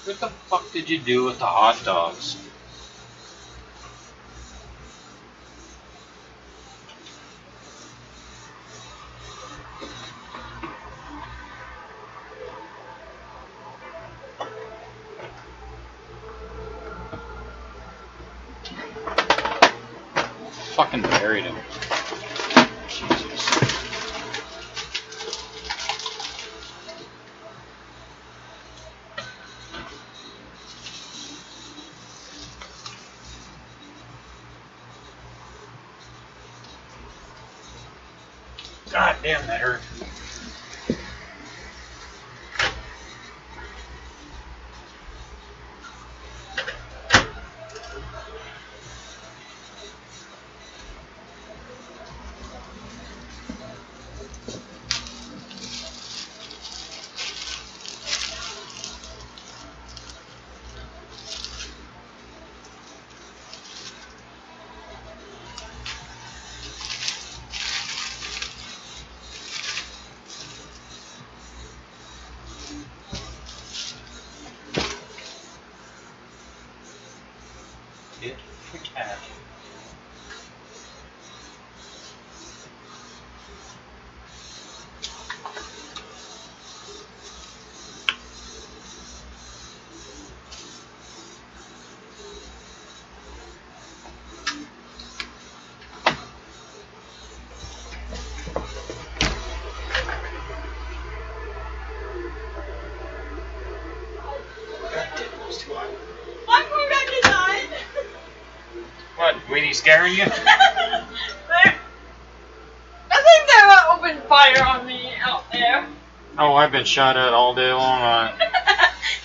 Speaker 3: What the fuck did you do with the hot dogs? Fucking buried him. Jesus. God damn, that hurt. Tit for tat.
Speaker 6: I'm going back inside.
Speaker 3: What, Weenie scaring you?
Speaker 6: I think they're gonna open fire on me out there.
Speaker 3: Oh, I've been shot at all day long.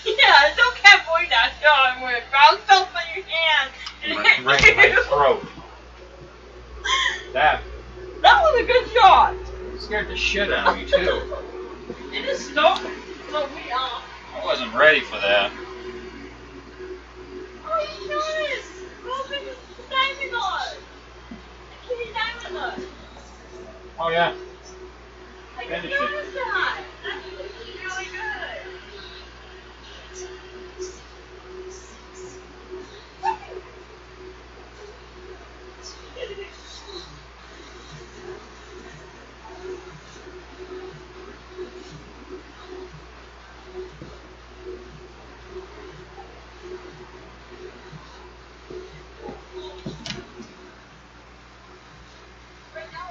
Speaker 6: Yeah, don't can't point that shot with. I'll stuff in your hand. And
Speaker 3: Right in my throat. That
Speaker 6: That was a good shot.
Speaker 3: scared the shit out of me, too.
Speaker 6: It is stuck. So me off.
Speaker 3: I wasn't ready for that.
Speaker 6: Oh, you noticed. Open the diving on. Can you dive with us?
Speaker 3: Oh, yeah.
Speaker 6: I
Speaker 3: Finish
Speaker 6: just
Speaker 3: it.
Speaker 6: noticed that. That's really good. Right now,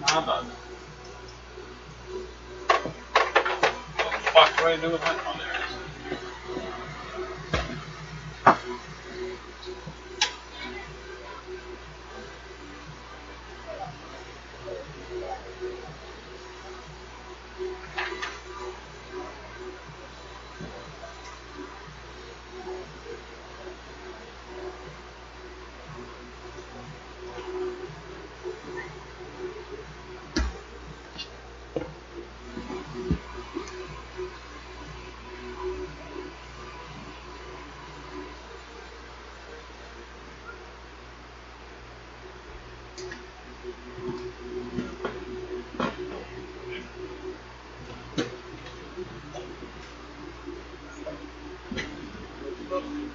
Speaker 3: How about it? What the fuck do I do with that? Oh, there it is.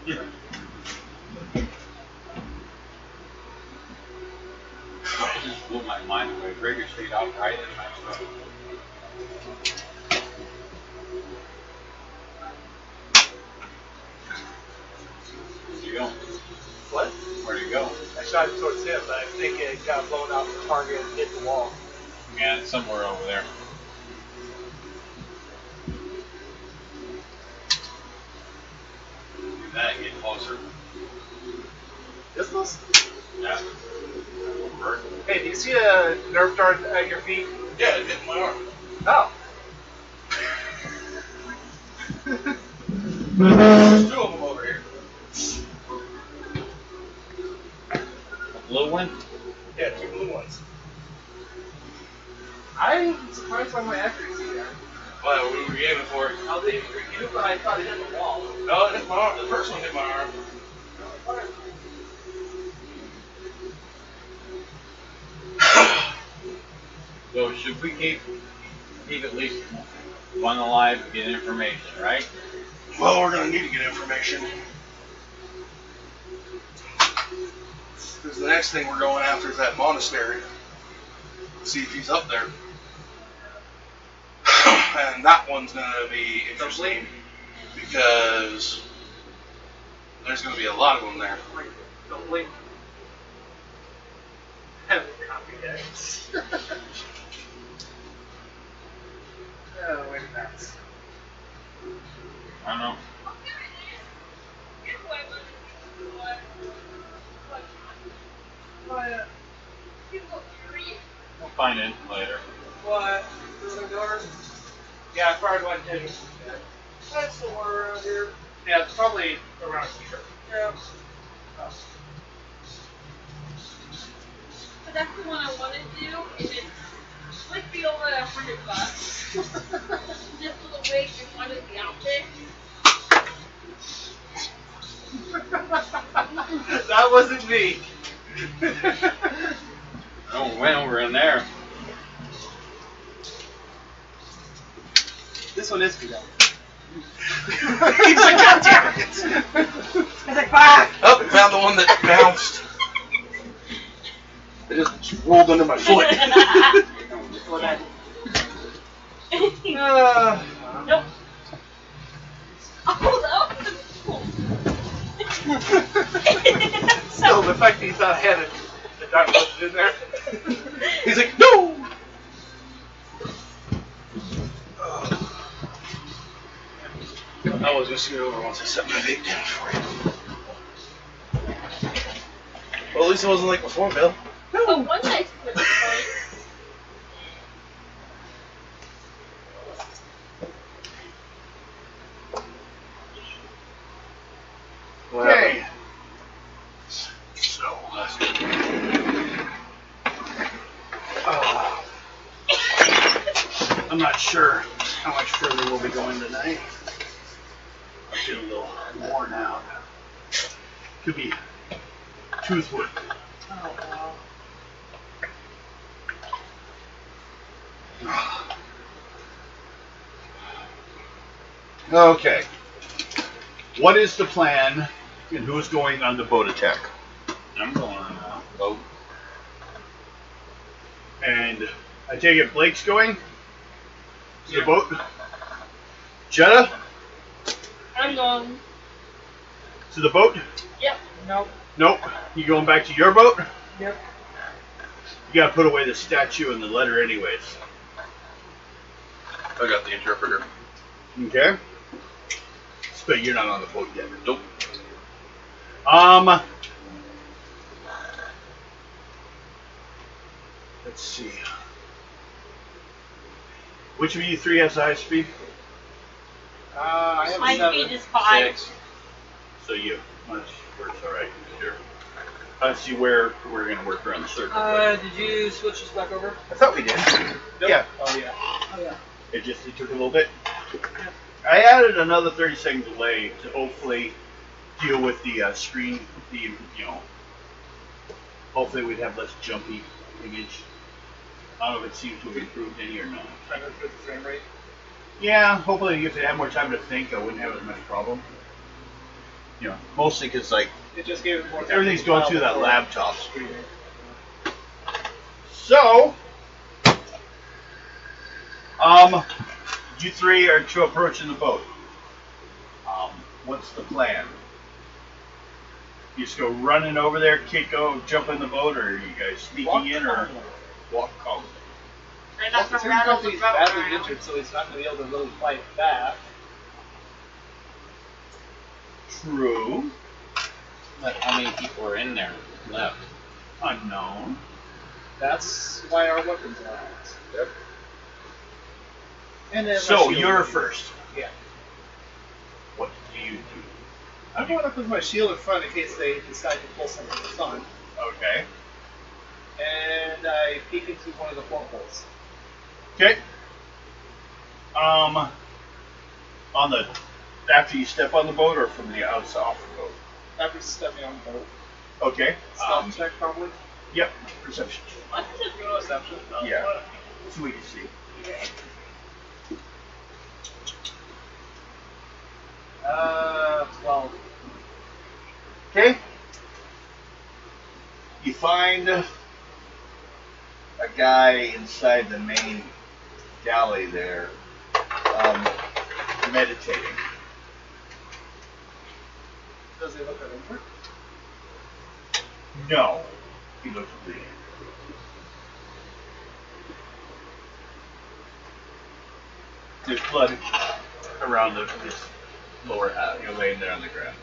Speaker 3: Yeah. It just blew my mind away. Gregor stayed out right in my throat. Where'd you go?
Speaker 2: What?
Speaker 3: Where'd you go?
Speaker 2: I shot it towards him, but I think it got blown out the target and hit the wall.
Speaker 3: Yeah, it's somewhere over there. Do that, get closer.
Speaker 2: This was?
Speaker 3: Yeah. Bird.
Speaker 2: Hey, do you see a Nerf dart at your feet?
Speaker 1: Yeah, it hit my arm.
Speaker 2: Oh.
Speaker 1: There's two of them over here.
Speaker 3: A blue one?
Speaker 1: Yeah, two blue ones.
Speaker 2: I'm surprised by my accuracy there.
Speaker 1: Well, we were aiming for it.
Speaker 2: I'll leave it for you, but I thought it hit the wall.
Speaker 1: No, it hit my arm. The first one hit my arm.
Speaker 3: So should we keep at least one alive to get information, right?
Speaker 1: Well, we're gonna need to get information. Because the next thing we're going after is that monastery. See if he's up there. And that one's gonna be interesting because there's gonna be a lot of them there.
Speaker 2: Don't blink. Heavy copycats. Oh, wait a minute.
Speaker 3: I don't know.
Speaker 2: What?
Speaker 3: We'll find it later.
Speaker 2: What? The door? Yeah, I fired one too. That's somewhere around here. Yeah, it's probably around here. Yeah. Oh.
Speaker 6: But that's the one I want to do, and it's like be over $100. Just a little wig in front of the outfit.
Speaker 2: That wasn't me.
Speaker 3: Oh, well, we're in there.
Speaker 2: This one is good.
Speaker 1: He's like, God damn it!
Speaker 4: It's like, fuck!
Speaker 1: Oh, found the one that bounced. It just rolled under my foot.
Speaker 6: Nope. Oh, that was cool.
Speaker 2: So the fact that he thought I had it, the dart wasn't in there.
Speaker 1: He's like, no! I was just going over once I set my vape down for you. Well, at least it wasn't like before, Bill.
Speaker 6: Oh, one nice flip point.
Speaker 5: Okay.
Speaker 1: So,
Speaker 5: I'm not sure how much further we'll be going tonight. I'm feeling a little worn out. Could be tooth work.
Speaker 4: Oh, wow.
Speaker 5: Okay. What is the plan, and who's going on the boat attack?
Speaker 3: I'm going on a boat.
Speaker 5: And I take it Blake's going to the boat. Jetta
Speaker 6: I'm going.
Speaker 5: to the boat.
Speaker 6: Yep.
Speaker 4: Nope.
Speaker 5: Nope. You going back to your boat?
Speaker 4: Yep.
Speaker 5: You gotta put away the statue and the letter, anyways.
Speaker 1: I got the interpreter.
Speaker 5: Okay. But you're not on the boat yet.
Speaker 1: Nope.
Speaker 5: Let's see. Which of you three has the highest speed?
Speaker 2: I have
Speaker 6: My
Speaker 2: 7.
Speaker 6: speed is 5.
Speaker 3: 6.
Speaker 5: So you. That's alright. Sure. Let's see where we're gonna work around the circle.
Speaker 4: Did you switch this back over?
Speaker 5: I thought we did.
Speaker 2: Nope.
Speaker 5: Yeah.
Speaker 2: Oh yeah.
Speaker 4: Oh yeah.
Speaker 5: It took a little bit. I added another 30-second delay to hopefully deal with the screen. Hopefully we'd have less jumpy image. I don't know if it seems to have improved any or not.
Speaker 2: Trying to improve the frame rate.
Speaker 5: Yeah, hopefully if I had more time to think, I wouldn't have as much problem. Mostly because like
Speaker 2: It just gave it more time.
Speaker 5: everything's
Speaker 2: to
Speaker 5: going
Speaker 2: file
Speaker 5: through that
Speaker 2: before
Speaker 5: laptop.
Speaker 2: streaming.
Speaker 5: So, you three are to approaching the boat. What's the plan? You just go running over there, jump in the boat, or are you guys sneaking
Speaker 2: Walk
Speaker 5: in, or
Speaker 2: calmly.
Speaker 5: walk calmly?
Speaker 6: And
Speaker 2: Well,
Speaker 6: not to
Speaker 2: considering
Speaker 6: rattle
Speaker 2: that
Speaker 6: the
Speaker 2: he's
Speaker 6: boat
Speaker 2: badly
Speaker 6: around.
Speaker 2: injured, so he's not going to be able to really fight back.
Speaker 5: True.
Speaker 3: But how many people are in there left?
Speaker 5: Unknown.
Speaker 2: That's why our weapons are out.
Speaker 5: Yep.
Speaker 2: And then
Speaker 5: So
Speaker 2: my shield
Speaker 5: you're
Speaker 2: ready.
Speaker 5: first.
Speaker 2: Yeah.
Speaker 5: What do you do?
Speaker 2: I'm going up with my shield in front in case they decide to pull something fun.
Speaker 5: Okay.
Speaker 2: And I peek into one of the portholes.
Speaker 5: Okay. On the after you step on the boat, or from the outside off the boat.
Speaker 2: After stepping on the boat.
Speaker 5: Okay.
Speaker 2: Stealth check, probably.
Speaker 5: Yep. Perception.
Speaker 6: What's the rule?
Speaker 2: Perception.
Speaker 5: Yeah. That's what you see.
Speaker 2: 12.
Speaker 5: Okay. You find a guy inside the main galley there, meditating.
Speaker 2: Does he look at injured?
Speaker 5: No, he looks bleeding. There's blood around his lower half. You're laying there on the ground.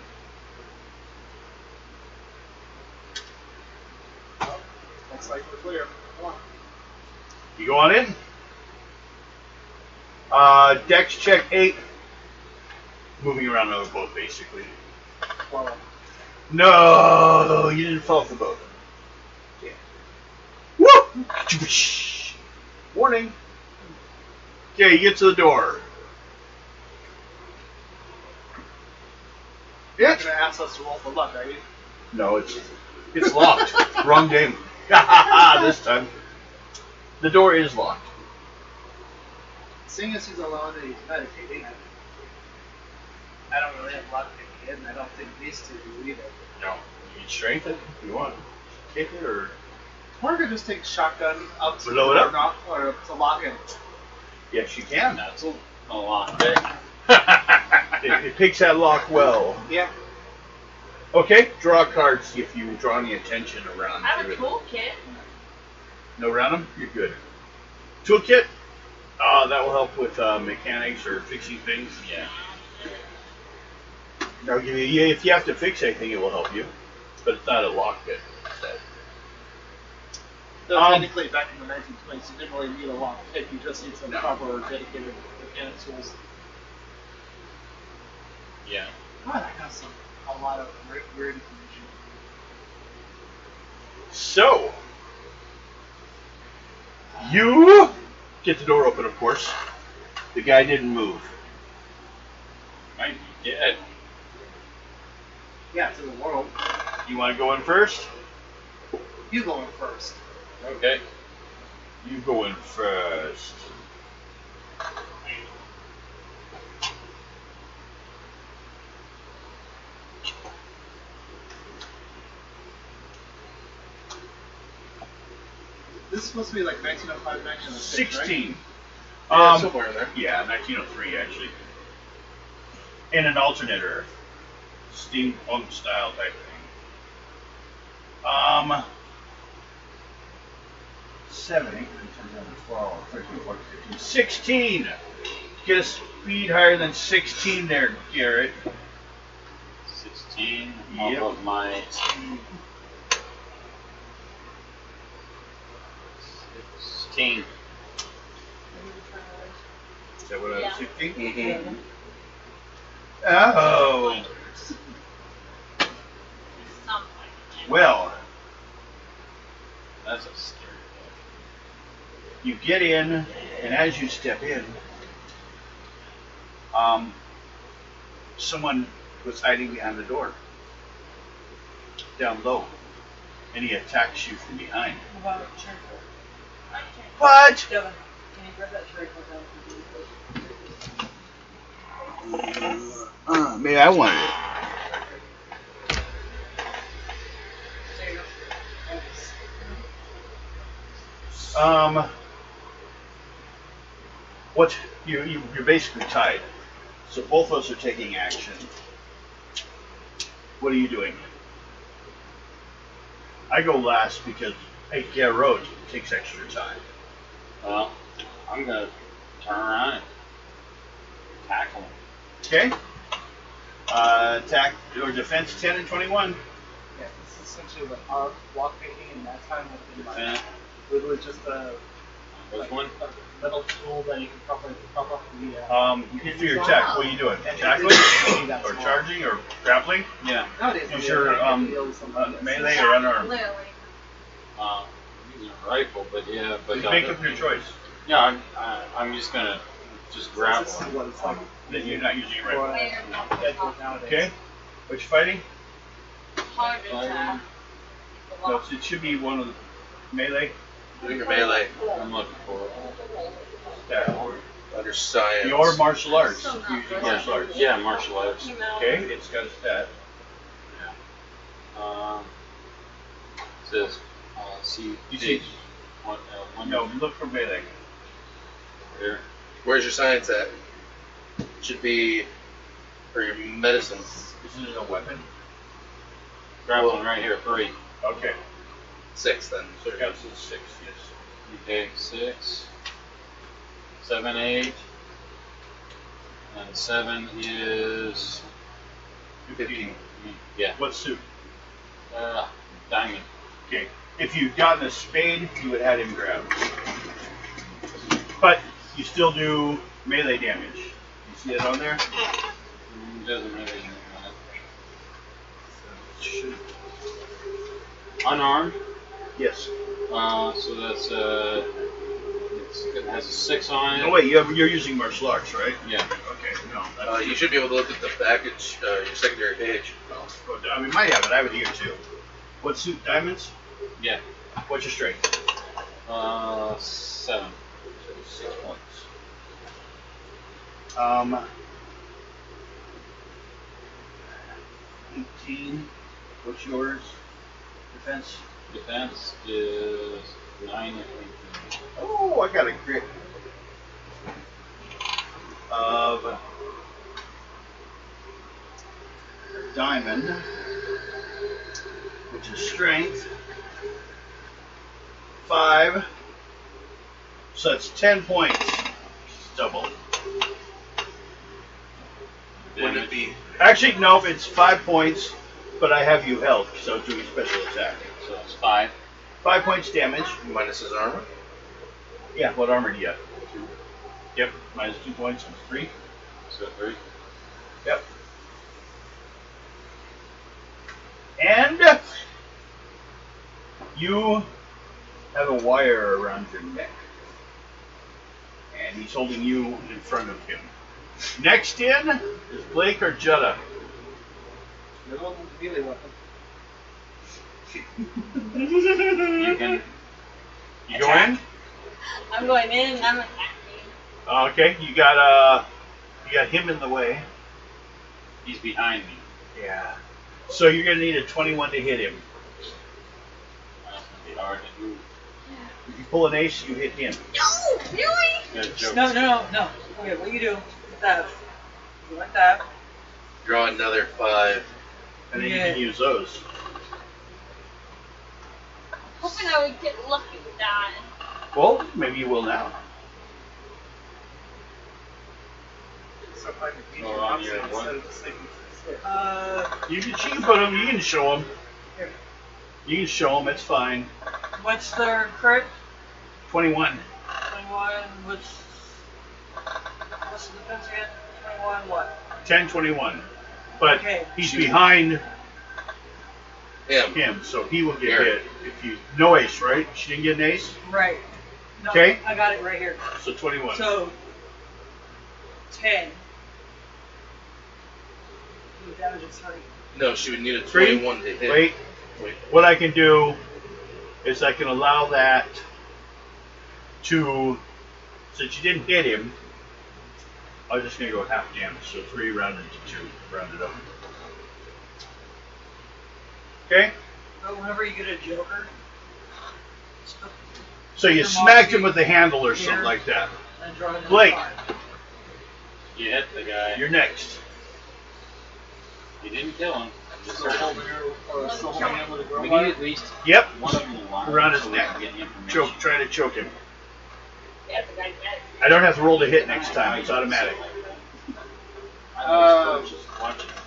Speaker 2: Looks like we're clear. Come on.
Speaker 5: You go on in. Dex check 8. Moving around on the boat, basically.
Speaker 2: 12.
Speaker 5: No, you didn't fall off the boat.
Speaker 2: Yeah.
Speaker 5: Woo! Warning. Okay, you get to the door.
Speaker 2: You're
Speaker 5: Yeah.
Speaker 2: not going to ask us to roll for luck, are you?
Speaker 5: No, it's locked. Wrong game. This time. The door is locked.
Speaker 2: Seeing as he's alone and he's meditating, I don't really have a lot to pick in. I don't think these two do either.
Speaker 5: No. You can strengthen if you want. Kick it or.
Speaker 2: Or I could just take shotgun up to
Speaker 5: Blow it
Speaker 2: the
Speaker 5: up?
Speaker 2: knock or to lock in.
Speaker 5: Yes, you can.
Speaker 3: That's a lot big.
Speaker 5: It picks that lock well.
Speaker 2: Yeah.
Speaker 5: Okay, draw cards if you draw any attention around.
Speaker 6: I have a
Speaker 5: you.
Speaker 6: toolkit.
Speaker 5: No around them? You're good. Toolkit? That will help with mechanics or fixing things.
Speaker 3: Yeah.
Speaker 5: I'll give you, yeah, if you have to fix anything, it will help you. But it's not a lockpick.
Speaker 2: So technically, back in the 1920s, you didn't really need a lock pick. You just need some proper dedicated mechanic tools.
Speaker 3: Yeah.
Speaker 2: God, I got a lot of great weird information.
Speaker 5: So, you get the door open, of course. The guy didn't move.
Speaker 3: Might be dead.
Speaker 2: Yeah, to the world.
Speaker 5: You want to go in first?
Speaker 2: You going first.
Speaker 3: Okay.
Speaker 5: You go in first.
Speaker 2: this supposed to be like 1905, 1906,
Speaker 5: 16.
Speaker 1: Yeah, somewhere in there.
Speaker 5: Yeah, 1903 actually. In an alternate Earth, steampunk style type thing. 7, 8, 9, 10, 11, 12, 13, 14, 15, 16. Get a speed higher than 16 there, Garrett.
Speaker 3: 16
Speaker 5: Yep.
Speaker 3: off of my 16.
Speaker 5: Is that what I
Speaker 6: Yeah.
Speaker 5: was thinking?
Speaker 1: Mm-hmm.
Speaker 5: Oh.
Speaker 6: Something.
Speaker 5: Well,
Speaker 3: That's a scary
Speaker 5: you get in, and as you step in, someone was hiding behind the door, down low, and he attacks you from behind.
Speaker 4: What about charcoal?
Speaker 5: What?
Speaker 4: Devin, can you grab that charcoal down from me?
Speaker 5: Maybe I wanted it.
Speaker 4: There you go.
Speaker 5: What you're basically tied. So both of us are taking action. What are you doing? I go last because road takes extra time.
Speaker 3: Well, I'm gonna turn around and tackle him.
Speaker 5: Okay. Attack or defense 10 and 21.
Speaker 2: Yeah, this is essentially what our block making in that time would have been like.
Speaker 3: Defense.
Speaker 2: Literally just a
Speaker 3: Which one?
Speaker 2: metal tool that you can probably pop off the.
Speaker 5: For your attack, what are you doing? Tackling or charging or grappling?
Speaker 3: Yeah.
Speaker 2: Nowadays,
Speaker 5: Is your melee or unarmed?
Speaker 6: Literally.
Speaker 3: I'm using a rifle, but yeah, but
Speaker 5: Just make up your choice.
Speaker 3: yeah, I'm just gonna grapple.
Speaker 2: This is what it's like.
Speaker 5: Then you're not using a rifle.
Speaker 6: Where?
Speaker 2: Nowadays.
Speaker 5: Okay. What you fighting?
Speaker 6: Hard attack.
Speaker 5: No, it should be one of the melee.
Speaker 1: Doing your melee
Speaker 3: I'm looking for it.
Speaker 5: Attack.
Speaker 1: under science.
Speaker 5: Your martial arts.
Speaker 6: So not
Speaker 5: Using
Speaker 6: good.
Speaker 5: martial arts.
Speaker 3: Yeah, martial arts.
Speaker 5: Okay, it's got a stat.
Speaker 3: It says, see,
Speaker 5: You see-
Speaker 3: page one,
Speaker 5: No, look for melee.
Speaker 3: here.
Speaker 1: Where's your science at? Should be for your medicine.
Speaker 5: Isn't it a weapon?
Speaker 3: Grappling right here, 3.
Speaker 5: Okay.
Speaker 1: 6 then.
Speaker 5: So it counts as 6, yes.
Speaker 3: Okay, 6, 7, 8, and 7 is
Speaker 5: 15.
Speaker 3: yeah,
Speaker 5: What suit?
Speaker 3: diamond.
Speaker 5: Okay. If you'd gotten a spade, you would have had him grab. But you still do melee damage. You see it on there?
Speaker 3: Doesn't really.
Speaker 5: Should-
Speaker 3: Unarmed.
Speaker 5: Yes.
Speaker 3: So that's it has a 6 on it.
Speaker 5: Oh wait, you're using martial arts, right?
Speaker 3: Yeah.
Speaker 5: Okay. No. That's,
Speaker 1: You should be able to look at the package, your secondary page.
Speaker 5: I mean, might have it. I have it here too. What suit? Diamonds?
Speaker 3: Yeah.
Speaker 5: What's your strength?
Speaker 3: 7.
Speaker 5: So 6 points. 18. What's yours? Defense?
Speaker 3: Defense is 9 and 18.
Speaker 5: Oh, I got a crit. Of diamond, which is strength. 5. So that's 10 points. Double.
Speaker 1: Wouldn't it be?
Speaker 5: Actually, no, it's 5 points, but I have you held, so it's doing special attack.
Speaker 3: So it's 5.
Speaker 5: 5 points damage.
Speaker 1: Minus his armor?
Speaker 5: Yeah, what armor do you have? 2. Yep, minus 2 points, it's 3.
Speaker 3: So 3.
Speaker 5: Yep. And you have a wire around your neck. And he's holding you in front of him. Next in is Blake or Jutta.
Speaker 2: Middle melee weapon.
Speaker 3: You can.
Speaker 5: You go in?
Speaker 6: I'm going in and I'm attacking.
Speaker 5: Okay, you got him in the way.
Speaker 3: He's behind me.
Speaker 5: Yeah. So you're gonna need a 21 to hit him.
Speaker 3: That's gonna be hard to do.
Speaker 5: If you pull an ace, you hit him.
Speaker 6: No, really?
Speaker 3: Got a joke.
Speaker 4: No. Okay, what you do with that? You like that?
Speaker 1: Draw another 5.
Speaker 5: And then you
Speaker 4: Yeah.
Speaker 5: can use those.
Speaker 6: Hoping I would get lucky with that.
Speaker 5: Well, maybe you will now.
Speaker 2: So if I could beat
Speaker 3: Oh,
Speaker 2: your
Speaker 3: on
Speaker 2: option
Speaker 3: your
Speaker 2: instead
Speaker 3: one.
Speaker 2: of just thinking six.
Speaker 5: You can put them. You can show them. You can show them. It's fine.
Speaker 4: What's their crit?
Speaker 5: 21.
Speaker 4: 21. What's the defense again? 21. What?
Speaker 5: 10, 21. But
Speaker 4: Okay.
Speaker 5: he's behind
Speaker 1: Him.
Speaker 5: him, so he will get
Speaker 1: Here.
Speaker 5: hit. If you no ace, right? She didn't get an ace,
Speaker 4: Right. No,
Speaker 5: Okay.
Speaker 4: I got it right here.
Speaker 5: so 21.
Speaker 4: So 10. The damage is 3.
Speaker 1: No, she would need a
Speaker 5: 3.
Speaker 1: 21 to hit.
Speaker 5: Wait. What I can do is I can allow that to, since you didn't hit him, I'm just gonna go half damage. So 3 rounded to 2, rounded up. Okay.
Speaker 4: But whenever you get a joker,
Speaker 5: So you smacked him with the handle or something
Speaker 4: Here.
Speaker 5: like that.
Speaker 4: and draw another
Speaker 5: Blake.
Speaker 4: 5.
Speaker 3: You hit the guy.
Speaker 5: You're next.
Speaker 3: You didn't kill him. You
Speaker 2: Still holding her, or still holding him with a girl
Speaker 3: We
Speaker 2: wire?
Speaker 3: need at least
Speaker 5: Yep.
Speaker 3: one of them alive.
Speaker 5: Around his
Speaker 3: so we
Speaker 5: neck.
Speaker 3: can get information.
Speaker 5: Choke. Trying to choke him.
Speaker 6: Yeah, the guy's mad.
Speaker 5: I don't have to roll to hit next time. It's automatic.
Speaker 3: Watch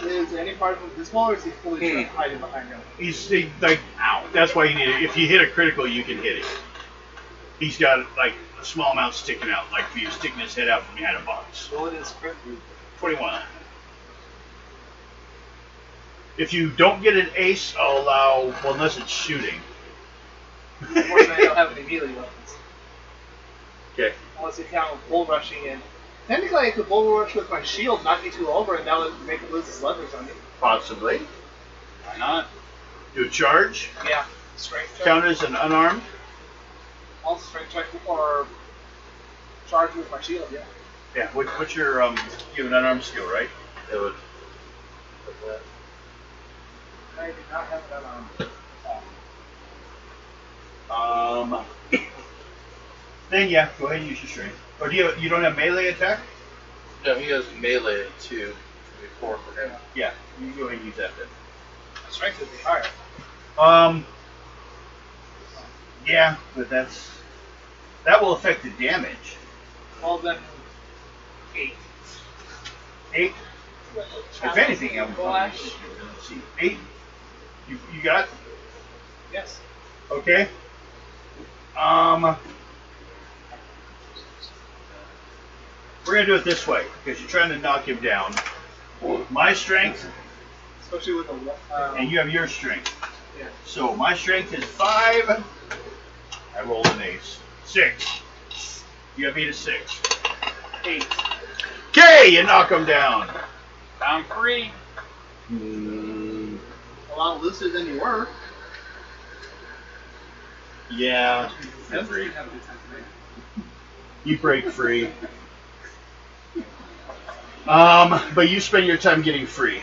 Speaker 3: it.
Speaker 2: Is any part of him visible, or is he fully hiding behind him?
Speaker 5: He's like, ow. That's why you need it. If you hit a critical, you can hit it. He's got like a small amount sticking out, like if he was sticking his head out from behind a box.
Speaker 2: Roll it as crit root.
Speaker 5: 21. If you don't get an ace, I'll allow, well, unless it's shooting.
Speaker 2: Unfortunately, I don't have any melee weapons.
Speaker 5: Okay.
Speaker 2: Unless you count bull rushing in. Technically, I could bull rush with my shield, knock you two over, and that would make him lose his leverage on you.
Speaker 5: Possibly.
Speaker 3: Why not?
Speaker 5: Do a charge.
Speaker 2: Yeah. Strength check.
Speaker 5: Count as an unarmed.
Speaker 2: Also strength check or charge with my shield, yeah.
Speaker 5: Yeah. What's your, you have an unarmed skill, right?
Speaker 1: That would.
Speaker 2: I do not have that on.
Speaker 5: Then yeah, go ahead and use your strength. Or do you don't have melee attack?
Speaker 1: No, he has melee at 2. Before for him.
Speaker 5: Yeah, you can go ahead and use that then.
Speaker 2: Strength would be higher.
Speaker 5: Yeah, but that will affect the damage.
Speaker 2: Well, then 8.
Speaker 5: 8. If anything, I would probably just let's see. 8. You got?
Speaker 2: Yes.
Speaker 5: Okay. We're gonna do it this way because you're trying to knock him down. My strength,
Speaker 2: Especially with the.
Speaker 5: and you have your strength.
Speaker 2: Yeah.
Speaker 5: So my strength is 5. I rolled an ace. 6. You have me to 6.
Speaker 2: 8.
Speaker 5: Okay, you knock him down.
Speaker 3: Found free.
Speaker 2: A lot looser than you were.
Speaker 5: Yeah.
Speaker 2: That's
Speaker 5: Free.
Speaker 2: have a good time today.
Speaker 5: You break free. But you spend your time getting free.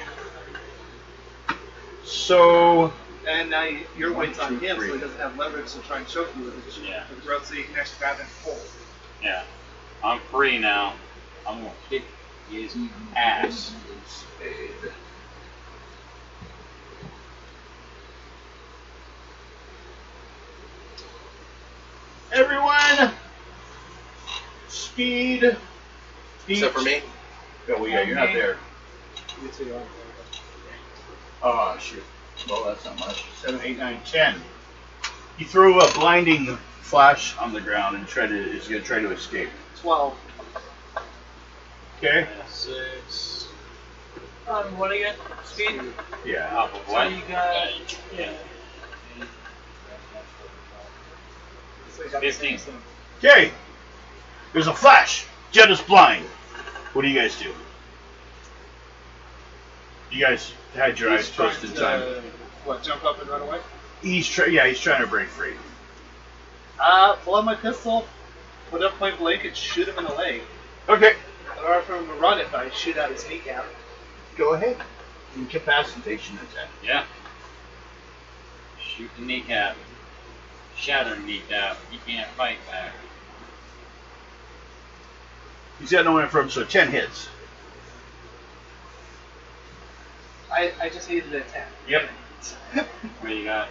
Speaker 5: So
Speaker 2: And now your weight's on
Speaker 5: 1, 2,
Speaker 2: him, so
Speaker 5: 3.
Speaker 2: he doesn't have leverage to try and choke you with it.
Speaker 3: Yeah.
Speaker 2: With the rope, so you can actually grab and pull.
Speaker 3: Yeah. I'm free now. I'm gonna kick his ass.
Speaker 5: everyone, speed.
Speaker 1: Except for me.
Speaker 5: Oh yeah, you're not there.
Speaker 2: You two are.
Speaker 5: Oh shoot. Well, that's not much. 7, 8, 9, 10. He threw a blinding flash on the ground and is going to try to escape.
Speaker 2: 12.
Speaker 5: Okay?
Speaker 3: 6.
Speaker 4: What again? Speed?
Speaker 5: Yeah.
Speaker 3: Off of
Speaker 4: So
Speaker 3: what?
Speaker 4: you got. Yeah.
Speaker 2: So you got
Speaker 3: 15.
Speaker 2: the same.
Speaker 5: Okay. There's a flash. Jet is blind. What do you guys do? You guys had your eyes
Speaker 2: He's trying
Speaker 5: closed in
Speaker 2: to,
Speaker 5: time.
Speaker 2: What, jump up and run away?
Speaker 5: He's trying to break free.
Speaker 2: Pull out my pistol, put up point blank, and shoot him in the leg.
Speaker 5: Okay.
Speaker 2: In order for him to run, if I shoot out his kneecap.
Speaker 5: Go ahead. Incapacitation attack.
Speaker 3: Yeah. Shoot the kneecap. Shatter neat out. You can't fight back.
Speaker 5: He's got no one in front of him, so 10 hits.
Speaker 2: I just needed a 10.
Speaker 5: Yep.
Speaker 3: What do you got?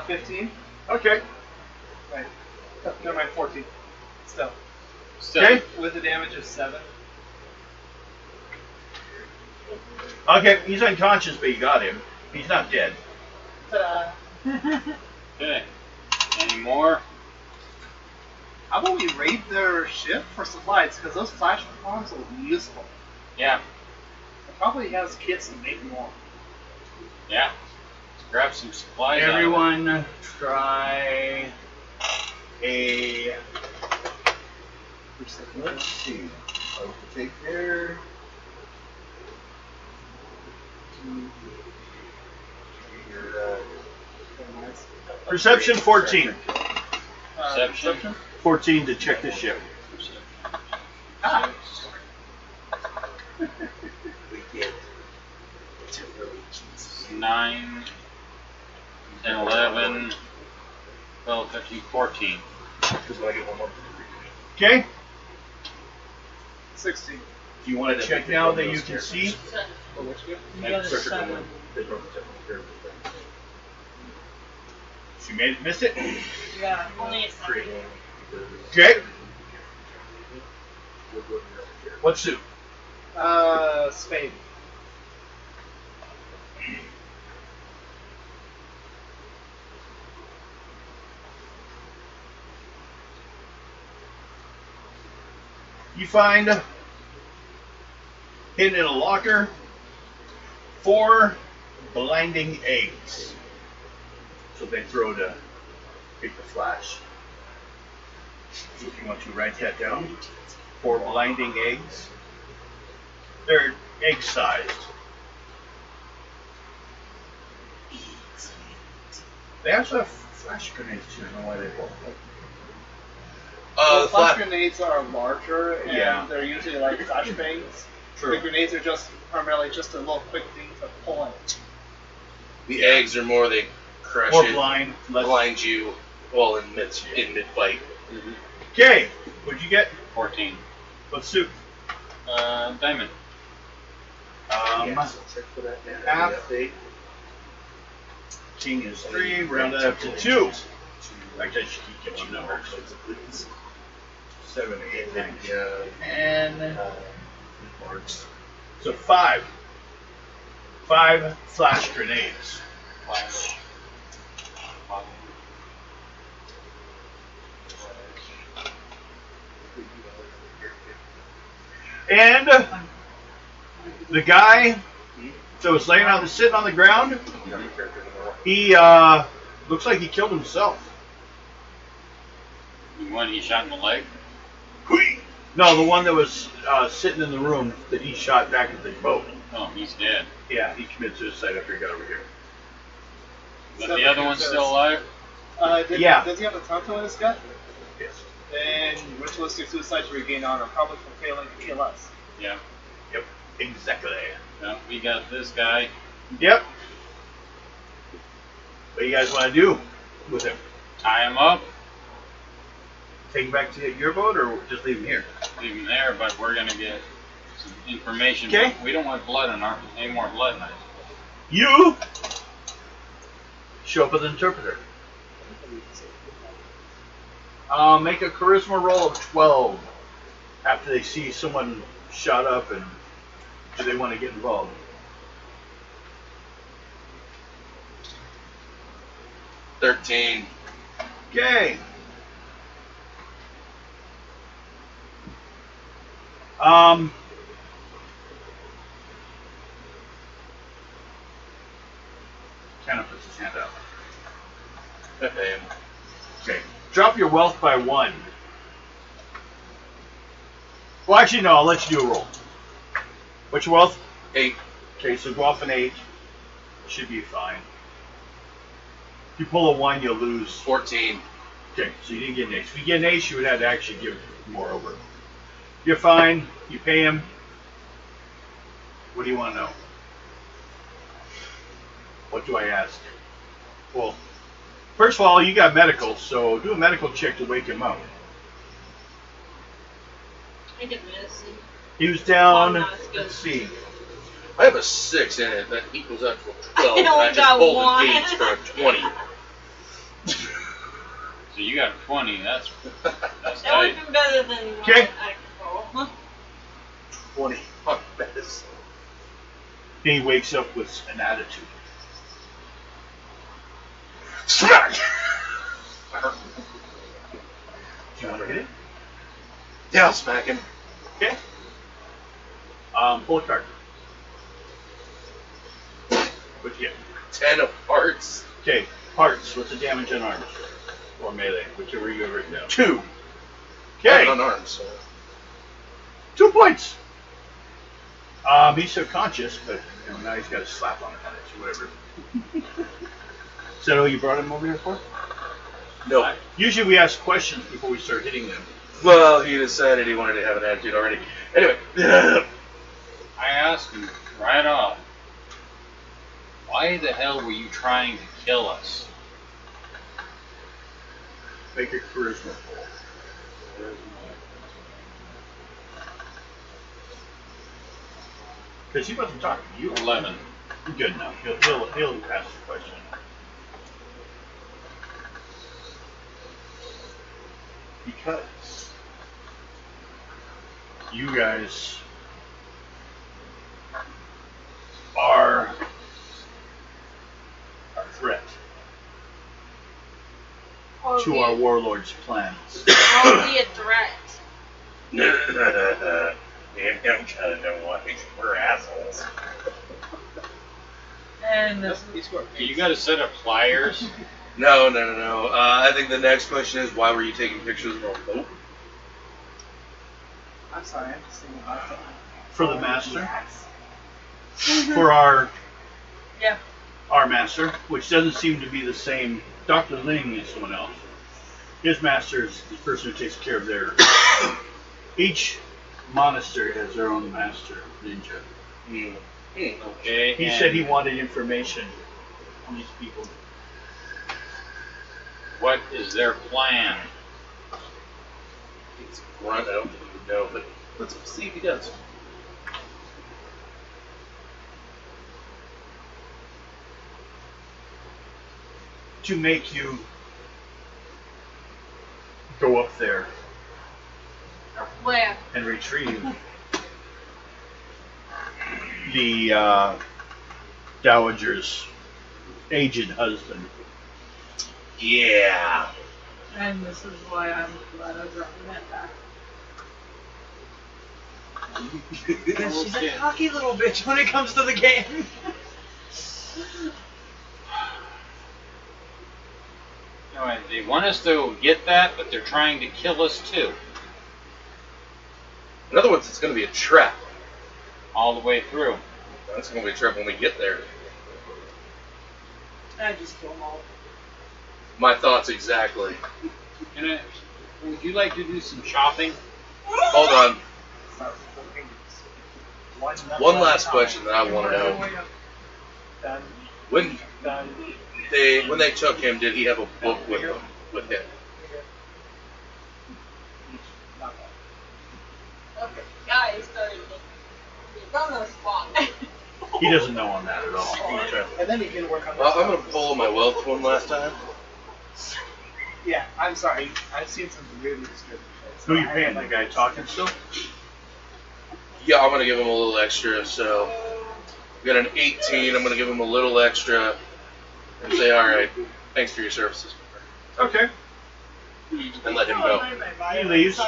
Speaker 2: 15.
Speaker 5: Okay.
Speaker 2: Right. Never mind, 14. Still.
Speaker 5: Okay.
Speaker 2: With the damage of 7.
Speaker 5: Okay, he's unconscious, but you got him. He's not dead.
Speaker 2: Ta-da.
Speaker 3: Okay. Any more?
Speaker 2: How about we raid their ship for supplies? Because those flash bombs will be useful.
Speaker 3: Yeah.
Speaker 2: It probably has kits to make more.
Speaker 3: Yeah. Let's grab some supplies.
Speaker 5: Everyone try a... Let's see. I will take there. Perception 14.
Speaker 3: Perception.
Speaker 5: 14 to check the ship.
Speaker 2: Ah.
Speaker 1: We get
Speaker 3: 9, 10, 11, 12, 13, 14.
Speaker 5: Okay?
Speaker 2: 16.
Speaker 5: Do you want to check now that you can see?
Speaker 2: For which ship?
Speaker 4: You got a 7.
Speaker 5: She missed it?
Speaker 4: Yeah.
Speaker 6: Only a 7.
Speaker 5: Okay. What suit?
Speaker 2: Spade.
Speaker 5: You find hidden in a locker 4 blinding eggs. So they throw to pick the flash. So if you want to write that down, 4 blinding eggs. They're egg-sized. They also have flash grenades too. I don't know why they bought them.
Speaker 2: Well, flash
Speaker 1: flat.
Speaker 2: grenades are larger, and
Speaker 5: Yeah.
Speaker 2: they're usually like flashbangs.
Speaker 5: True.
Speaker 2: The grenades are just primarily just a little quick thing to pull in.
Speaker 1: The eggs are more they crush
Speaker 5: More
Speaker 1: it,
Speaker 5: blind. Less.
Speaker 1: blind you, well in mid fight.
Speaker 5: Okay. What'd you get?
Speaker 3: 14.
Speaker 5: What suit?
Speaker 3: Diamond.
Speaker 1: Check for that now.
Speaker 5: half. King is 3. Round that up to 2. Actually, I should keep giving numbers. 7, 8, 9, 10. So 5. 5 flash grenades.
Speaker 3: Flash.
Speaker 5: And the guy that was sitting on the ground, he looks like he killed himself.
Speaker 3: The one he shot in the leg?
Speaker 5: No, the one that was sitting in the room that he shot back at the boat.
Speaker 3: Oh, he's dead.
Speaker 5: Yeah, he committed suicide after he got over here.
Speaker 3: But the other one's still alive?
Speaker 5: Yeah.
Speaker 2: Does he have a tattoo in his gut?
Speaker 5: Yes.
Speaker 2: Then we're supposed to suicide to regain honor, probably for failing to kill us.
Speaker 3: Yeah.
Speaker 5: Yep. Exactly.
Speaker 3: No, we got this guy.
Speaker 5: Yep. What do you guys want to do with him?
Speaker 3: Tie him up.
Speaker 5: Take him back to your boat, or just leave him here?
Speaker 3: Leave him there, but we're gonna get some information.
Speaker 5: Okay.
Speaker 3: We don't want blood in any more blood in our.
Speaker 5: You show up with an interpreter. Make a charisma roll of 12 after they see someone shot up, and do they want to get involved?
Speaker 1: $13.
Speaker 5: Okay. Kind of puts his hand out. Okay. Drop your wealth by 1. Well, actually, no. I'll let you do a roll. What's your wealth?
Speaker 1: 8.
Speaker 5: Okay, so go off an 8. Should be fine. If you pull a 1, you'll lose.
Speaker 1: 14.
Speaker 5: Okay, so you didn't get an ace. If you get an ace, you would have to actually give more over. You're fine. You pay him. What do you want to know? What do I ask? Well, First of all, you got medical, so do a medical check to wake him up.
Speaker 6: I get medicine.
Speaker 5: He was down.
Speaker 6: Oh, no, it's good.
Speaker 5: Let's see.
Speaker 1: I have a 6 in it. That equals out to a 12.
Speaker 6: I
Speaker 1: And I
Speaker 6: only
Speaker 1: just
Speaker 6: got
Speaker 1: pulled
Speaker 6: one.
Speaker 1: a gauge for a 20.
Speaker 3: So you got a 20. That's
Speaker 6: That would
Speaker 3: tight.
Speaker 6: have been better than what
Speaker 5: Okay.
Speaker 6: I could roll.
Speaker 1: 20 on medicine.
Speaker 5: He wakes up with an attitude.
Speaker 1: Smack!
Speaker 5: Do you want to hit it?
Speaker 1: Yeah, I'll smack him.
Speaker 5: Okay. Pull a card. What'd you get?
Speaker 1: 10 of hearts.
Speaker 5: Okay, hearts. What's the damage on arms? Or melee, whichever you have written down.
Speaker 1: 2.
Speaker 5: Okay,
Speaker 1: Unarmed, so.
Speaker 5: 2 points. He's subconscious, but now he's got a slap on it, whatever. Is that all you brought him over here for?
Speaker 1: No.
Speaker 5: Usually we ask questions before we start hitting them.
Speaker 1: Well, he decided he wanted to have an attitude already. Anyway.
Speaker 3: I asked him right off, why the hell were you trying to kill us?
Speaker 5: Make your charisma roll. Because he wasn't talking to you.
Speaker 3: 11.
Speaker 5: Good enough. He'll pass the question. Because you guys are a threat to our warlord's plans.
Speaker 6: I'll be a threat.
Speaker 1: Damn, I'm kind of know why we're assholes.
Speaker 4: And
Speaker 3: You got a set of pliers?
Speaker 1: No. I think the next question is, why were you taking pictures of our boat?
Speaker 2: I'm sorry, I'm just thinking about that.
Speaker 5: For the master. For our
Speaker 4: yeah,
Speaker 5: our master, which doesn't seem to be the same. Dr. Ling is someone else. His master is the person who takes care of their. Each monastery has their own master ninja.
Speaker 3: Okay.
Speaker 5: He said he wanted information on these people.
Speaker 3: What is their plan?
Speaker 1: It's grunt. I don't think he would know, but let's see if he does.
Speaker 5: To make you go up there
Speaker 6: Where?
Speaker 5: and retrieve the dowager's aged husband.
Speaker 1: Yeah.
Speaker 4: and this is why I'm glad I brought that back. Because she's a cocky little bitch when it comes to the game.
Speaker 3: No, they want us to get that, but they're trying to kill us too.
Speaker 1: In other words, it's going to be a trap.
Speaker 3: All the way through.
Speaker 1: That's going to be a trap when we get there.
Speaker 4: I just kill them all.
Speaker 1: My thoughts exactly.
Speaker 3: Would you like to do some shopping?
Speaker 1: Hold on.
Speaker 2: Start with the fingers.
Speaker 1: One last question that I want to know.
Speaker 2: Done.
Speaker 1: When
Speaker 2: Done.
Speaker 1: they took him, did he have a book with him? With him?
Speaker 2: Not bad.
Speaker 6: Okay, guys started on the spot.
Speaker 5: He doesn't know on that at all.
Speaker 1: Okay.
Speaker 2: And then you can work on
Speaker 1: I'm going to pull my wealth one last time.
Speaker 2: Yeah, I'm sorry. I've seen some really stupid shit.
Speaker 5: Who you paying? The guy talking still?
Speaker 1: Yeah, I'm going to give him a little extra. So, we got an 18. I'm going to give him a little extra and say, all right, thanks for your services.
Speaker 5: Okay.
Speaker 1: And let him go.
Speaker 5: He leaves.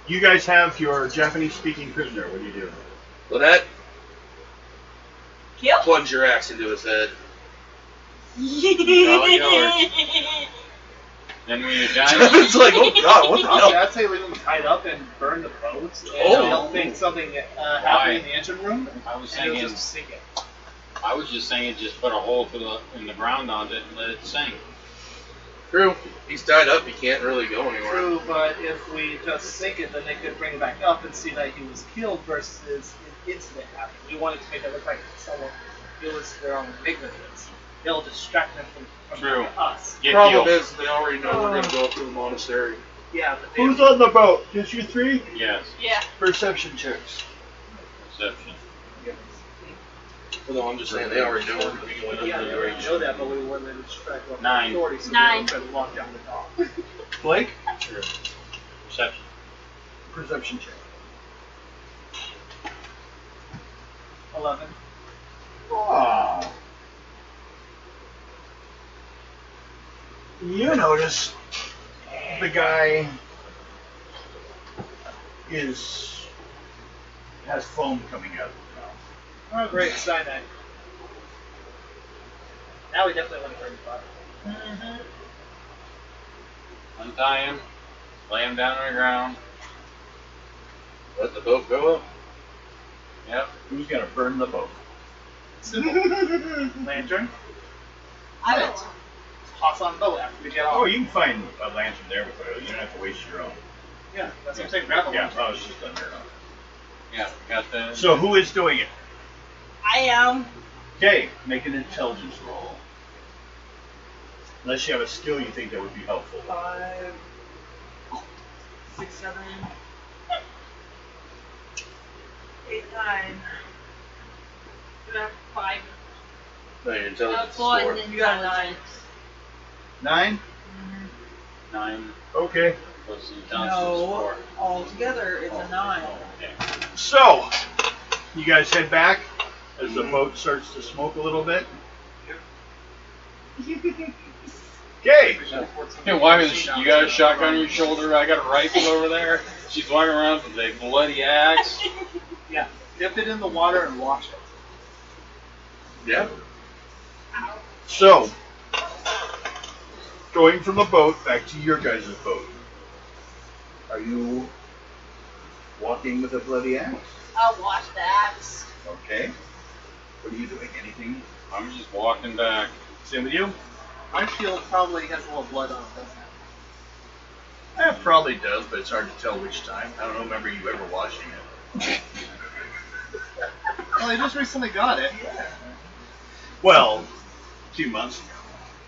Speaker 5: You guys have your Japanese-speaking prisoner. What do you do?
Speaker 1: Lynette,
Speaker 6: Kill?
Speaker 1: plunge your axe into his head.
Speaker 3: Then when you're done,
Speaker 1: It's like, oh god, what the
Speaker 2: Honestly,
Speaker 1: hell?
Speaker 2: I'd say leave them tied up and burn the boats. And
Speaker 1: Oh.
Speaker 2: they'll think something happened in the engine room.
Speaker 3: I was
Speaker 2: And it'll
Speaker 3: thinking,
Speaker 2: just sink it.
Speaker 3: I was just saying, just put a hole in the ground on it and let it sink.
Speaker 1: True. He's tied up. He can't really go anywhere.
Speaker 2: True, but if we just sink it, then they could bring it back up and see that he was killed versus an incident happened. We wanted to make it look like someone, it was their own ignorance. It'll distract them from
Speaker 3: True.
Speaker 2: us.
Speaker 3: Get
Speaker 1: Problem
Speaker 3: healed.
Speaker 1: is, they already know we're gonna go up to the monastery.
Speaker 2: Yeah, but they
Speaker 5: Who's on the boat? Just you three?
Speaker 3: Yes.
Speaker 6: Yeah.
Speaker 5: Perception checks.
Speaker 3: Perception.
Speaker 1: Well, no, I'm just saying they already know we're gonna be going up
Speaker 2: Yeah,
Speaker 1: in
Speaker 2: they
Speaker 1: the
Speaker 2: already
Speaker 1: direction.
Speaker 2: know that, but we want them to distract them from
Speaker 3: 9.
Speaker 2: authority, so
Speaker 6: 9.
Speaker 2: they don't try to lock down the dock.
Speaker 5: Blake?
Speaker 3: Sure. Perception.
Speaker 5: Perception check.
Speaker 2: 11.
Speaker 5: Oh. You notice the guy has foam coming out of his mouth.
Speaker 2: Oh, great, cyanide. Now we definitely want to bring fire.
Speaker 3: Untie him. Lay him down on the ground.
Speaker 1: Let the boat go up.
Speaker 3: Yep.
Speaker 5: Who's gonna burn the boat?
Speaker 2: Simple. Lantern.
Speaker 6: I
Speaker 2: Lit.
Speaker 6: will.
Speaker 2: Toss on the boat after we get off.
Speaker 5: Oh, you can find a lantern there with oil. You don't have to waste your own.
Speaker 2: Yeah, that's what I'm saying. Grab a
Speaker 5: Yeah,
Speaker 2: lantern.
Speaker 5: I was just under.
Speaker 3: Yeah. Got the.
Speaker 5: So who is doing it?
Speaker 6: I am.
Speaker 5: Okay, make an intelligence roll. Unless you have a skill you think that would be helpful.
Speaker 4: 5, 6, 7, 8, 9.
Speaker 6: You have 5.
Speaker 1: No, your intelligence is
Speaker 6: 4
Speaker 1: 4.
Speaker 6: and then
Speaker 4: You got
Speaker 6: 9.
Speaker 5: 9?
Speaker 3: 9
Speaker 5: Okay.
Speaker 3: plus the intelligence
Speaker 4: No,
Speaker 3: 4.
Speaker 4: altogether it's a 9.
Speaker 3: Okay.
Speaker 5: So, you guys head back as the boat starts to smoke a little bit. Okay.
Speaker 3: Hey, why is you got a shotgun on your shoulder? I got a rifle over there. She's walking around with a bloody axe.
Speaker 2: Yeah, dip it in the water and wash it.
Speaker 1: Yeah.
Speaker 5: So, going from the boat back to your guys' boat. Are you walking with a bloody axe?
Speaker 6: I'll wash the axe.
Speaker 5: Okay. What are you doing? Anything?
Speaker 3: I'm just walking back.
Speaker 5: Same with you?
Speaker 2: My shield probably has a little blood on it, doesn't it?
Speaker 5: It probably does, but it's hard to tell which time. I don't remember you ever washing it.
Speaker 2: Well, I just recently got it.
Speaker 5: Well, 2 months ago.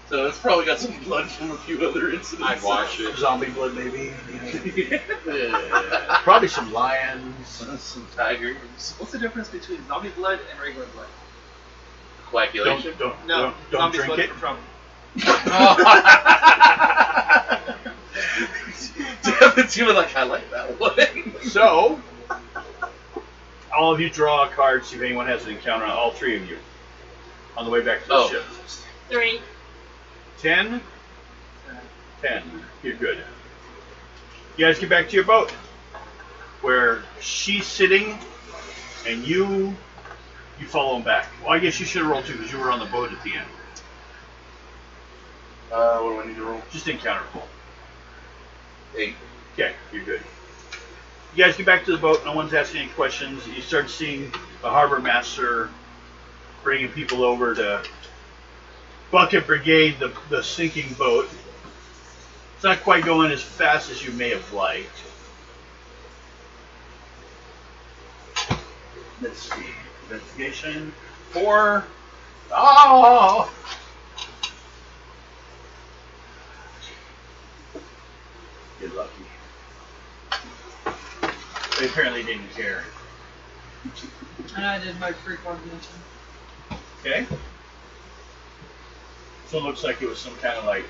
Speaker 1: So it's probably got some blood from a few other incidents.
Speaker 3: I'd wash it.
Speaker 5: Zombie blood, maybe.
Speaker 1: Yeah.
Speaker 5: Probably some lions.
Speaker 1: Some tigers.
Speaker 2: What's the difference between zombie blood and regular blood?
Speaker 1: Coagulation.
Speaker 2: No,
Speaker 5: Don't
Speaker 2: zombies
Speaker 5: drink
Speaker 2: blood
Speaker 5: it.
Speaker 2: for trouble.
Speaker 1: Damn, you were like, I like that one.
Speaker 5: So, all of you draw a card, see if anyone has an encounter, all 3 of you, on the way back to the
Speaker 1: Oh.
Speaker 5: ship.
Speaker 6: 3.
Speaker 5: 10? 10. You're good. You guys get back to your boat, where she's sitting, and you follow him back. Well, I guess you should have rolled 2, because you were on the boat at the end.
Speaker 1: What do I need to roll?
Speaker 5: Just encounter roll.
Speaker 1: 8.
Speaker 5: Okay, you're good. You guys get back to the boat. No one's asking any questions. You start seeing the harbor master bringing people over to bucket brigade the sinking boat. It's not quite going as fast as you may have liked. Let's see. Investigation 4. Oh! You're lucky. They apparently didn't care.
Speaker 4: And I did my precognition.
Speaker 5: Okay. So it looks like it was some kind of like,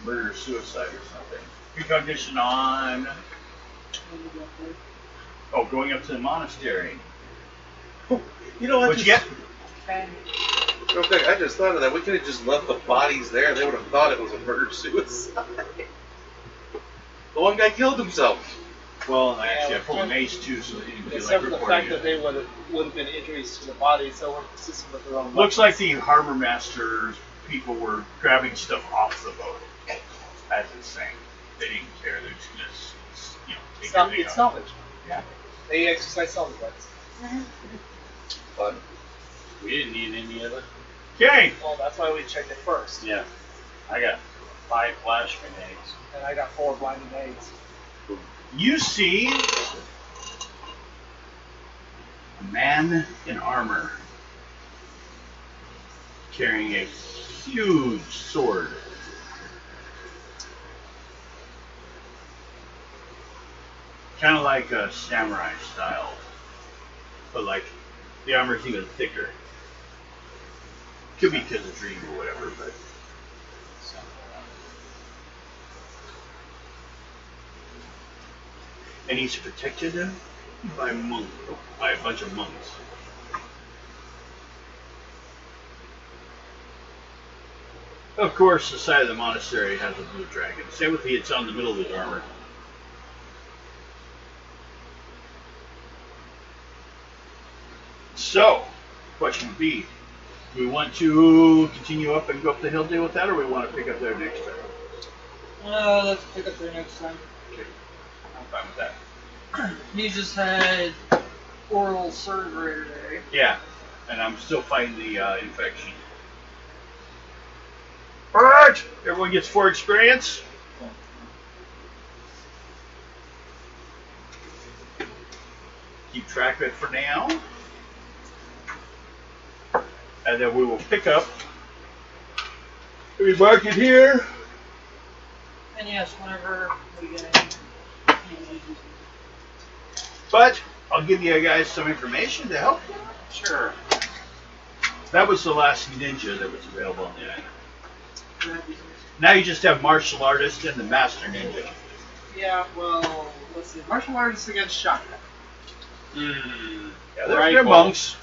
Speaker 5: murder suicide or something. Precognition on. Oh, going up to the monastery.
Speaker 1: You know what?
Speaker 5: What'd you get?
Speaker 4: Okay.
Speaker 1: Real quick, I just thought of that. We could have just left the bodies there. They would have thought it was a murder suicide. The one guy killed himself.
Speaker 5: Well, and actually I pulled an ace too, so they didn't feel
Speaker 2: Except
Speaker 5: like
Speaker 2: for the
Speaker 5: reporting
Speaker 2: fact that
Speaker 5: it.
Speaker 2: they would have been injuries to the body, so we're consistent with their own.
Speaker 5: Looks like the harbor master's people were grabbing stuff off the boat, as it's saying. They didn't care. They're just gonna, take everything
Speaker 2: It's
Speaker 5: out.
Speaker 2: salvage.
Speaker 5: Yeah.
Speaker 2: They exercise salvage rights.
Speaker 1: But
Speaker 3: We didn't need any of it.
Speaker 5: Okay.
Speaker 2: Well, that's why we checked it first.
Speaker 3: Yeah. I got 5 flash grenades.
Speaker 2: And I got 4 blinding aids.
Speaker 5: You see a man in armor carrying a huge sword. Kind of like a samurai style, but like the armor's even thicker. Could be because of dream or whatever, but. And he's protected by a bunch of monks. Of course, the side of the monastery has a blue dragon. Same with it's on the middle of his armor. So, question would be, do we want to continue up and go up the hill deal with that, or we want to pick up there next time?
Speaker 4: Let's pick up there next time.
Speaker 5: Okay, I'm fine with that.
Speaker 4: You just had oral surgery today.
Speaker 5: Yeah, and I'm still fighting the infection. Alright, everyone gets 4 experience. Keep track of it for now. And then we will pick up. We mark it here.
Speaker 4: And yes, whenever we get in.
Speaker 5: But I'll give you guys some information to help you.
Speaker 3: Sure.
Speaker 5: That was the last ninja that was available on the island. Now you just have martial artist and the master ninja.
Speaker 2: Yeah, well, let's see. Martial artists against shotgun.
Speaker 5: Yeah, they're monks.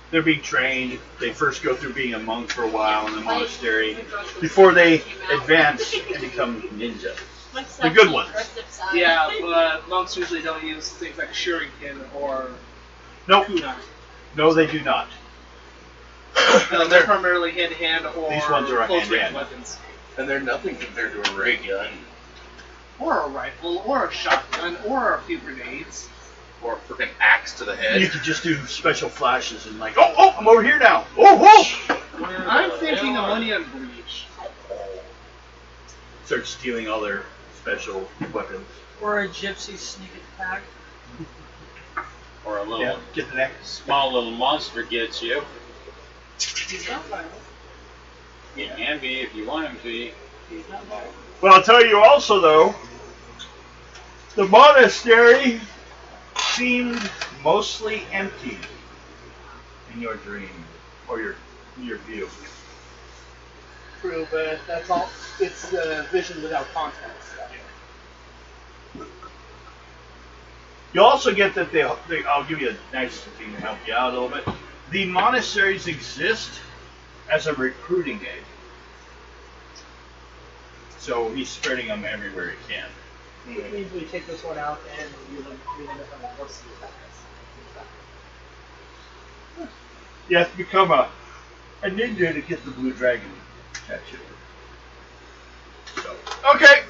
Speaker 5: They're being trained. They first go through being a monk for a while in the monastery before they advance and become ninja. The good ones.
Speaker 2: Yeah, but monks usually don't use things like shuriken or
Speaker 5: Nope.
Speaker 2: kunai.
Speaker 5: No, they do not.
Speaker 2: They're primarily hand-to-hand or
Speaker 5: These ones are
Speaker 2: close-range
Speaker 5: hand-to-hand.
Speaker 2: weapons.
Speaker 1: And they're nothing compared to a ray gun.
Speaker 2: Or a rifle, or a shotgun, or a few grenades.
Speaker 1: Or a freaking axe to the head.
Speaker 5: You could just do special flashes and like, oh, I'm over here now. Oh.
Speaker 2: I'm thinking of Onion Breach.
Speaker 5: Start stealing all their special weapons.
Speaker 4: Or a gypsy sneak attack.
Speaker 3: Or a little
Speaker 5: Yeah, get the neck.
Speaker 3: small little monster gets you.
Speaker 4: He's not violent.
Speaker 3: It can be if you want him to be.
Speaker 4: He's not violent.
Speaker 5: Well, I'll tell you also though, the monastery seemed mostly empty in your dream or your view.
Speaker 2: True, but that's all. It's vision without context.
Speaker 5: You'll also get that I'll give you a nice thing to help you out a little bit. The monasteries exist as a recruiting aid. So he's spreading them everywhere he can.
Speaker 2: You can easily take this one out and you end up on the horse attack.
Speaker 5: You have to become a ninja to get the blue dragon tattoo. So, okay,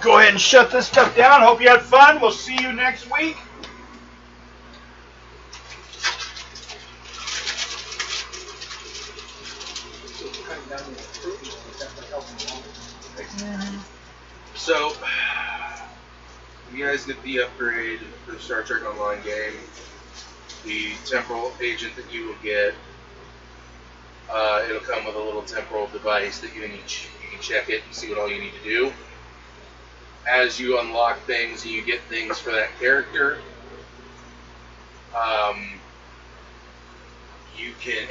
Speaker 5: go ahead and shut this stuff down. Hope you had fun. We'll see you next week.
Speaker 1: So, you guys get the upgrade for the Star Trek Online game. The temporal agent that you will get, it'll come with a little temporal device that you can check it and see what all you need to do. As you unlock things and you get things for that character, you can